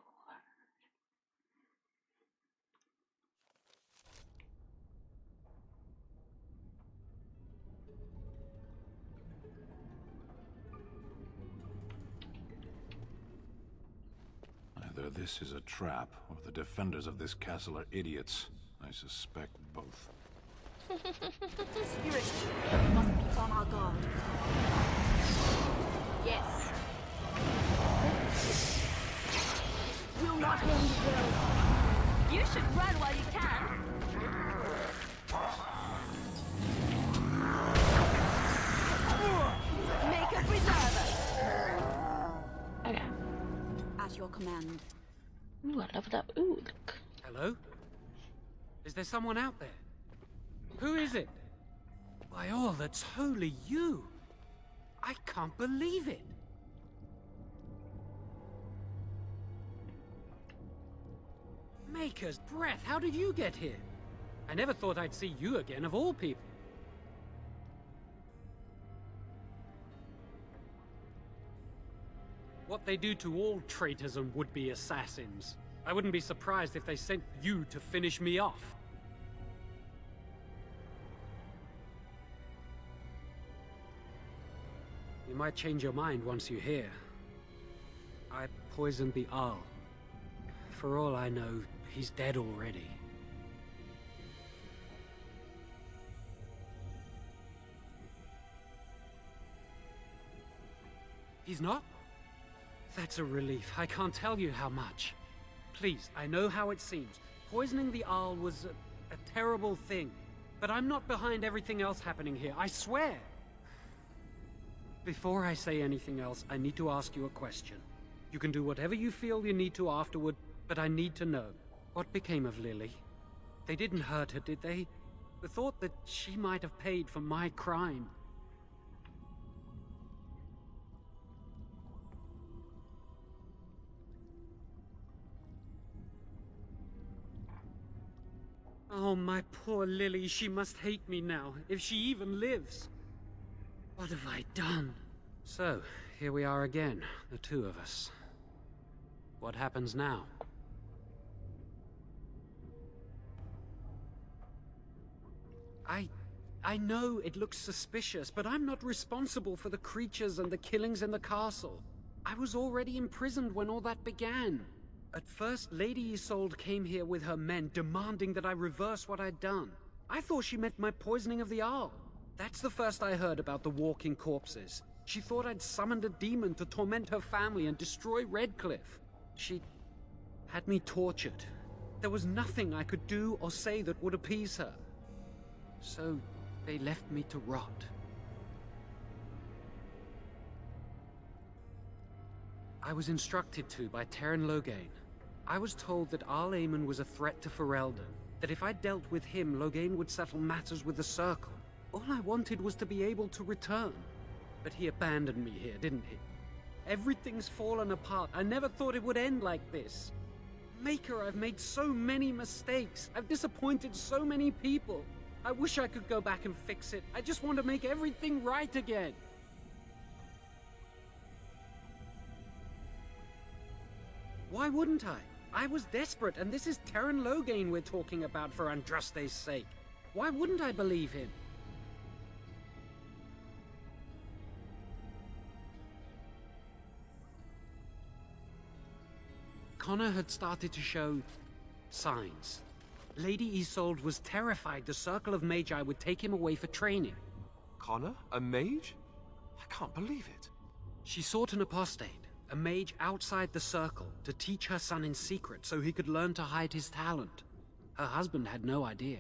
Either this is a trap, or the defenders of this castle are idiots. I suspect both. Spirit, must be on our guard. Yes. Will not end well. You should run while you can. Make a preserver. Okay. At your command. Ooh, I love that. Ooh, look. Hello? Is there someone out there? Who is it? By all that's holy, you! I can't believe it! Maker's breath, how did you get here? I never thought I'd see you again, of all people. What they do to all traitors and would-be assassins. I wouldn't be surprised if they sent you to finish me off. You might change your mind once you hear. I poisoned the Arl. For all I know, he's dead already. He's not? That's a relief. I can't tell you how much. Please, I know how it seems. Poisoning the Arl was a terrible thing. But I'm not behind everything else happening here, I swear. Before I say anything else, I need to ask you a question. You can do whatever you feel you need to afterward, but I need to know. What became of Lily? They didn't hurt her, did they? The thought that she might have paid for my crime. Oh, my poor Lily, she must hate me now, if she even lives. What have I done? So, here we are again, the two of us. What happens now? I know it looks suspicious, but I'm not responsible for the creatures and the killings in the castle. I was already imprisoned when all that began. At first, Lady Isolde came here with her men, demanding that I reverse what I'd done. I thought she meant my poisoning of the Arl. That's the first I heard about the walking corpses. She thought I'd summoned a demon to torment her family and destroy Redcliff. She had me tortured. There was nothing I could do or say that would appease her. So, they left me to rot. I was instructed to by Terran Loghain. I was told that Arl Aemon was a threat to Ferelden, that if I dealt with him, Loghain would settle matters with the Circle. All I wanted was to be able to return. But he abandoned me here, didn't he? Everything's fallen apart. I never thought it would end like this. Maker, I've made so many mistakes. I've disappointed so many people. I wish I could go back and fix it. I just want to make everything right again. Why wouldn't I? I was desperate, and this is Terran Loghain we're talking about for Andraste's sake. Why wouldn't I believe him? Connor had started to show signs. Lady Isolde was terrified the Circle of Magi would take him away for training. Connor? A mage? I can't believe it. She sought an apostate, a mage outside the Circle, to teach her son in secret so he could learn to hide his talent. Her husband had no idea.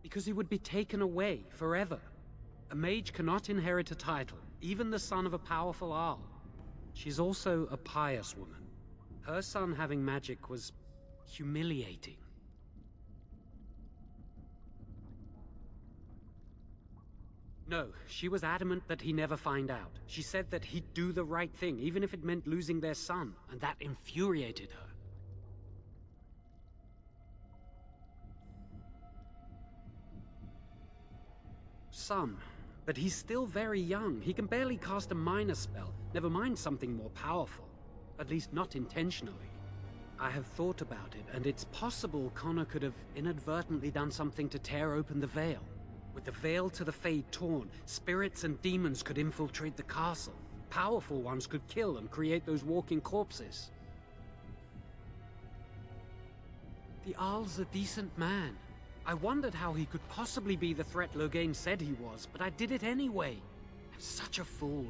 Because he would be taken away forever. A mage cannot inherit a title, even the son of a powerful Arl. She's also a pious woman. Her son having magic was humiliating. No, she was adamant that he never find out. She said that he'd do the right thing, even if it meant losing their son, and that infuriated her. Some, but he's still very young. He can barely cast a minor spell, never mind something more powerful. At least not intentionally. I have thought about it, and it's possible Connor could have inadvertently done something to tear open the veil. With the veil to the Fade torn, spirits and demons could infiltrate the castle. Powerful ones could kill and create those walking corpses. The Arl's a decent man. I wondered how he could possibly be the threat Loghain said he was, but I did it anyway. I'm such a fool.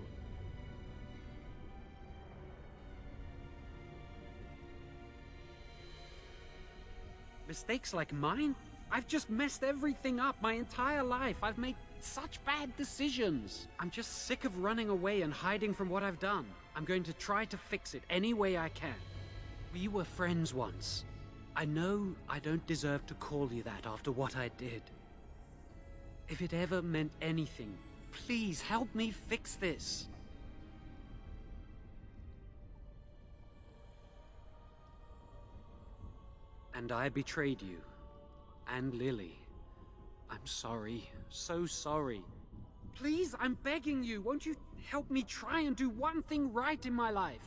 Mistakes like mine? I've just messed everything up my entire life. I've made such bad decisions. I'm just sick of running away and hiding from what I've done. I'm going to try to fix it any way I can. We were friends once. I know I don't deserve to call you that after what I did. If it ever meant anything, please help me fix this. And I betrayed you. And Lily. I'm sorry. So sorry. Please, I'm begging you. Won't you help me try and do one thing right in my life?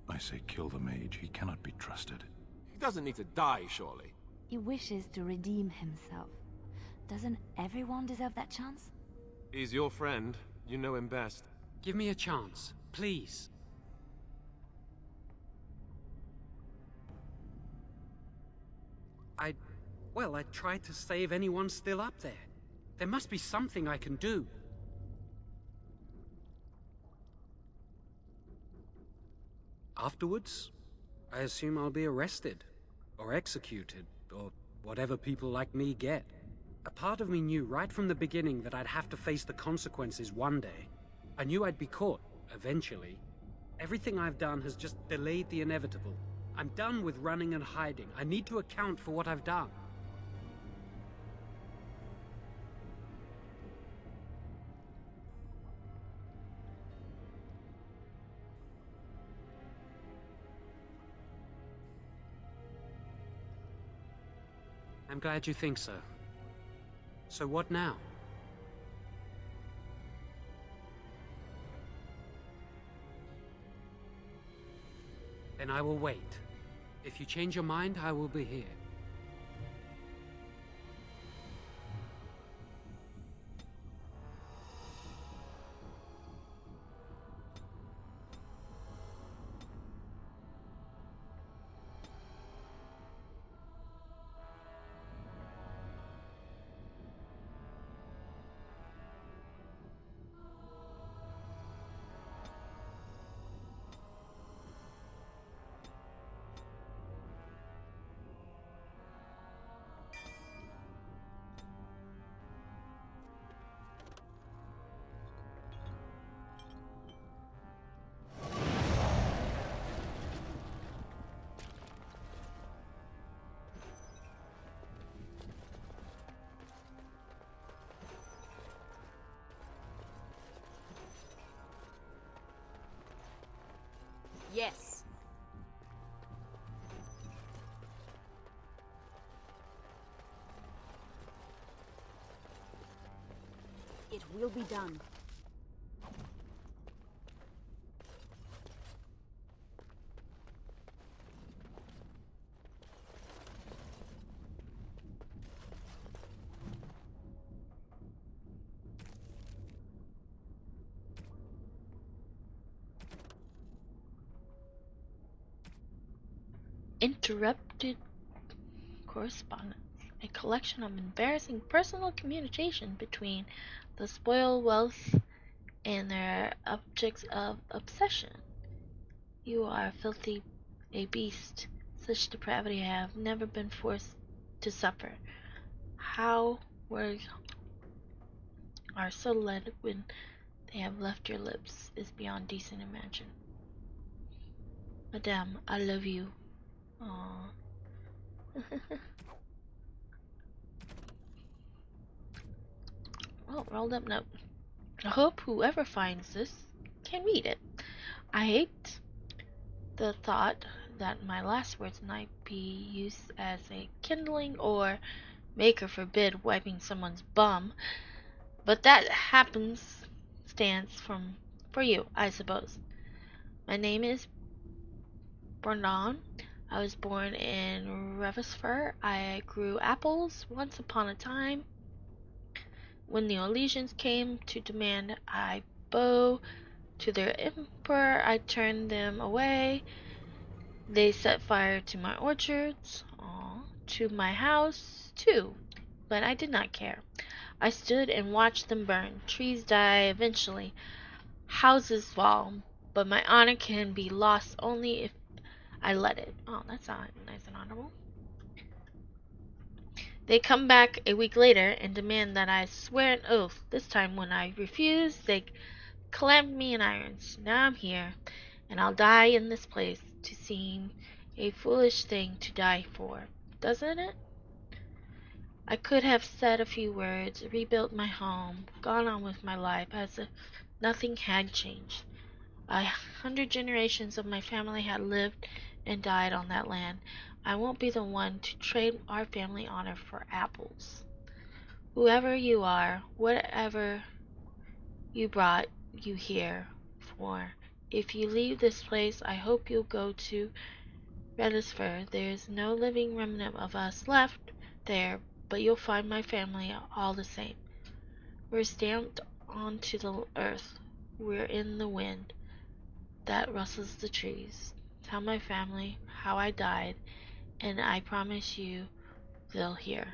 I say kill the mage. He cannot be trusted. He doesn't need to die, surely. He wishes to redeem himself. Doesn't everyone deserve that chance? He's your friend. You know him best. Give me a chance, please. I tried to save anyone still up there. There must be something I can do. Afterwards, I assume I'll be arrested, or executed, or whatever people like me get. A part of me knew right from the beginning that I'd have to face the consequences one day. I knew I'd be caught, eventually. Everything I've done has just delayed the inevitable. I'm done with running and hiding. I need to account for what I've done. I'm glad you think so. So what now? Then I will wait. If you change your mind, I will be here. Yes. It will be done. Interrupted correspondence. A collection of embarrassing personal communication between the spoiled wealth and their objects of obsession. You are filthy, a beast. Such depravity I have never been forced to suffer. How words are so led when they have left your lips is beyond decent imagine. Madame, I love you. Aww. Oh, rolled up note. I hope whoever finds this can read it. I hate the thought that my last words might be used as a kindling or, maker forbid, wiping someone's bum, but that happens stands for you, I suppose. My name is Bernard. I was born in Redcliff. I grew apples once upon a time. When the Orlesians came to demand I bow to their emperor, I turned them away. They set fire to my orchards, to my house, too, but I did not care. I stood and watched them burn. Trees die eventually, houses fall, but my honor can be lost only if I let it. Oh, that's not nice and honorable. They come back a week later and demand that I swear an oath. This time when I refuse, they clamped me in irons. Now I'm here, and I'll die in this place. To seem a foolish thing to die for, doesn't it? I could have said a few words, rebuilt my home, gone on with my life as if nothing had changed. 100 generations of my family had lived and died on that land. I won't be the one to trade our family honor for apples. Whoever you are, whatever you brought you here for, if you leave this place, I hope you'll go to Redcliff. There's no living remnant of us left there, but you'll find my family all the same. We're stamped onto the earth. We're in the wind that rustles the trees. Tell my family how I died, and I promise you they'll hear.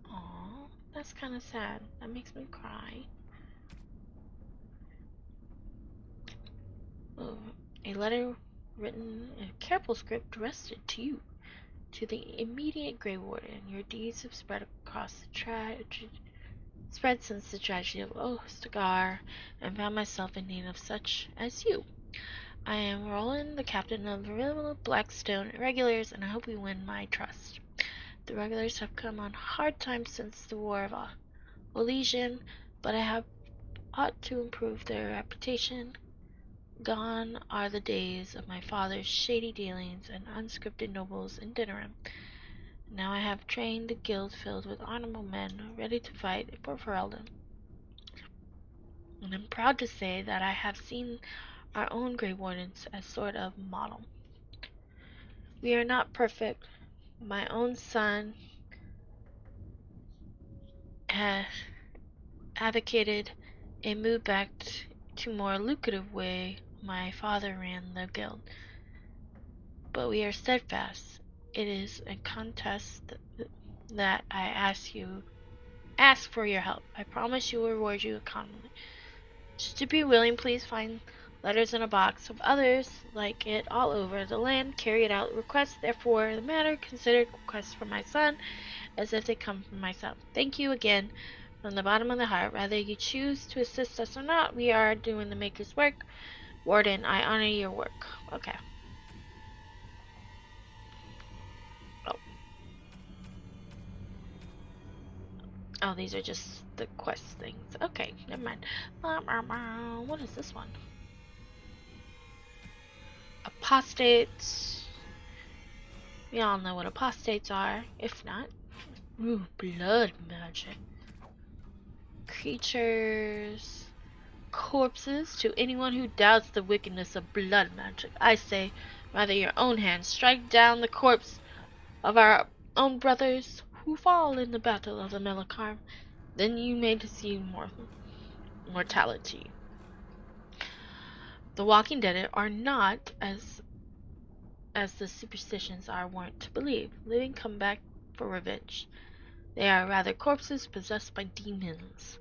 Aww, that's kind of sad. That makes me cry. Oh, a letter written in careful script addressed to you. To the immediate Grey Warden, your deeds have spread across the spread since the tragedy of Ostagar, and found myself in need of such as you. I am Roland, the captain of the Blackstone Regulars, and I hope you win my trust. The Regulars have come on hard times since the War of Elysian, but I have ought to improve their reputation. Gone are the days of my father's shady dealings and unscripted nobles in Dinnerum. Now I have trained a guild filled with honorable men ready to fight for Ferelden. And I'm proud to say that I have seen our own Grey Wardens as sort of model. We are not perfect. My own son has advocated a move back to more lucrative way my father ran the guild. But we are steadfast. It is a contest that I ask for your help. I promise you will reward you accordingly. Just to be willing, please find letters in a box of others like it all over the land. Carry it out. Request, therefore, the matter considered requests from my son as if they come from myself. Thank you again from the bottom of the heart. Whether you choose to assist us or not, we are doing the Maker's work. Warden, I honor your work. Okay. Oh, these are just the quest things. Okay, never mind. What is this one? Apostates. We all know what apostates are. If not, ooh, blood magic. Creatures. Corpses. To anyone who doubts the wickedness of blood magic, I say, rather your own hand strike down the corpse of our own brothers who fall in the battle of the Melikarm. Then you may deceive mortality. The Walking Dead are not, as the superstitions are wont to believe, living come back for revenge. They are rather corpses possessed by demons.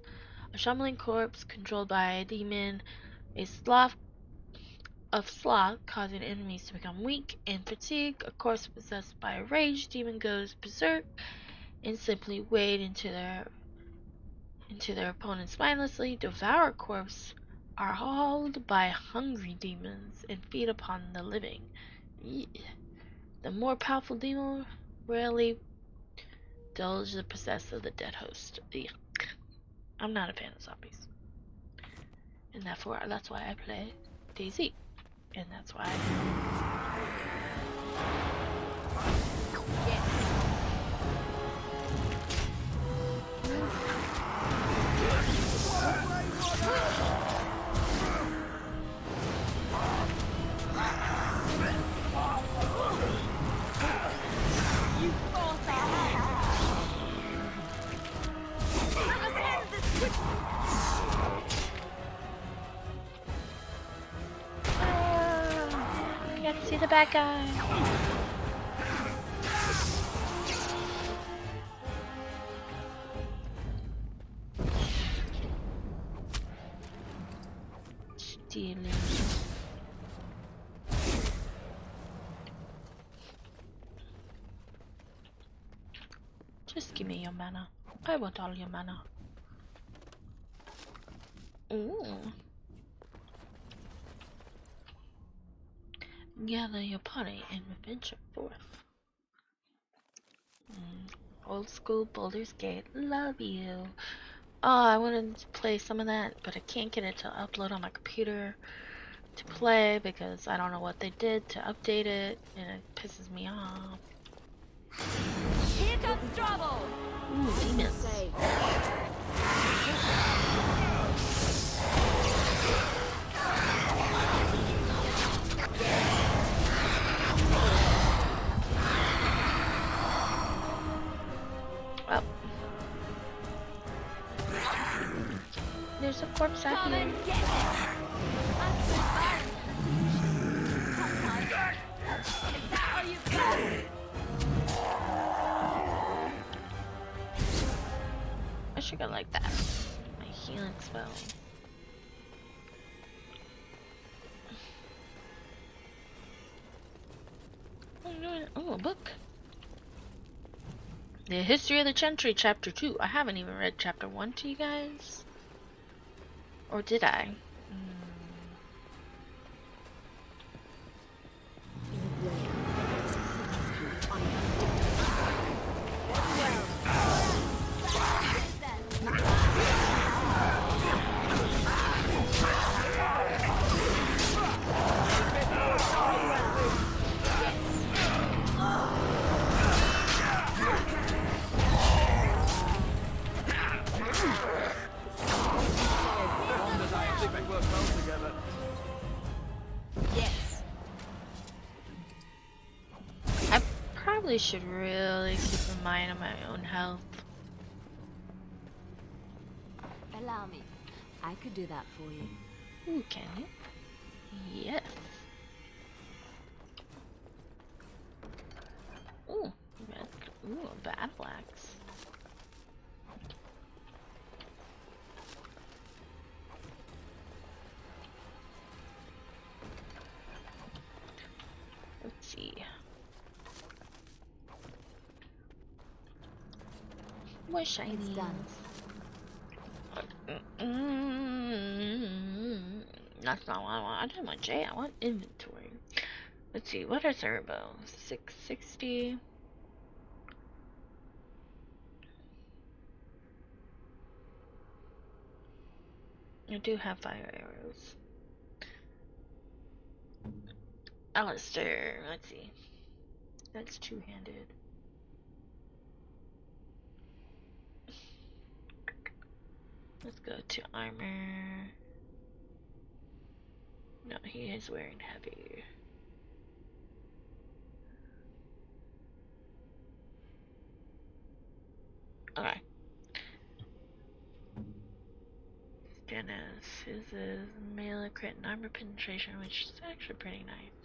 A shambling corpse controlled by a demon, a sloth causing enemies to become weak and fatigue. A corpse possessed by a rage demon goes berserk and simply wade into their opponents mindlessly. Devour corpse are hauled by hungry demons and feed upon the living. The more powerful demon rarely indulge the possessed of the dead host. I'm not a fan of zombies, and that's why I play DayZ, and that's why. You got to see the bad guy. Stealing. Just give me your mana. I want all your mana. Ooh. Gather your party and venture forth. Old school Baldur's Gate. Love you. Oh, I wanted to play some of that, but I can't get it to upload on my computer to play because I don't know what they did to update it, and it pisses me off. Here comes trouble! Ooh, demons. Well, there's a corpse out here. I should go like that. My healing spell. Oh, a book. The History of the Chantry, Chapter 2. I haven't even read Chapter 1 to you guys. Or did I? Probably should really keep in mind of my own health. Allow me. I could do that for you. Ooh, can you? Yes. Ooh, a battle axe. Let's see. More shiny. It's done. That's not what I want. I didn't want J. I want inventory. Let's see. What are turbo? 660. I do have fire arrows. Alistair. Let's see. That's two-handed. Let's go to armor. No, he is wearing heavy. Okay. Dennis. His is melee crit and armor penetration, which is actually pretty nice.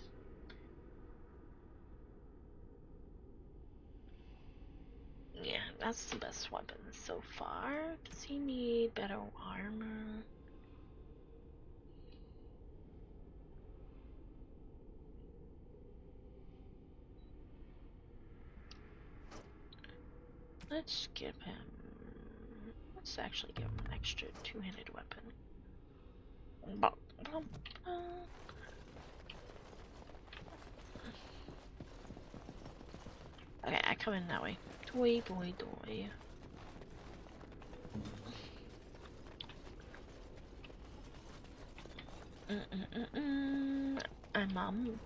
Yeah, that's the best weapon so far. Does he need better armor? Let's give him... Let's actually give him an extra two-handed weapon. Okay, I come in that way. Toy, boy, toy. I'm mom.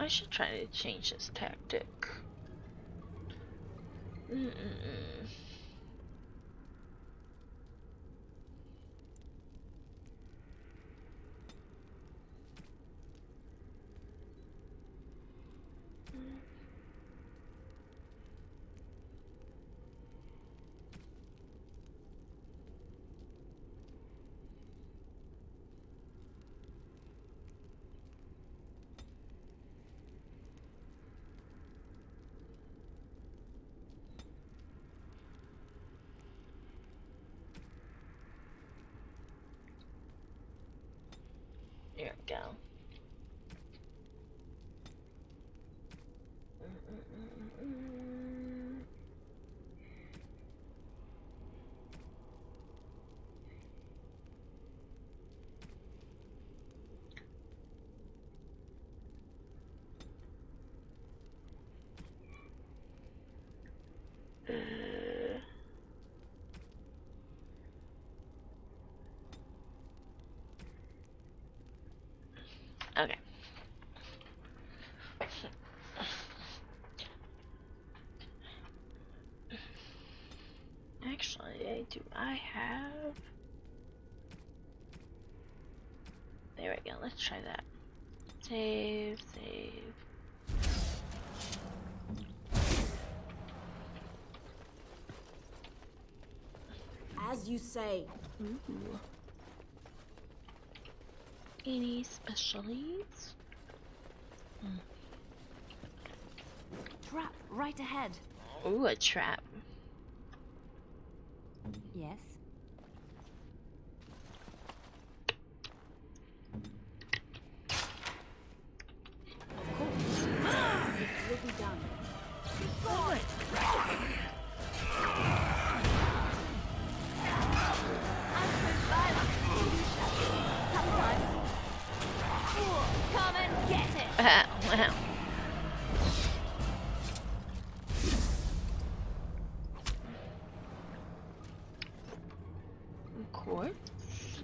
I should try to change this tactic. There we go. Okay. Actually, do I have... There we go, let's try that. Save, save. As you say. Ooh. Any specialties? Trap right ahead. Ooh, a trap. Yes. Of course. It will be done. Sometimes. Come and get it. Wow. Quartz.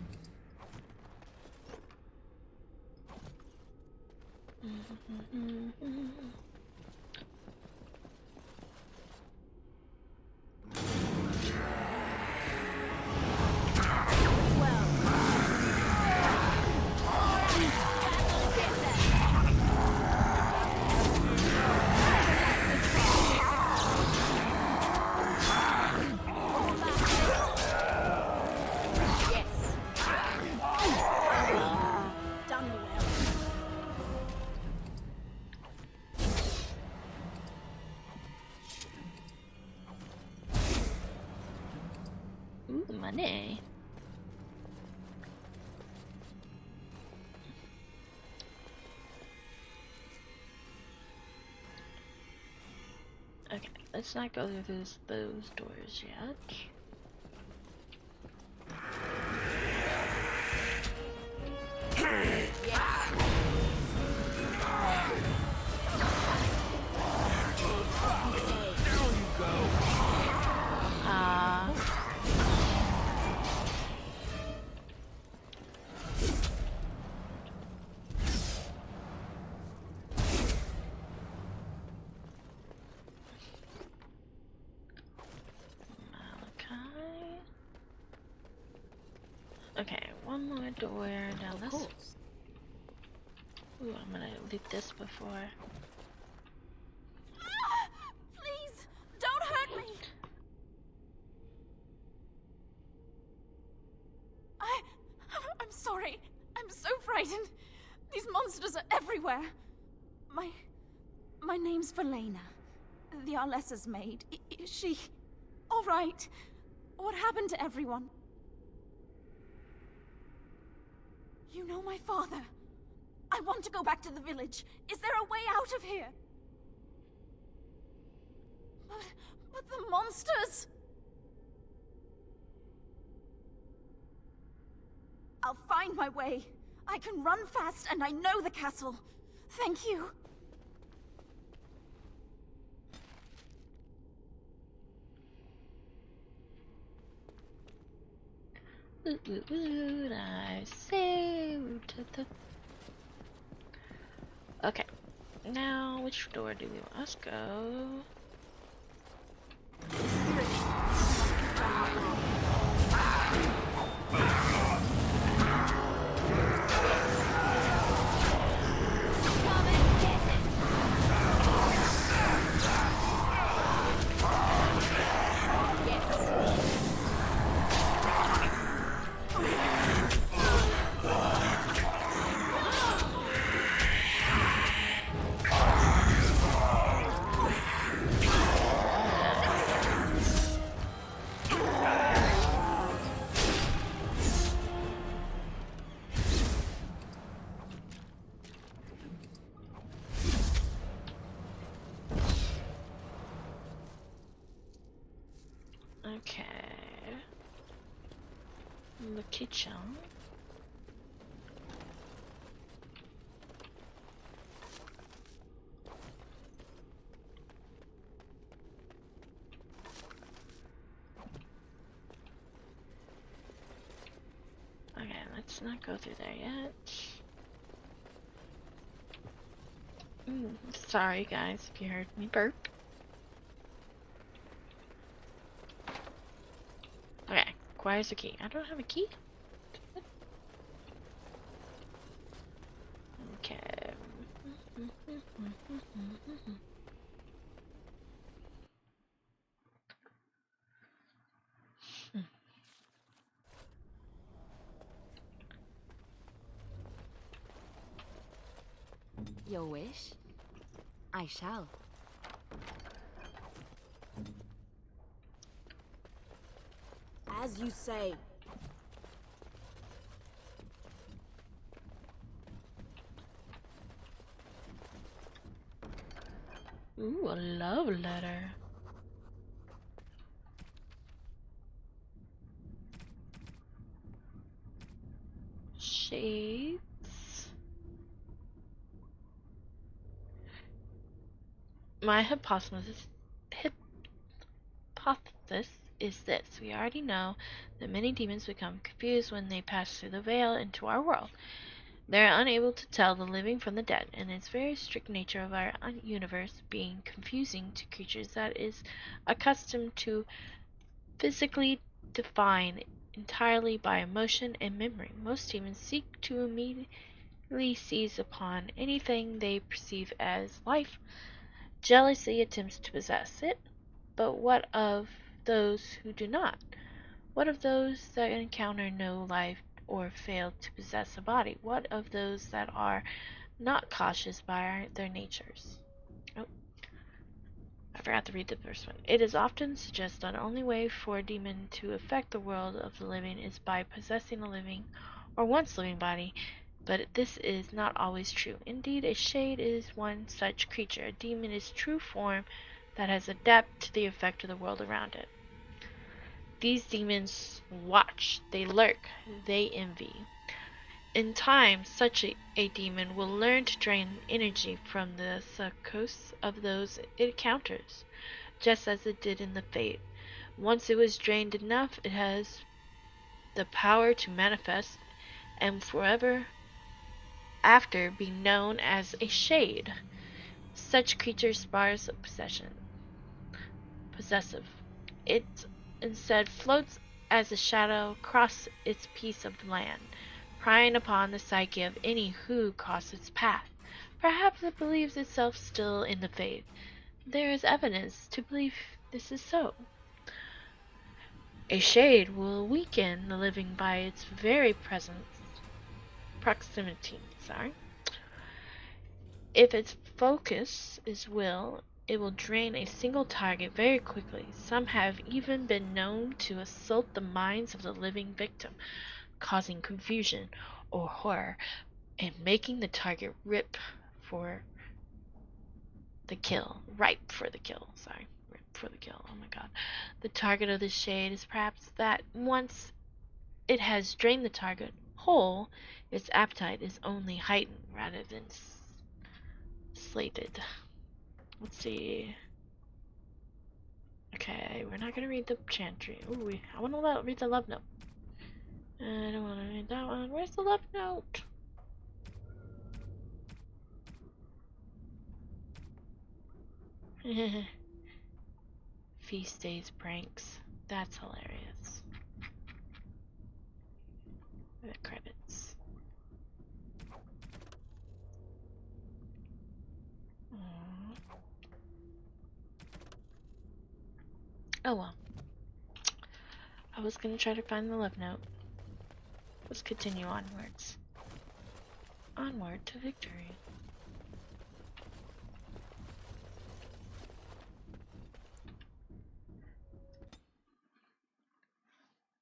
Ooh, money. Okay, let's not go through those doors yet. Okay, one more door. Now let's. Ooh, I'm gonna loot this before. Please, don't hurt me. I'm sorry. I'm so frightened. These monsters are everywhere. My name's Valena. The Arlessa's maid. Is she all right? What happened to everyone? You know my father. I want to go back to the village. Is there a way out of here? But the monsters! I'll find my way. I can run fast and I know the castle. Thank you. I saved the... Okay, now which door do we want? Let's go. Okay. The kitchen. Okay, let's not go through there yet. Sorry guys, if you heard me burp. requires a key. I don't have a key? Okay. Your wish? I shall. As you say. Ooh, a love letter. Shades. My hypothesis is this. We already know that many demons become confused when they pass through the veil into our world. They are unable to tell the living from the dead, and its very strict nature of our universe being confusing to creatures that is accustomed to physically define entirely by emotion and memory. Most demons seek to immediately seize upon anything they perceive as life, jealously attempts to possess it. But what of those who do not? What of those that encounter no life or fail to possess a body? What of those that are not cautious by their natures? Oh, I forgot to read the first one. It is often suggested that the only way for a demon to affect the world of the living is by possessing a living or once living body, but this is not always true. Indeed, a shade is one such creature. A demon is true form that has adapted to the effect of the world around it. These demons watch, they lurk, they envy. In time, such a demon will learn to drain energy from the psychos of those it encounters, just as it did in the Fate. Once it was drained enough, it has the power to manifest and forever after be known as a shade. Such creature spars possessive. It instead floats as a shadow across its piece of land, prying upon the psyche of any who cross its path. Perhaps it believes itself still in the faith. There is evidence to believe this is so. A shade will weaken the living by its very proximity. If its focus is will, it will drain a single target very quickly. Some have even been known to assault the minds of the living victim, causing confusion or horror and making the target ripe for the kill. Ripe for the kill. Oh my god. The target of the shade is perhaps that once it has drained the target whole, its appetite is only heightened rather than slated. Let's see. Okay, we're not gonna read the chantry. Ooh, I want to read the love note. I don't want to read that one. Where's the love note? Feast days pranks. That's hilarious. The credits. Oh well. I was gonna try to find the love note. Let's continue onwards. Onward to victory.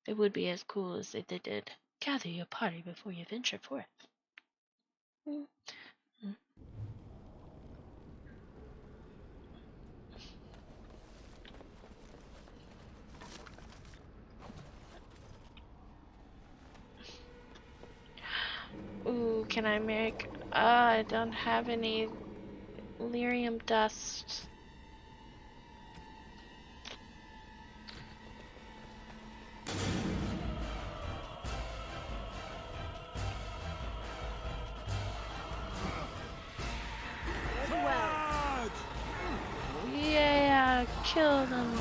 It would be as cool as if they did. Gather your party before you venture forth. Ooh, can I make... I don't have any lyrium dust. Yeah, kill them.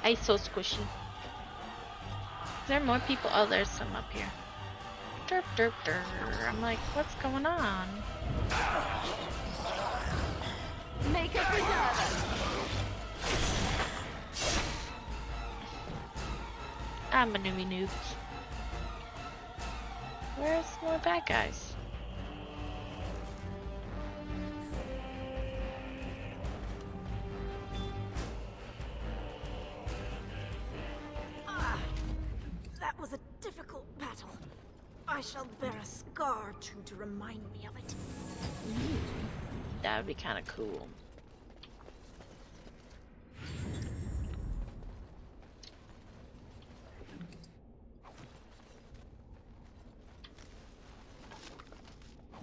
Ice so squishy. Is there more people? Oh, there's some up here. Derp, derp, derp. I'm like, what's going on? Make a preserver. I'm a newbie noob. Where's more bad guys? That was a difficult battle. I shall bear a scar or two to remind me of it. That would be kind of cool.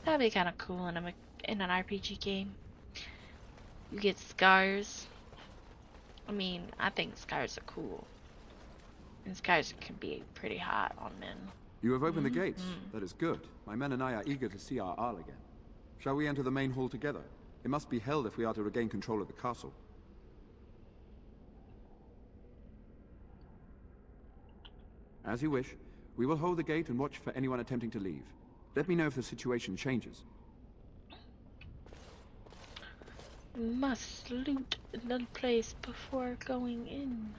That'd be kind of cool in an RPG game. You get scars. I mean, I think scars are cool. And scars can be pretty hot on men. You have opened the gates. That is good. My men and I are eager to see our Arl again. Shall we enter the main hall together? It must be held if we are to regain control of the castle. As you wish. We will hold the gate and watch for anyone attempting to leave. Let me know if the situation changes. Must loot the place before going in.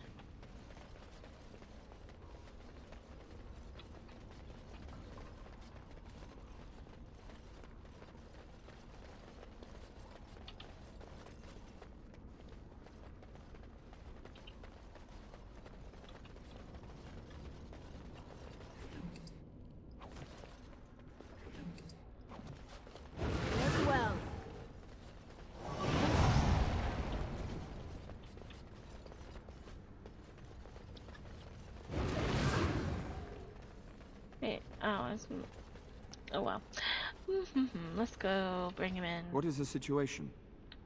As well. Wait, oh well. Let's go bring him in. What is the situation?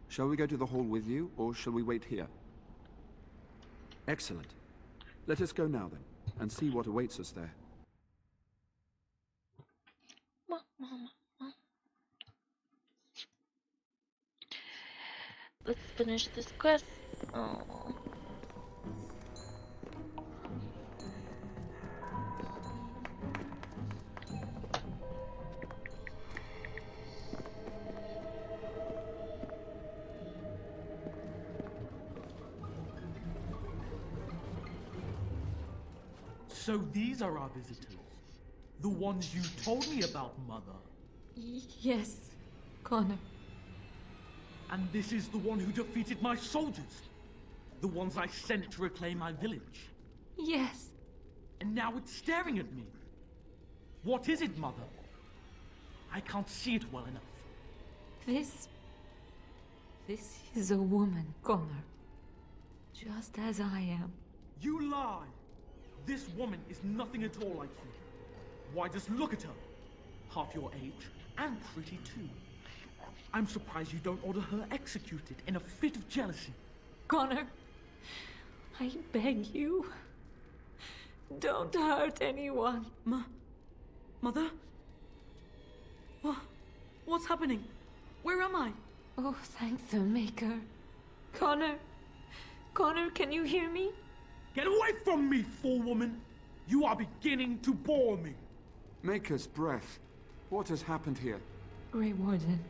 Shall we go to the hall with you, or shall we wait here? Excellent. Let us go now, then, and see what awaits us there. Let's finish this quest. Oh. So these are our visitors. The ones you told me about, Mother. Yes, Connor. And this is the one who defeated my soldiers. The ones I sent to reclaim my village. Yes. And now it's staring at me. What is it, Mother? I can't see it well enough. This is a woman, Connor. Just as I am. You lie! This woman is nothing at all like you. Why, just look at her. Half your age, and pretty too. I'm surprised you don't order her executed in a fit of jealousy. Connor, I beg you. Don't hurt anyone. Mother? What's happening? Where am I? Oh, thank the Maker. Connor, can you hear me? Get away from me, fool woman! You are beginning to bore me. Maker's breath. What has happened here? Grey Warden,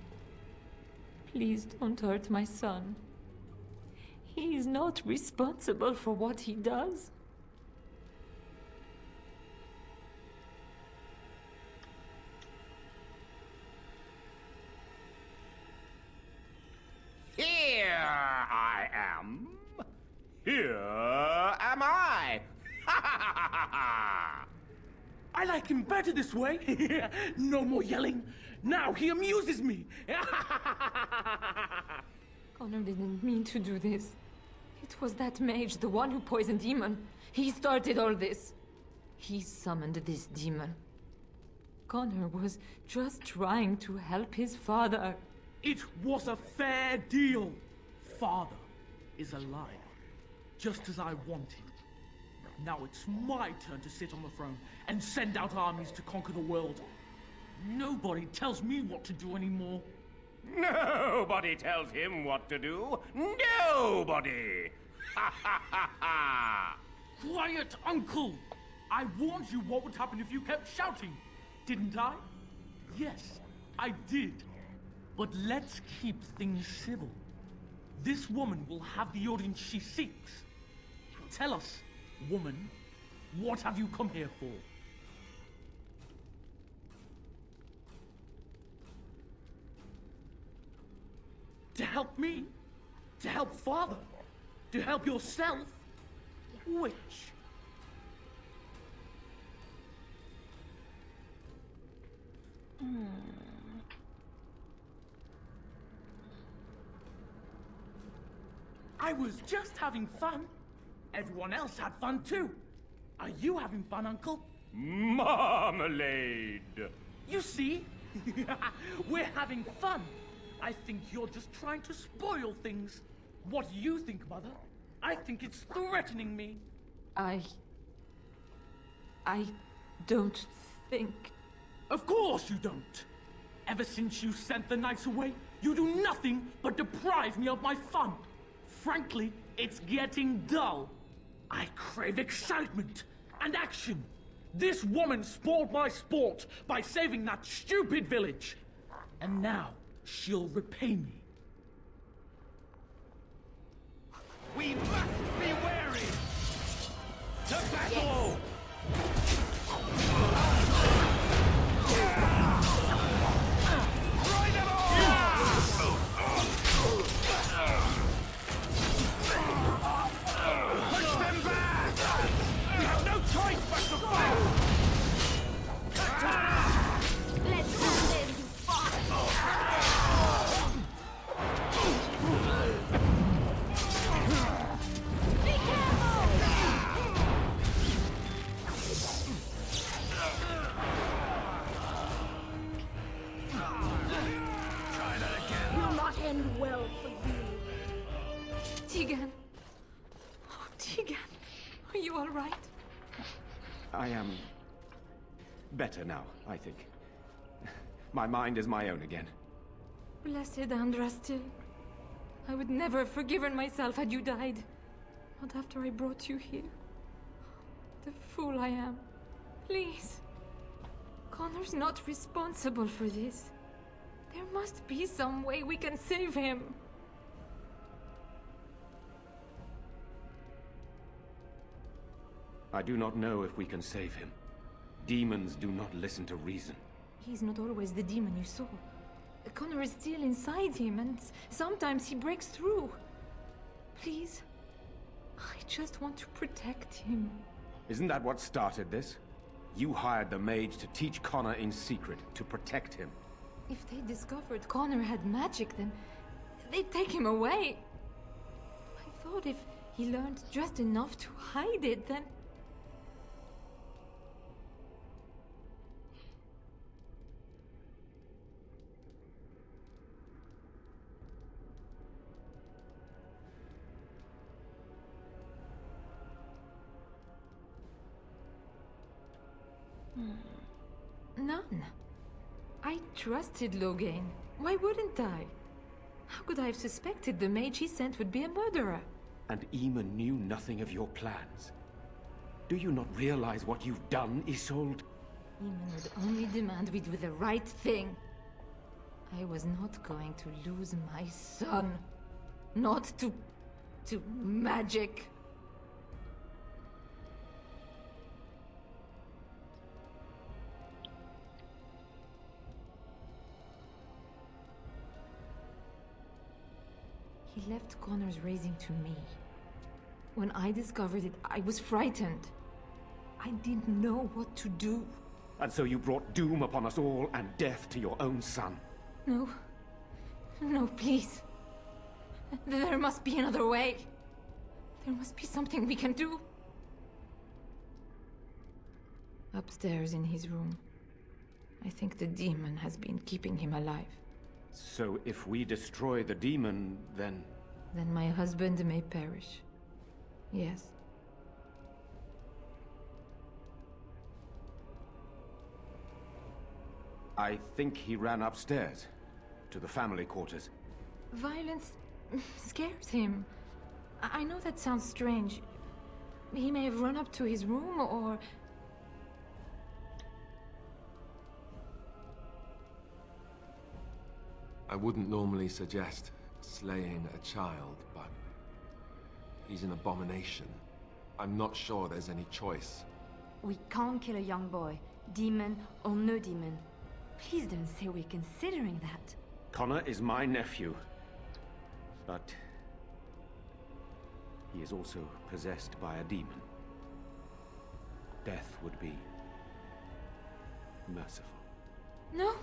please don't hurt my son. He is not responsible for what he does. Here I am. Here am I. I like him better this way. No more yelling. Now he amuses me. Connor didn't mean to do this. It was that mage, the one who poisoned Demon. He started all this. He summoned this demon. Connor was just trying to help his father. It was a fair deal. Father is alive, just as I wanted. Now it's my turn to sit on the throne and send out armies to conquer the world. Nobody tells me what to do anymore. Nobody tells him what to do. Nobody! Quiet, Uncle! I warned you what would happen if you kept shouting, didn't I? Yes, I did. But let's keep things civil. This woman will have the audience she seeks. Tell us, woman, what have you come here for? To help me? To help Father? To help yourself? Which? I was just having fun. Everyone else had fun too. Are you having fun, Uncle? Marmalade! You see? We're having fun. I think you're just trying to spoil things. What do you think, Mother? I think it's threatening me. I don't think... Of course you don't! Ever since you sent the knights away, you do nothing but deprive me of my fun. Frankly, it's getting dull. I crave excitement and action. This woman spoiled my sport by saving that stupid village. And now, she'll repay me. We must be wary! To battle! Destroy them all! Push them back! We have no choice but to fight! Let's have them, you Be careful! Try that again. Will not end well for you. Tegan. Oh, Tegan. Are you all right? I am better now, I think. My mind is my own again. Blessed Andraste. I would never have forgiven myself had you died. Not after I brought you here. The fool I am. Please. Connor's not responsible for this. There must be some way we can save him. I do not know if we can save him. Demons do not listen to reason. He's not always the demon you saw. Connor is still inside him, and sometimes he breaks through. Please. I just want to protect him. Isn't that what started this? You hired the mage to teach Connor in secret, to protect him. If they discovered Connor had magic, then they'd take him away. I thought if he learned just enough to hide it, then... None. I trusted Logain. Why wouldn't I? How could I have suspected the mage he sent would be a murderer? And Eamon knew nothing of your plans. Do you not realize what you've done, Isolde? Eamon would only demand we do the right thing. I was not going to lose my son. Not to magic. He left Connor's raising to me. When I discovered it, I was frightened. I didn't know what to do. And so you brought doom upon us all and death to your own son. No. No, please. There must be another way. There must be something we can do. Upstairs in his room. I think the demon has been keeping him alive. So if we destroy the demon, then... Then my husband may perish. Yes. I think he ran upstairs, to the family quarters. Violence scares him. I know that sounds strange. He may have run up to his room, or... I wouldn't normally suggest slaying a child, but he's an abomination. I'm not sure there's any choice. We can't kill a young boy, demon or no demon. Please don't say we're considering that. Connor is my nephew, but he is also possessed by a demon. Death would be merciful. No?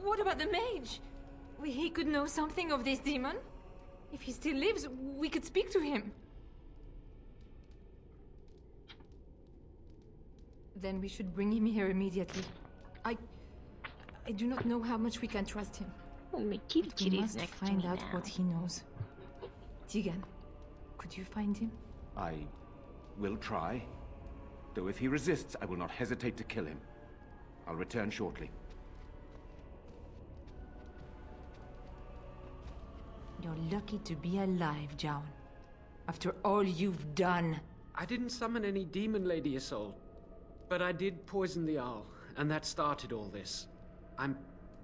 What about the mage? He could know something of this demon. If he still lives, we could speak to him. Then we should bring him here immediately. I do not know how much we can trust him. Oh, my But we kitty's must next to find me out now. what he knows. Tegan, could you find him? I will try. Though if he resists, I will not hesitate to kill him. I'll return shortly. You're lucky to be alive, Jown. After all you've done. I didn't summon any demon, Lady Isolde. But I did poison the owl, and that started all this. I'm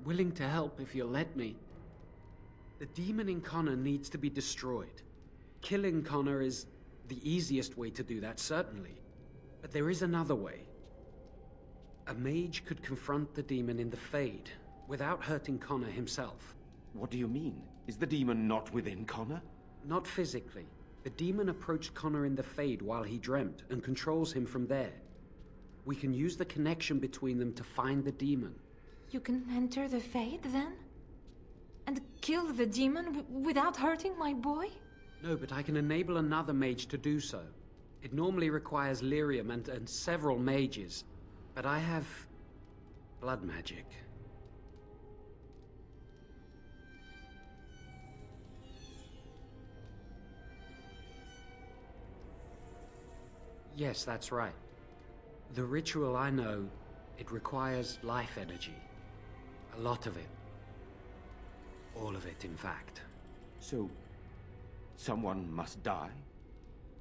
willing to help if you'll let me. The demon in Connor needs to be destroyed. Killing Connor is the easiest way to do that, certainly. But there is another way. A mage could confront the demon in the Fade, without hurting Connor himself. What do you mean? Is the demon not within Connor? Not physically. The demon approached Connor in the Fade while he dreamt, and controls him from there. We can use the connection between them to find the demon. You can enter the Fade, then? And kill the demon without hurting my boy? No, but I can enable another mage to do so. It normally requires lyrium and several mages. But I have blood magic. Yes, that's right. The ritual I know, it requires life energy. A lot of it. All of it, in fact. So, someone must die?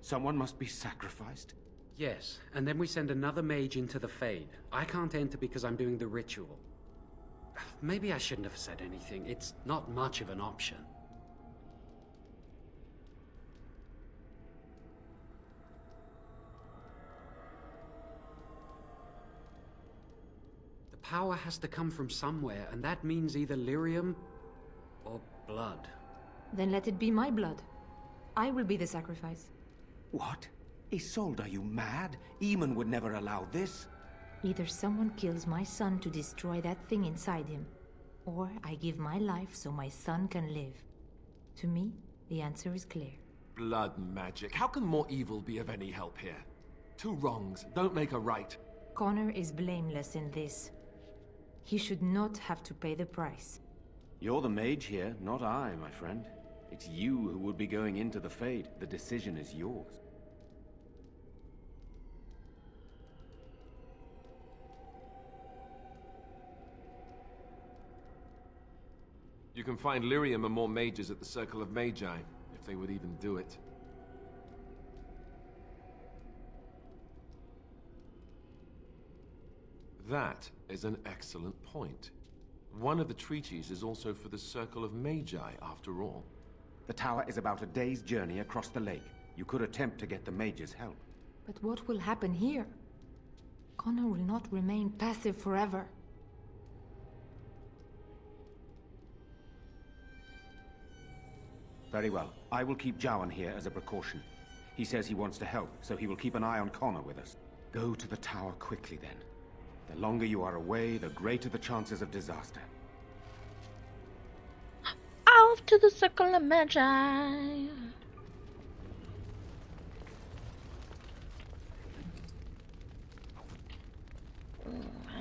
Someone must be sacrificed? Yes, and then we send another mage into the Fade. I can't enter because I'm doing the ritual. Maybe I shouldn't have said anything. It's not much of an option. The power has to come from somewhere, and that means either lyrium or blood. Then let it be my blood. I will be the sacrifice. What? Isolde, are you mad? Eamon would never allow this. Either someone kills my son to destroy that thing inside him, or I give my life so my son can live. To me, the answer is clear. Blood magic. How can more evil be of any help here? Two wrongs don't make a right. Connor is blameless in this. He should not have to pay the price. You're the mage here, not I, my friend. It's you who would be going into the Fade. The decision is yours. You can find lyrium and more mages at the Circle of Magi, if they would even do it. That is an excellent point. One of the treaties is also for the Circle of Magi, after all. The tower is about a day's journey across the lake. You could attempt to get the mages' help. But what will happen here? Connor will not remain passive forever. Very well. I will keep Jowan here as a precaution. He says he wants to help, so he will keep an eye on Connor with us. Go to the tower quickly, then. The longer you are away, the greater the chances of disaster. Off to the Circle of Magi. I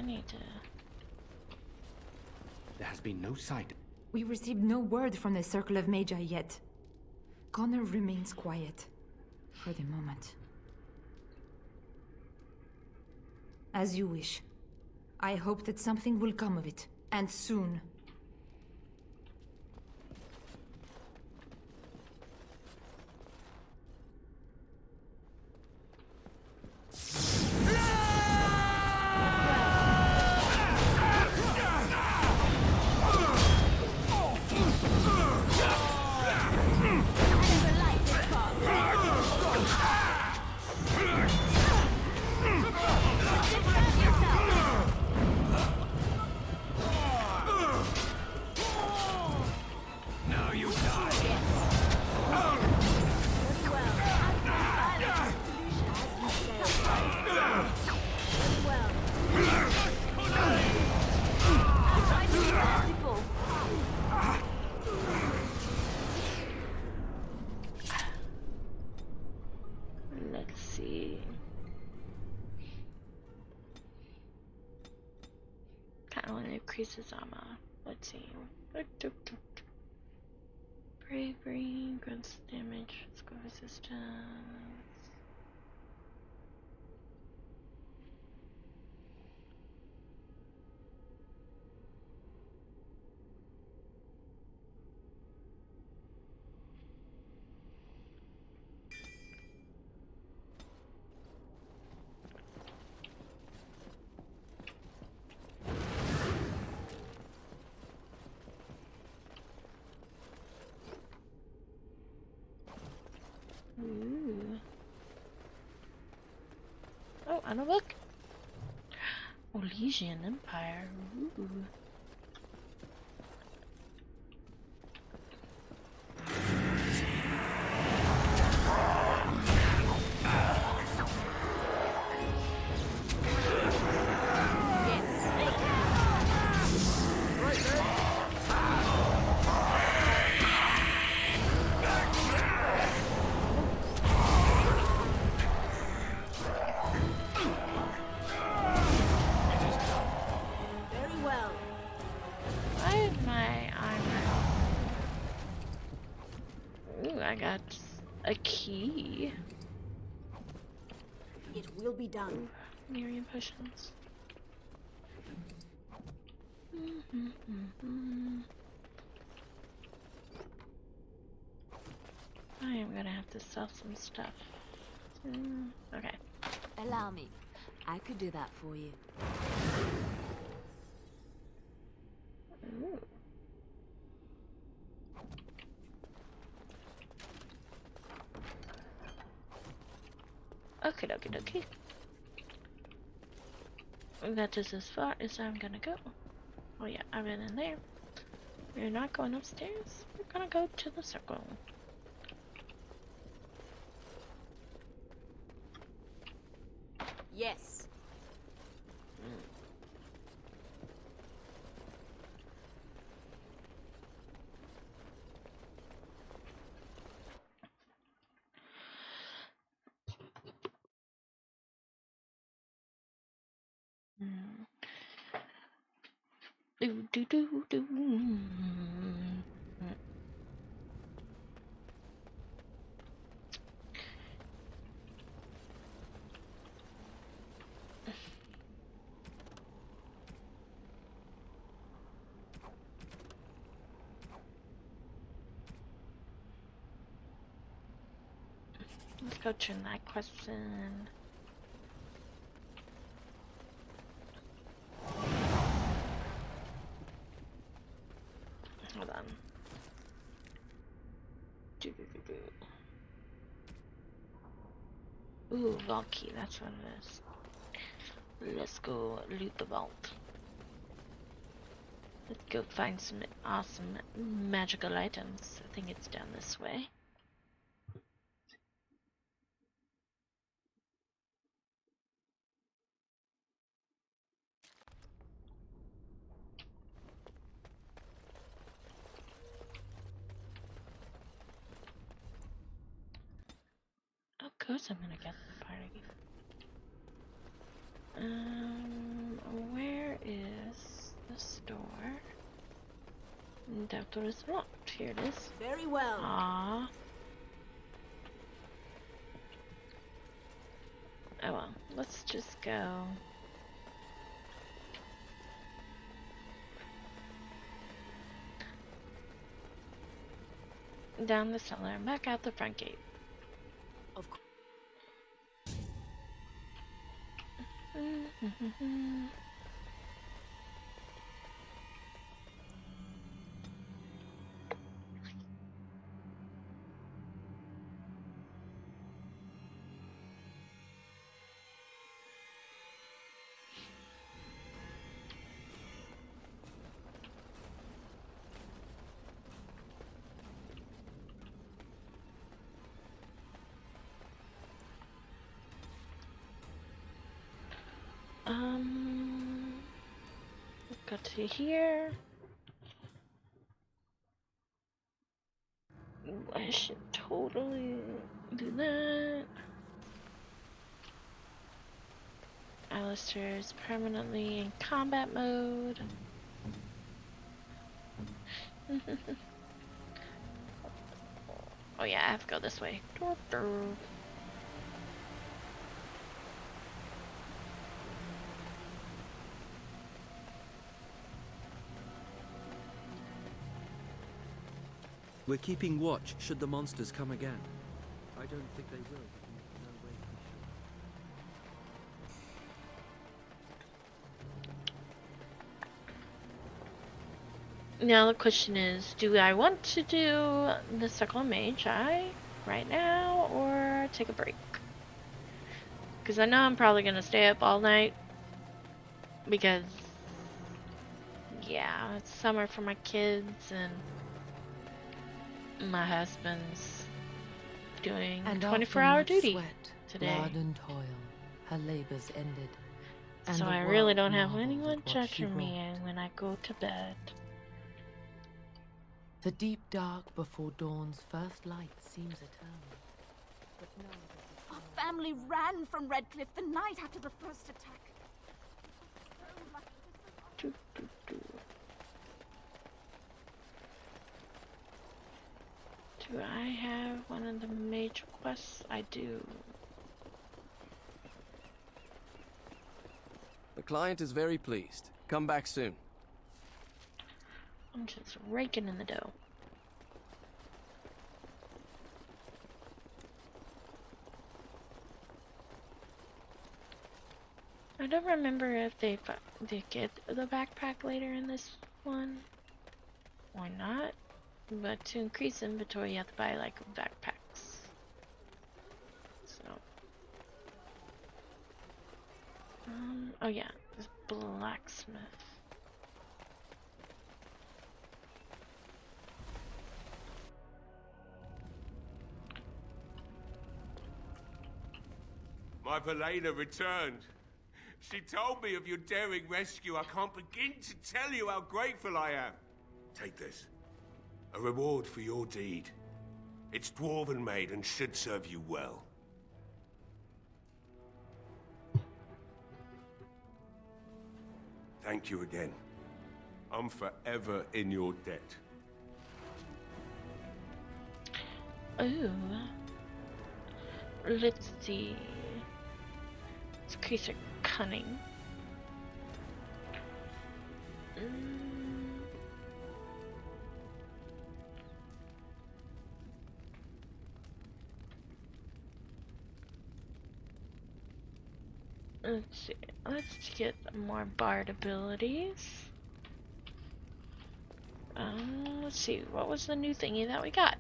need to... There has been no sight. We received no word from the Circle of Magi yet. Connor remains quiet. For the moment. As you wish. I hope that something will come of it. And soon. increases armor. Let's see. Bravery, grants damage, physical resistance. Ooh. Oh, and a book. Elysian Empire. Ooh. Very well. Why is my armor? Ooh, I got a key. It will be done. Miriam potions. I am gonna have to sell some stuff. Okay. Allow me. I could do that for you. Ooh. Okay, dokie, dokie. That is as far as I'm gonna go. Oh yeah, I've been in there. We're not going upstairs. We're gonna go to the circle. Yes. Do do do do. Let's go turn that quest in. Hold on. Do, do, do, do. Ooh, vault key, that's what it is. Let's go loot the vault. Let's go find some awesome magical items. I think it's down this way. Of course I'm gonna get the party. Where is the store? That door is locked. Here it is. Very well. Ah. Oh well, let's just go. Down the cellar and back out the front gate. Of course. Go to here. I should totally do that. Alistair is permanently in combat mode. Oh yeah, I have to go this way. We're keeping watch should the monsters come again. I don't think they will, but we know where to be sure. Now the question is, do I want to do the Circle of Mage right now or take a break? Because I know I'm probably going to stay up all night because, yeah, it's summer for my kids and my husband's doing 24-hour duty today. Blood and toil, her labors ended. And So the I really world don't have marveled anyone at what she judging me wrought. when I go to bed. The deep dark before dawn's first light seems eternal. But no, Our family ran from Redcliff the night after the first attack. Do I have one of the major quests? I do. The client is very pleased. Come back soon. I'm just raking in the dough. I don't remember if they get the backpack later in this one or not, but to increase inventory you have to buy like backpacks. So, oh yeah, this blacksmith. My Valena returned. She told me of your daring rescue. I can't begin to tell you how grateful I am. Take this. A reward for your deed. It's dwarven made and should serve you well. Thank you again. I'm forever in your debt. Ooh. Let's see. Let's increase our cunning. Let's see. Let's get more bard abilities. Let's see. What was the new thingy that we got?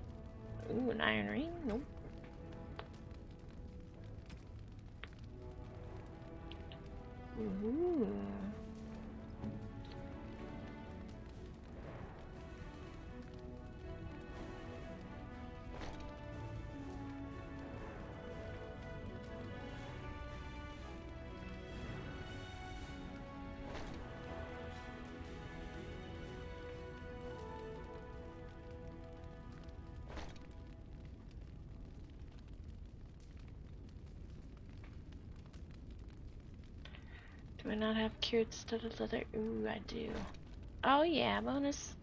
Ooh, an iron ring? Nope. Ooh. Do I not have cured studded leather? Ooh, I do. Oh yeah, bonus.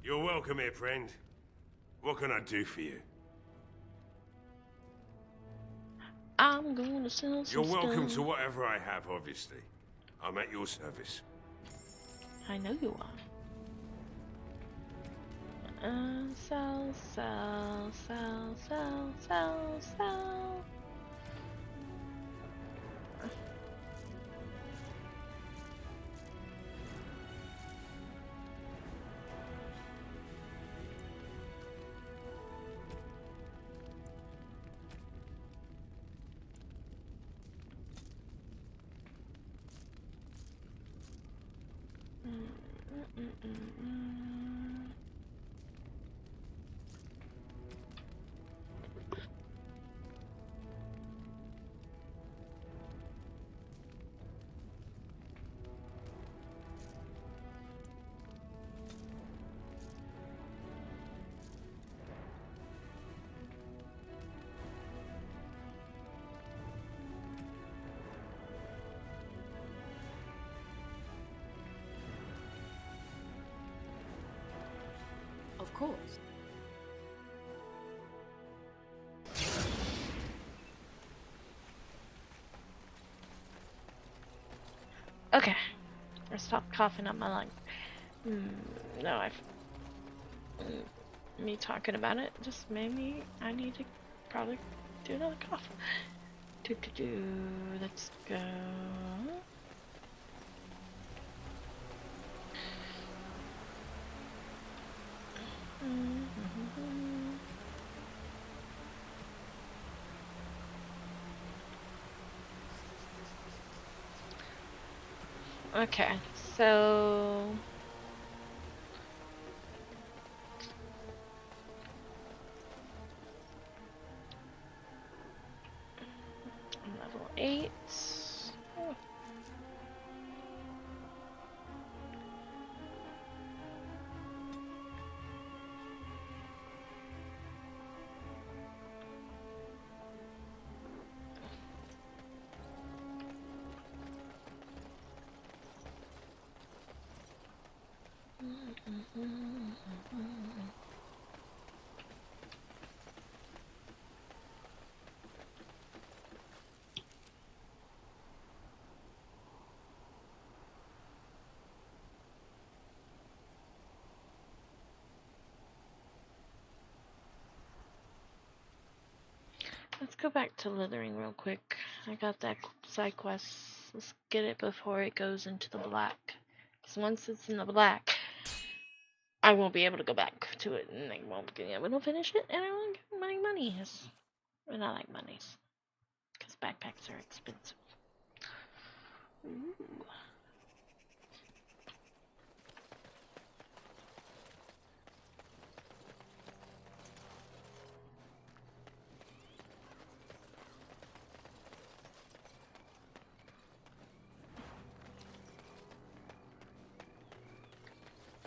You're welcome here, friend. What can I do for you? I'm going to sell some You're welcome stuff. to whatever I have, obviously. I'm at your service. I know you are. Sell. Of course. Okay. I stopped coughing up my lung. No, me talking about it just made me. I need to probably do another cough. Let's go. Okay, so level 8. Oh. Let's go back to Lithering real quick. I got that side quest. Let's get it before it goes into the black. Because once it's in the black, I won't be able to go back to it, and I won't be able to finish it, and I won't get my monies. And I like monies. Because backpacks are expensive. Ooh.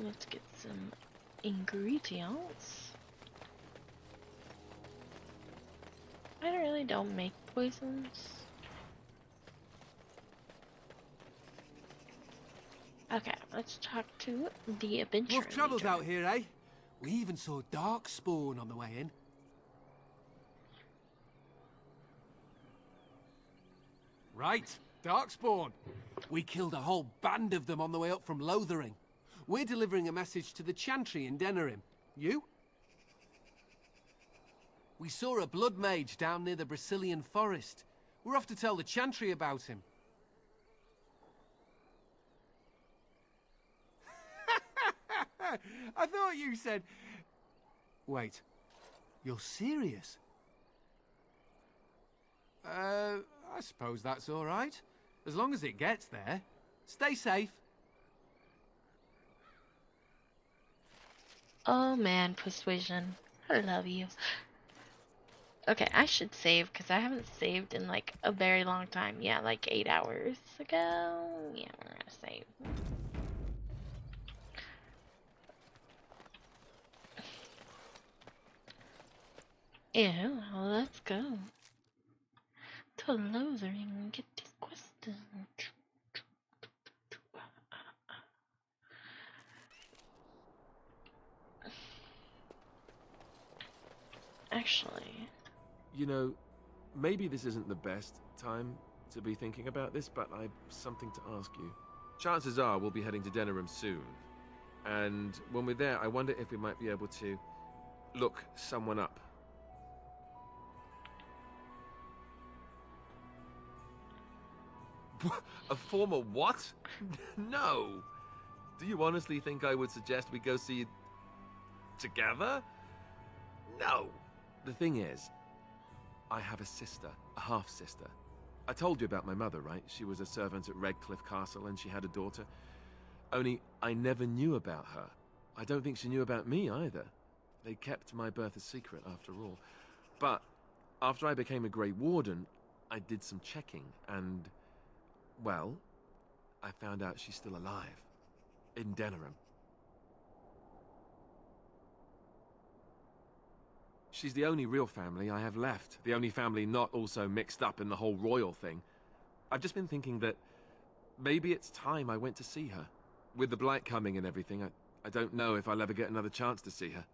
Let's get some ingredients. I really don't make poisons. Okay, let's talk to the adventurer. Rough travels leader. out here, eh? We even saw Darkspawn on the way in. Right, Darkspawn. We killed a whole band of them on the way up from Lothering. We're delivering a message to the Chantry in Denerim. You? We saw a blood mage down near the Brazilian forest. We're off to tell the Chantry about him. I thought you said... Wait, you're serious? I suppose that's all right. As long as it gets there. Stay safe. Oh man, persuasion. I love you. Okay, I should save because I haven't saved in like a very long time. Yeah, like 8 hours ago. Yeah, we're gonna save. Yeah, well, let's go to Lothering and get this quest done. Actually, You know, maybe this isn't the best time to be thinking about this, but I've something to ask you. Chances are we'll be heading to Denerim soon. And when we're there, I wonder if we might be able to look someone up. A former what? No! Do you honestly think I would suggest we go see... together? No! The thing is, I have a sister, a half-sister. I told you about my mother, right? She was a servant at Redcliff Castle and she had a daughter. Only I never knew about her. I don't think she knew about me either. They kept my birth a secret after all. But after I became a Grey Warden, I did some checking and, well, I found out she's still alive. In Denerim. She's the only real family I have left. The only family not also mixed up in the whole royal thing. I've just been thinking that maybe it's time I went to see her. With the blight coming and everything, I don't know if I'll ever get another chance to see her.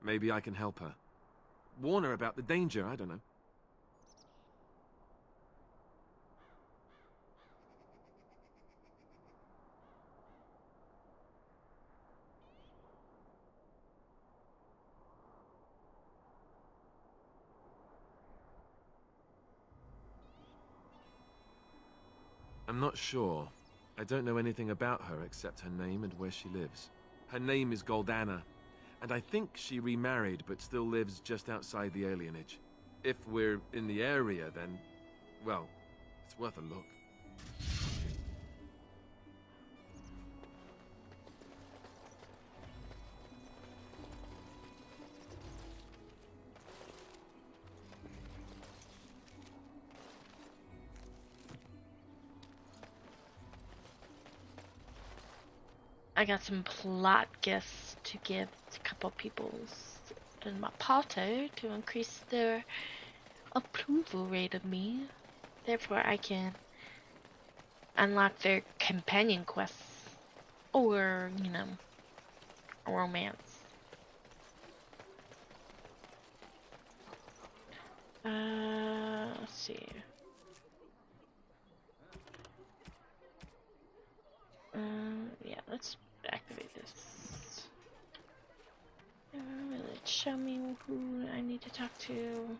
Maybe I can help her. Warn her about the danger, I don't know. I'm not sure. I don't know anything about her except her name and where she lives. Her name is Goldana, and I think she remarried but still lives just outside the alienage. If we're in the area, then, well, it's worth a look. I got some plot gifts to give to a couple peoples in my party to increase their approval rate of me. Therefore, I can unlock their companion quests or, you know, romance. Let's see. Yeah, let's activate this. Will it show me who I need to talk to?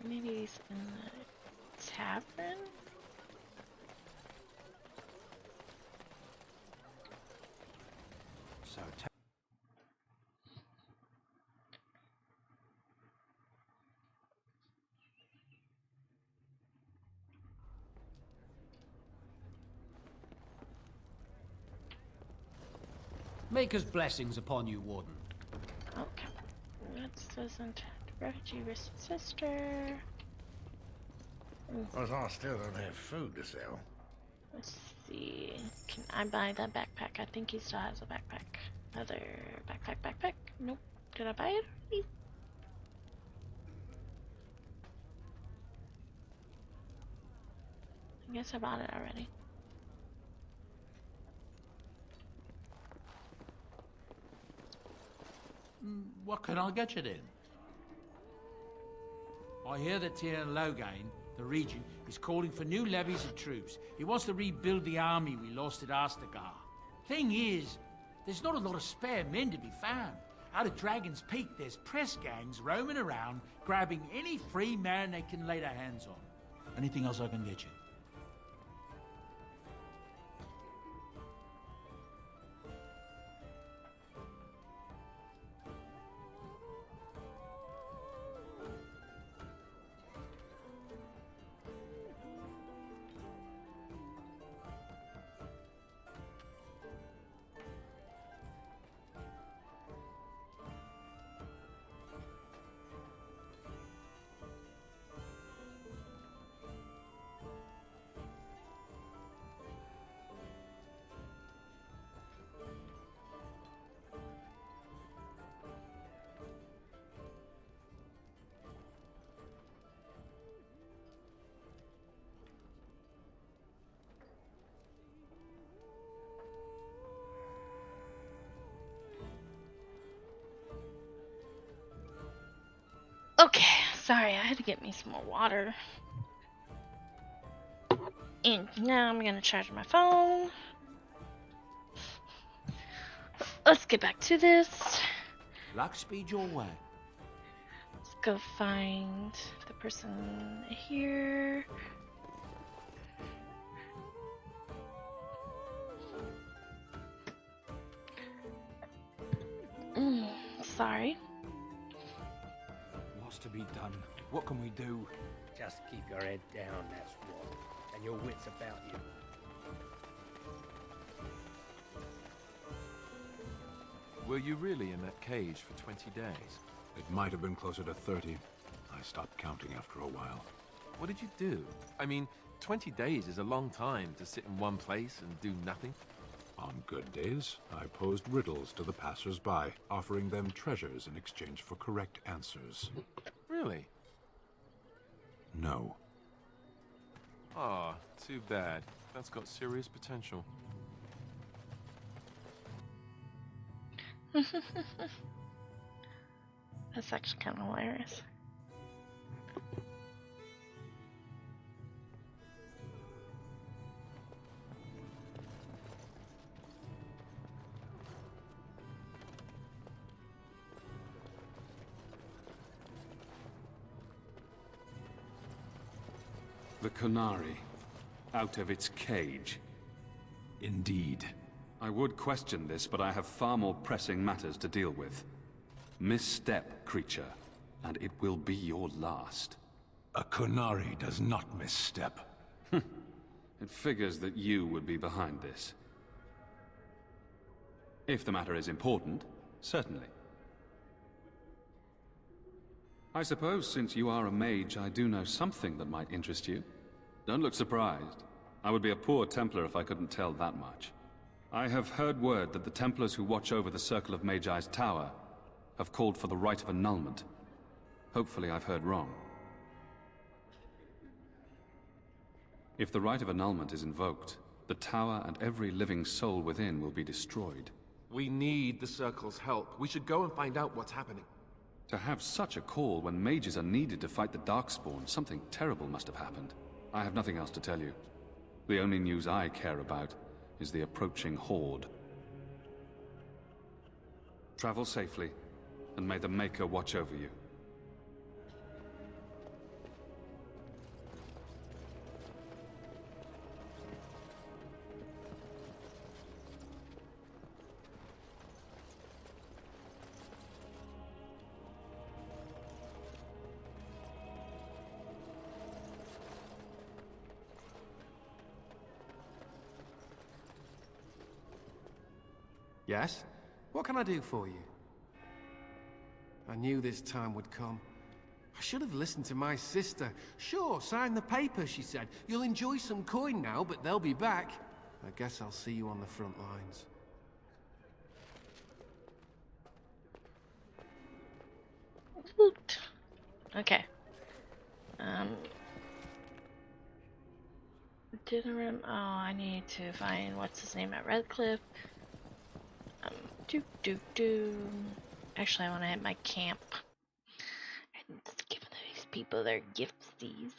Maybe he's in the tavern? So, Maker's blessings upon you, Warden. Okay. That doesn't. Refugee risk sister. Because I still don't have food to sell. Let's see. Can I buy that backpack? I think he still has a backpack. Other backpack. Nope. Did I buy it already? I guess I bought it already. What can I get you then? I hear that Tiernan Logain, the regent, is calling for new levies of troops. He wants to rebuild the army we lost at Astagar. Thing is, there's not a lot of spare men to be found. Out of Dragon's Peak, there's press gangs roaming around, grabbing any free man they can lay their hands on. Anything else I can get you? Okay, sorry, I had to get me some more water. And now I'm gonna charge my phone. Let's get back to this. Luck speed your way. Let's go find the person here. sorry. What's to be done? What can we do? Just keep your head down, that's what. And your wits about you. Were you really in that cage for 20 days? It might have been closer to 30. I stopped counting after a while. What did you do? I mean, 20 days is a long time to sit in one place and do nothing. On good days, I posed riddles to the passers-by, offering them treasures in exchange for correct answers. Really? No. Aw, too bad. That's got serious potential. That's actually kind of hilarious. The Kunari, out of its cage. Indeed. I would question this, but I have far more pressing matters to deal with. Misstep, creature, and it will be your last. A Kunari does not misstep. It figures that you would be behind this. If the matter is important, certainly. I suppose since you are a mage, I do know something that might interest you. Don't look surprised. I would be a poor Templar if I couldn't tell that much. I have heard word that the Templars who watch over the Circle of Magi's tower have called for the rite of annulment. Hopefully I've heard wrong. If the rite of annulment is invoked, the tower and every living soul within will be destroyed. We need the Circle's help. We should go and find out what's happening. To have such a call when mages are needed to fight the Darkspawn, something terrible must have happened. I have nothing else to tell you. The only news I care about is the approaching horde. Travel safely, and may the Maker watch over you. Yes? What can I do for you? I knew this time would come. I should have listened to my sister. Sure, sign the paper, she said. You'll enjoy some coin now, but they'll be back. I guess I'll see you on the front lines. Woot. Okay. Dinner room. Oh, I need to find what's his name at Redcliff. Actually, I want to hit my camp and give these people their giftsies.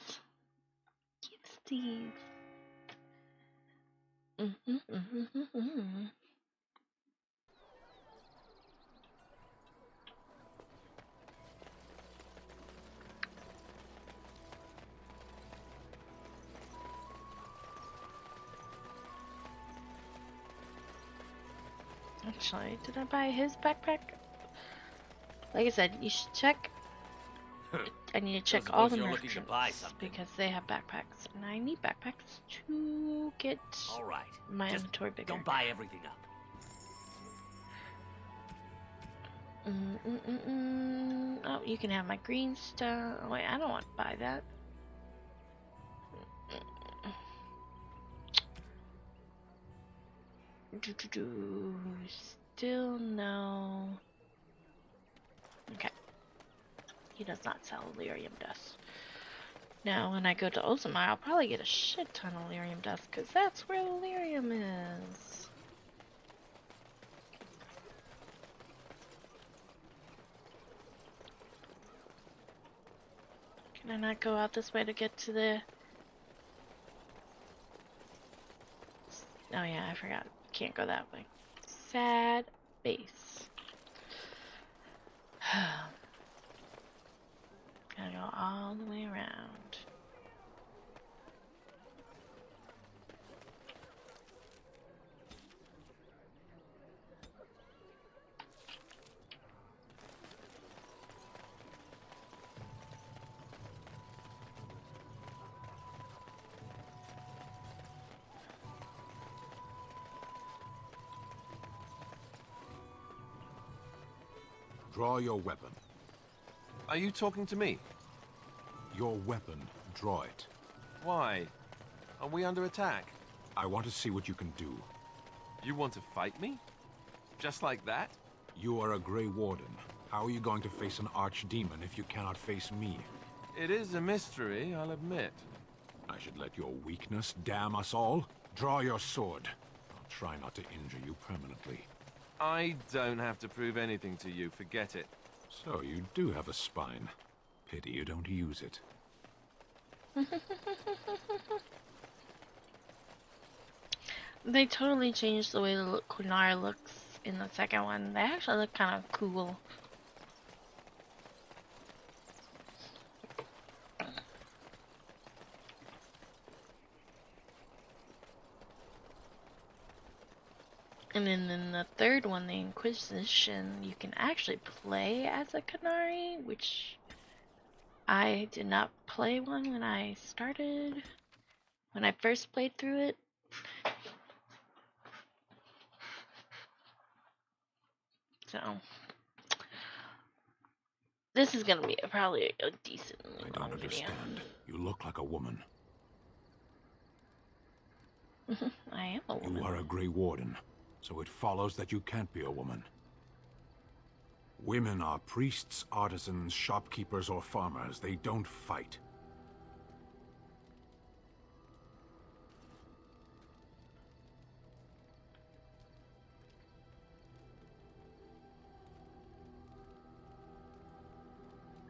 Actually, did I buy his backpack? Like I said, you should check. I need to check all the merchants because they have backpacks, and I need backpacks to get my inventory bigger. Don't buy everything up. Oh, you can have my green stuff. Wait, I don't want to buy that. Still no. Okay. He does not sell lyrium dust. Now, when I go to Ozamar, I'll probably get a shit ton of lyrium dust, because that's where the lyrium is. Can I not go out this way to get to the... Oh yeah, I forgot. Can't go that way. Sad base. Gotta go all the way around. Draw your weapon. Are you talking to me? Your weapon. Draw it. Why? Are we under attack? I want to see what you can do. You want to fight me? Just like that? You are a Grey Warden. How are you going to face an archdemon if you cannot face me? It is a mystery, I'll admit. I should let your weakness damn us all? Draw your sword. I'll try not to injure you permanently. I don't have to prove anything to you, forget it. So you do have a spine. Pity you don't use it. They totally changed the way the Kunar looks in the second one. They actually look kind of cool. And then in the third one, the Inquisition, you can actually play as a Canary, which I did not play one when I started, when I first played through it. So, this is gonna be probably a decent I don't understand. You look like a woman. I am a woman. You are a Grey Warden, so it follows that you can't be a woman. Women are priests, artisans, shopkeepers, or farmers. They don't fight.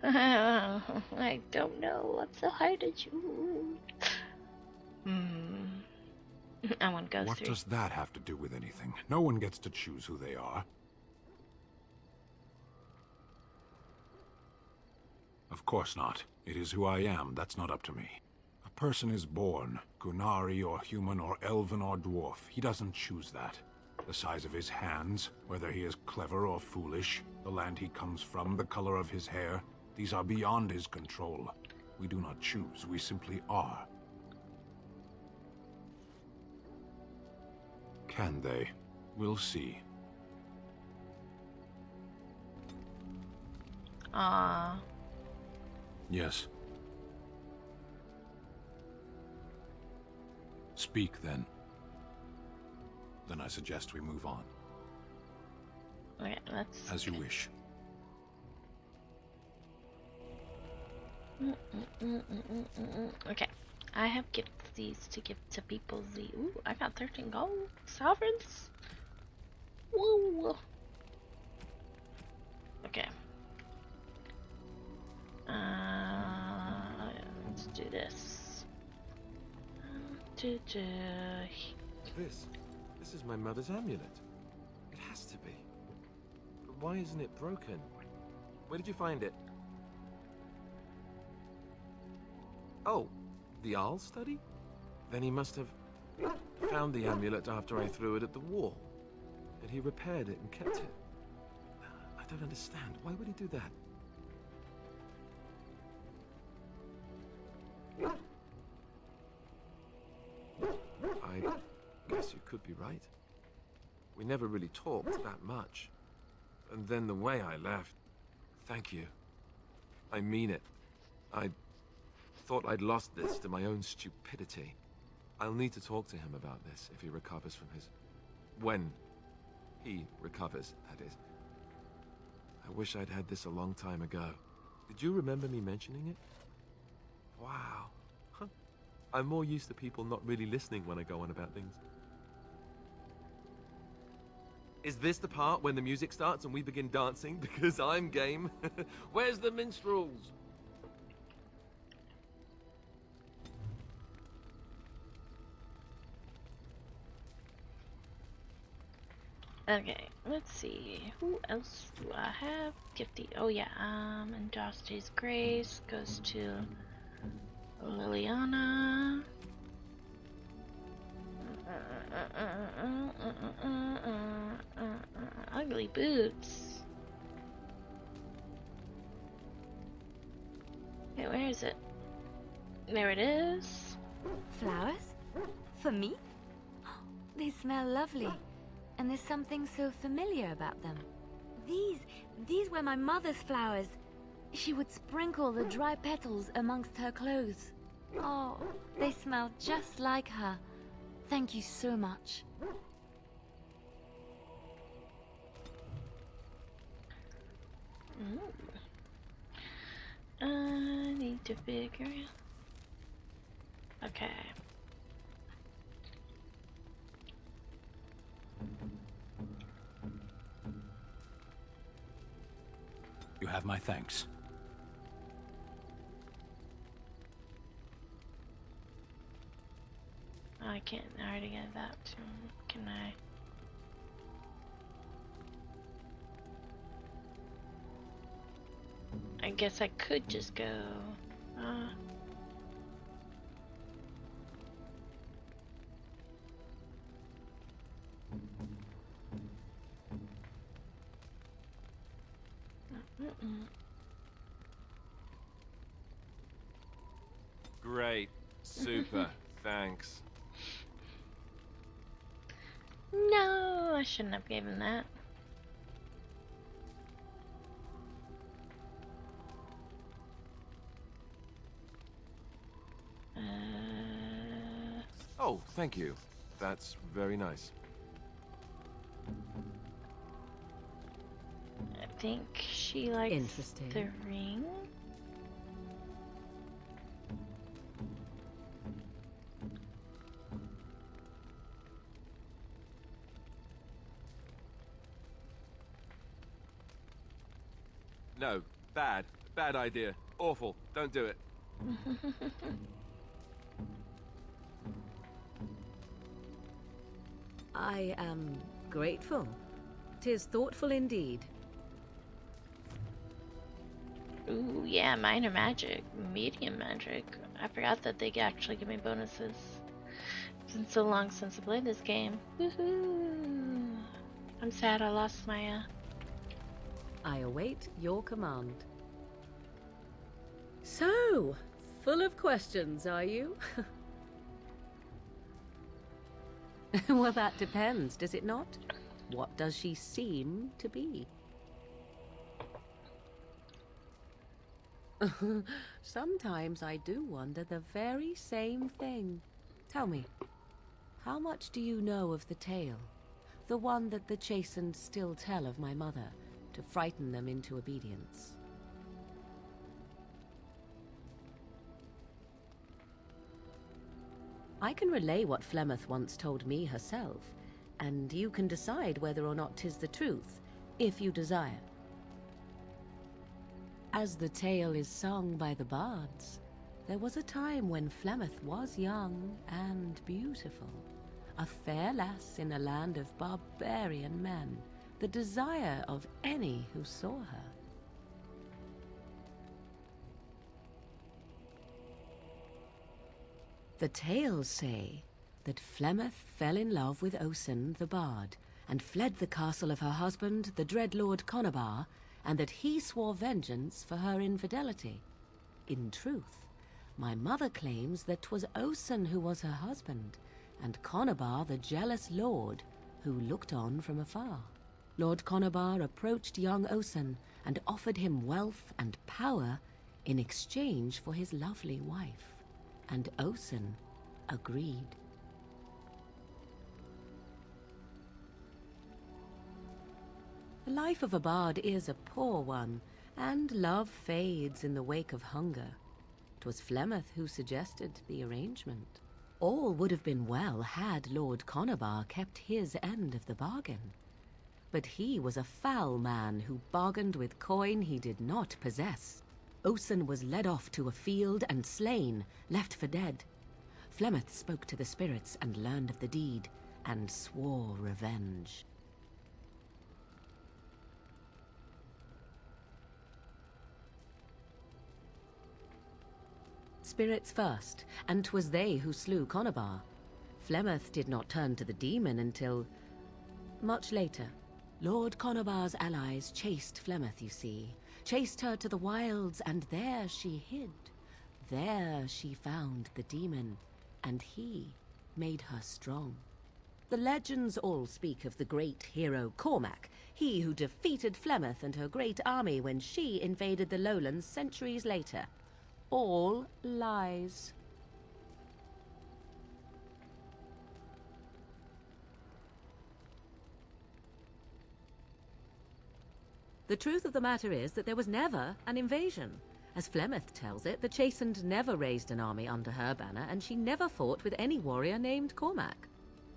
I don't know. What's the height of you? I want to go What through. does that have to do with anything? No one gets to choose who they are. Of course not. It is who I am. That's not up to me. A person is born, Gunari or human or elven or dwarf. He doesn't choose that. The size of his hands, whether he is clever or foolish, the land he comes from, the color of his hair, these are beyond his control. We do not choose, we simply are. Can they? We'll see. Yes. Speak, then. Then I suggest we move on. Okay, let's... As you wish. Okay, I have gifts these to give to people. Ooh, I got 13 gold sovereigns. Woo! Okay. Let's do this. This is my mother's amulet. It has to be. But why isn't it broken? Where did you find it? Oh, the Arl study? Then he must have found the amulet after I threw it at the wall. And he repaired it and kept it. I don't understand. Why would he do that? I guess you could be right. We never really talked that much. And then the way I left... Thank you. I mean it. I thought I'd lost this to my own stupidity. I'll need to talk to him about this if he recovers from his... When he recovers, that is. I wish I'd had this a long time ago. Did you remember me mentioning it? Wow. Huh. I'm more used to people not really listening when I go on about things. Is this the part when the music starts and we begin dancing? Because I'm game. Where's the minstrels? Okay, let's see. Who else do I have? Gifty. Oh yeah, and Josty's Grace goes to Liliana. Ugly boots. Okay, where is it? There it is. Flowers? For me? They smell lovely. And there's something so familiar about them. These were my mother's flowers. She would sprinkle the dry petals amongst her clothes. Oh, they smell just like her. Thank you so much. I need to figure out. Okay. You have my thanks. I can't already get that too. Can I? I guess I could just go. Great. Super. Thanks. No, I shouldn't have given that. Oh, thank you. That's very nice. I think she likes Interesting. the ring. No, bad. Bad idea. Awful. Don't do it. I am grateful. 'Tis thoughtful indeed. Ooh, yeah, minor magic, medium magic. I forgot that they actually give me bonuses. It's been so long since I played this game. Woohoo! I'm sad I lost my, I await your command. So, full of questions, are you? Well, that depends, does it not? What does she seem to be? Sometimes I do wonder the very same thing. Tell me, how much do you know of the tale? The one that the chastened still tell of my mother, to frighten them into obedience. I can relay what Flemeth once told me herself, and you can decide whether or not 'tis the truth, if you desire. As the tale is sung by the bards, there was a time when Flemeth was young and beautiful, a fair lass in a land of barbarian men, the desire of any who saw her. The tales say that Flemeth fell in love with Osen the bard, and fled the castle of her husband, the dread Lord Conabar, and that he swore vengeance for her infidelity. In truth, my mother claims that 'twas Osen who was her husband, and Conabar the jealous lord who looked on from afar. Lord Conabar approached young Osen and offered him wealth and power in exchange for his lovely wife, and Osen agreed. The life of a bard is a poor one, and love fades in the wake of hunger. 'Twas Flemeth who suggested the arrangement. All would have been well had Lord Conabar kept his end of the bargain. But he was a foul man who bargained with coin he did not possess. Osen was led off to a field and slain, left for dead. Flemeth spoke to the spirits and learned of the deed, and swore revenge. Spirits first, and 'twas they who slew Conabar. Flemeth did not turn to the demon until much later. Lord Conabar's allies chased Flemeth, you see. Chased her to the wilds, and there she hid. There she found the demon, and he made her strong. The legends all speak of the great hero Cormac, he who defeated Flemeth and her great army when she invaded the lowlands centuries later. All lies. The truth of the matter is that there was never an invasion. As Flemeth tells it, the Chastened never raised an army under her banner, and she never fought with any warrior named Cormac.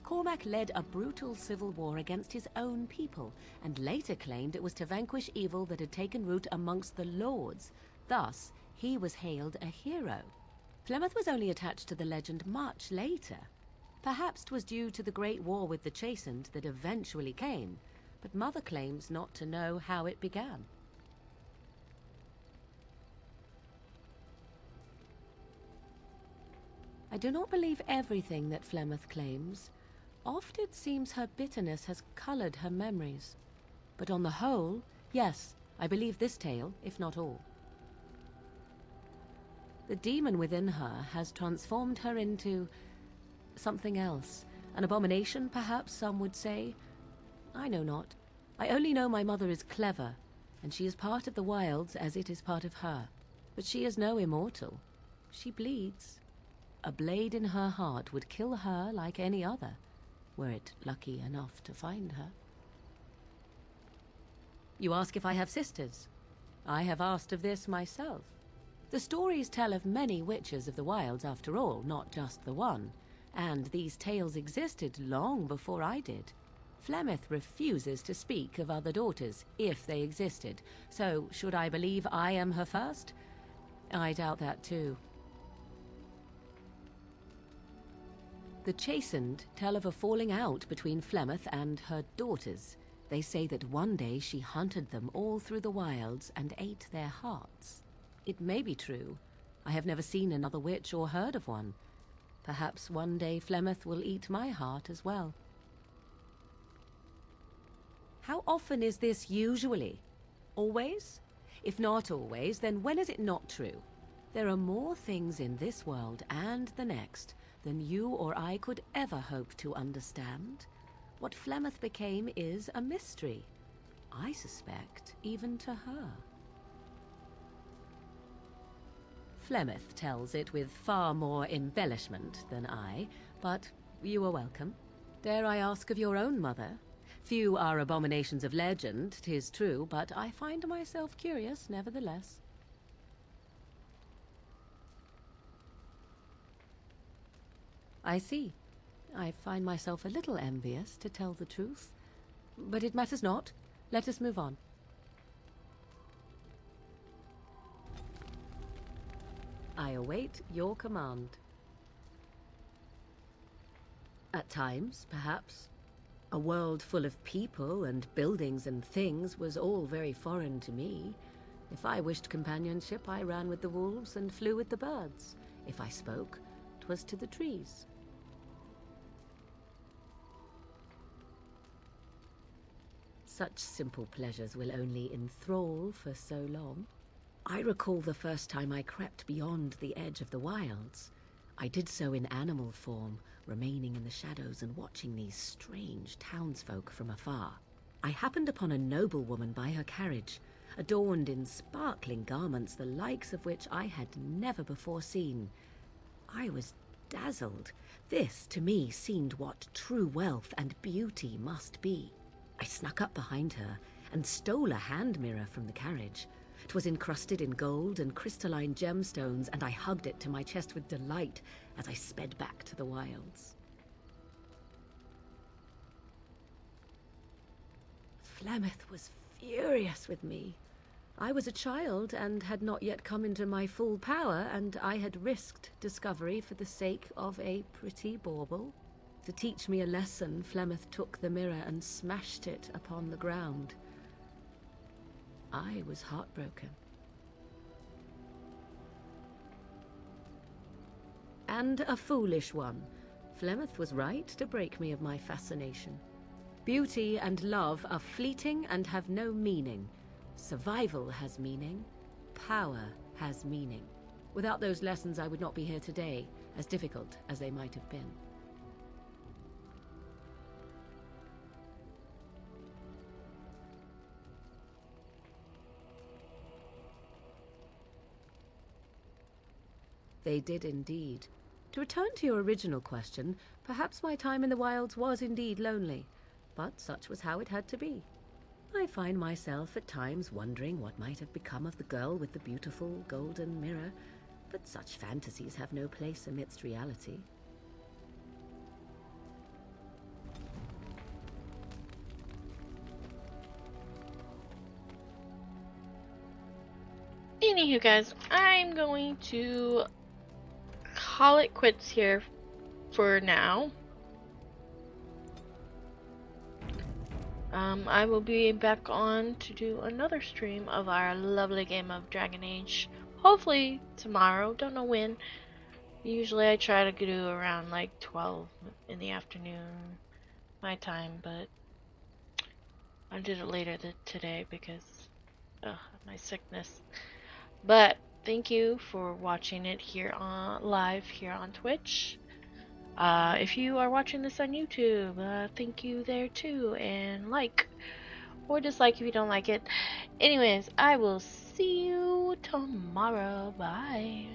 Cormac led a brutal civil war against his own people, and later claimed it was to vanquish evil that had taken root amongst the lords. Thus, he was hailed a hero. Flemeth was only attached to the legend much later. Perhaps 'twas due to the great war with the Chastened that eventually came, but Mother claims not to know how it began. I do not believe everything that Flemeth claims. Oft it seems her bitterness has colored her memories. But on the whole, yes, I believe this tale, if not all. The demon within her has transformed her into something else. An abomination, perhaps some would say. I know not. I only know my mother is clever, and she is part of the wilds as it is part of her. But she is no immortal. She bleeds. A blade in her heart would kill her like any other, were it lucky enough to find her. You ask if I have sisters. I have asked of this myself. The stories tell of many witches of the wilds after all, not just the one, and these tales existed long before I did. Flemeth refuses to speak of other daughters, if they existed, so should I believe I am her first? I doubt that too. The Chastened tell of a falling out between Flemeth and her daughters. They say that one day she hunted them all through the wilds and ate their hearts. It may be true. I have never seen another witch or heard of one. Perhaps one day Flemeth will eat my heart as well. How often is this usually? Always? If not always, then when is it not true? There are more things in this world and the next than you or I could ever hope to understand. What Flemeth became is a mystery. I suspect even to her. Flemeth tells it with far more embellishment than I, but you are welcome. Dare I ask of your own mother? Few are abominations of legend, 'tis true, but I find myself curious nevertheless. I see. I find myself a little envious, to tell the truth. But it matters not. Let us move on. I await your command. At times, perhaps. A world full of people and buildings and things was all very foreign to me. If I wished companionship, I ran with the wolves and flew with the birds. If I spoke, 'twas to the trees. Such simple pleasures will only enthrall for so long. I recall the first time I crept beyond the edge of the wilds. I did so in animal form, remaining in the shadows and watching these strange townsfolk from afar. I happened upon a noblewoman by her carriage, adorned in sparkling garments the likes of which I had never before seen. I was dazzled. This, to me, seemed what true wealth and beauty must be. I snuck up behind her and stole a hand mirror from the carriage. 'Twas encrusted in gold and crystalline gemstones, and I hugged it to my chest with delight as I sped back to the wilds. Flemeth was furious with me. I was a child and had not yet come into my full power, and I had risked discovery for the sake of a pretty bauble. To teach me a lesson, Flemeth took the mirror and smashed it upon the ground. I was heartbroken. And a foolish one. Flemeth was right to break me of my fascination. Beauty and love are fleeting and have no meaning. Survival has meaning. Power has meaning. Without those lessons, I would not be here today, as difficult as they might have been. They did indeed. To return to your original question, perhaps my time in the wilds was indeed lonely, but such was how it had to be. I find myself at times wondering what might have become of the girl with the beautiful golden mirror, but such fantasies have no place amidst reality. Anywho, guys, I'm going to call it quits here for now. I will be back on to do another stream of our lovely game of Dragon Age. Hopefully tomorrow, don't know when. Usually I try to do around like 12 in the afternoon, my time, but I did it later today because of my sickness. But thank you for watching it here on live here on Twitch. If you are watching this on YouTube, thank you there too, and like or dislike if you don't like it. Anyways, I will see you tomorrow. Bye.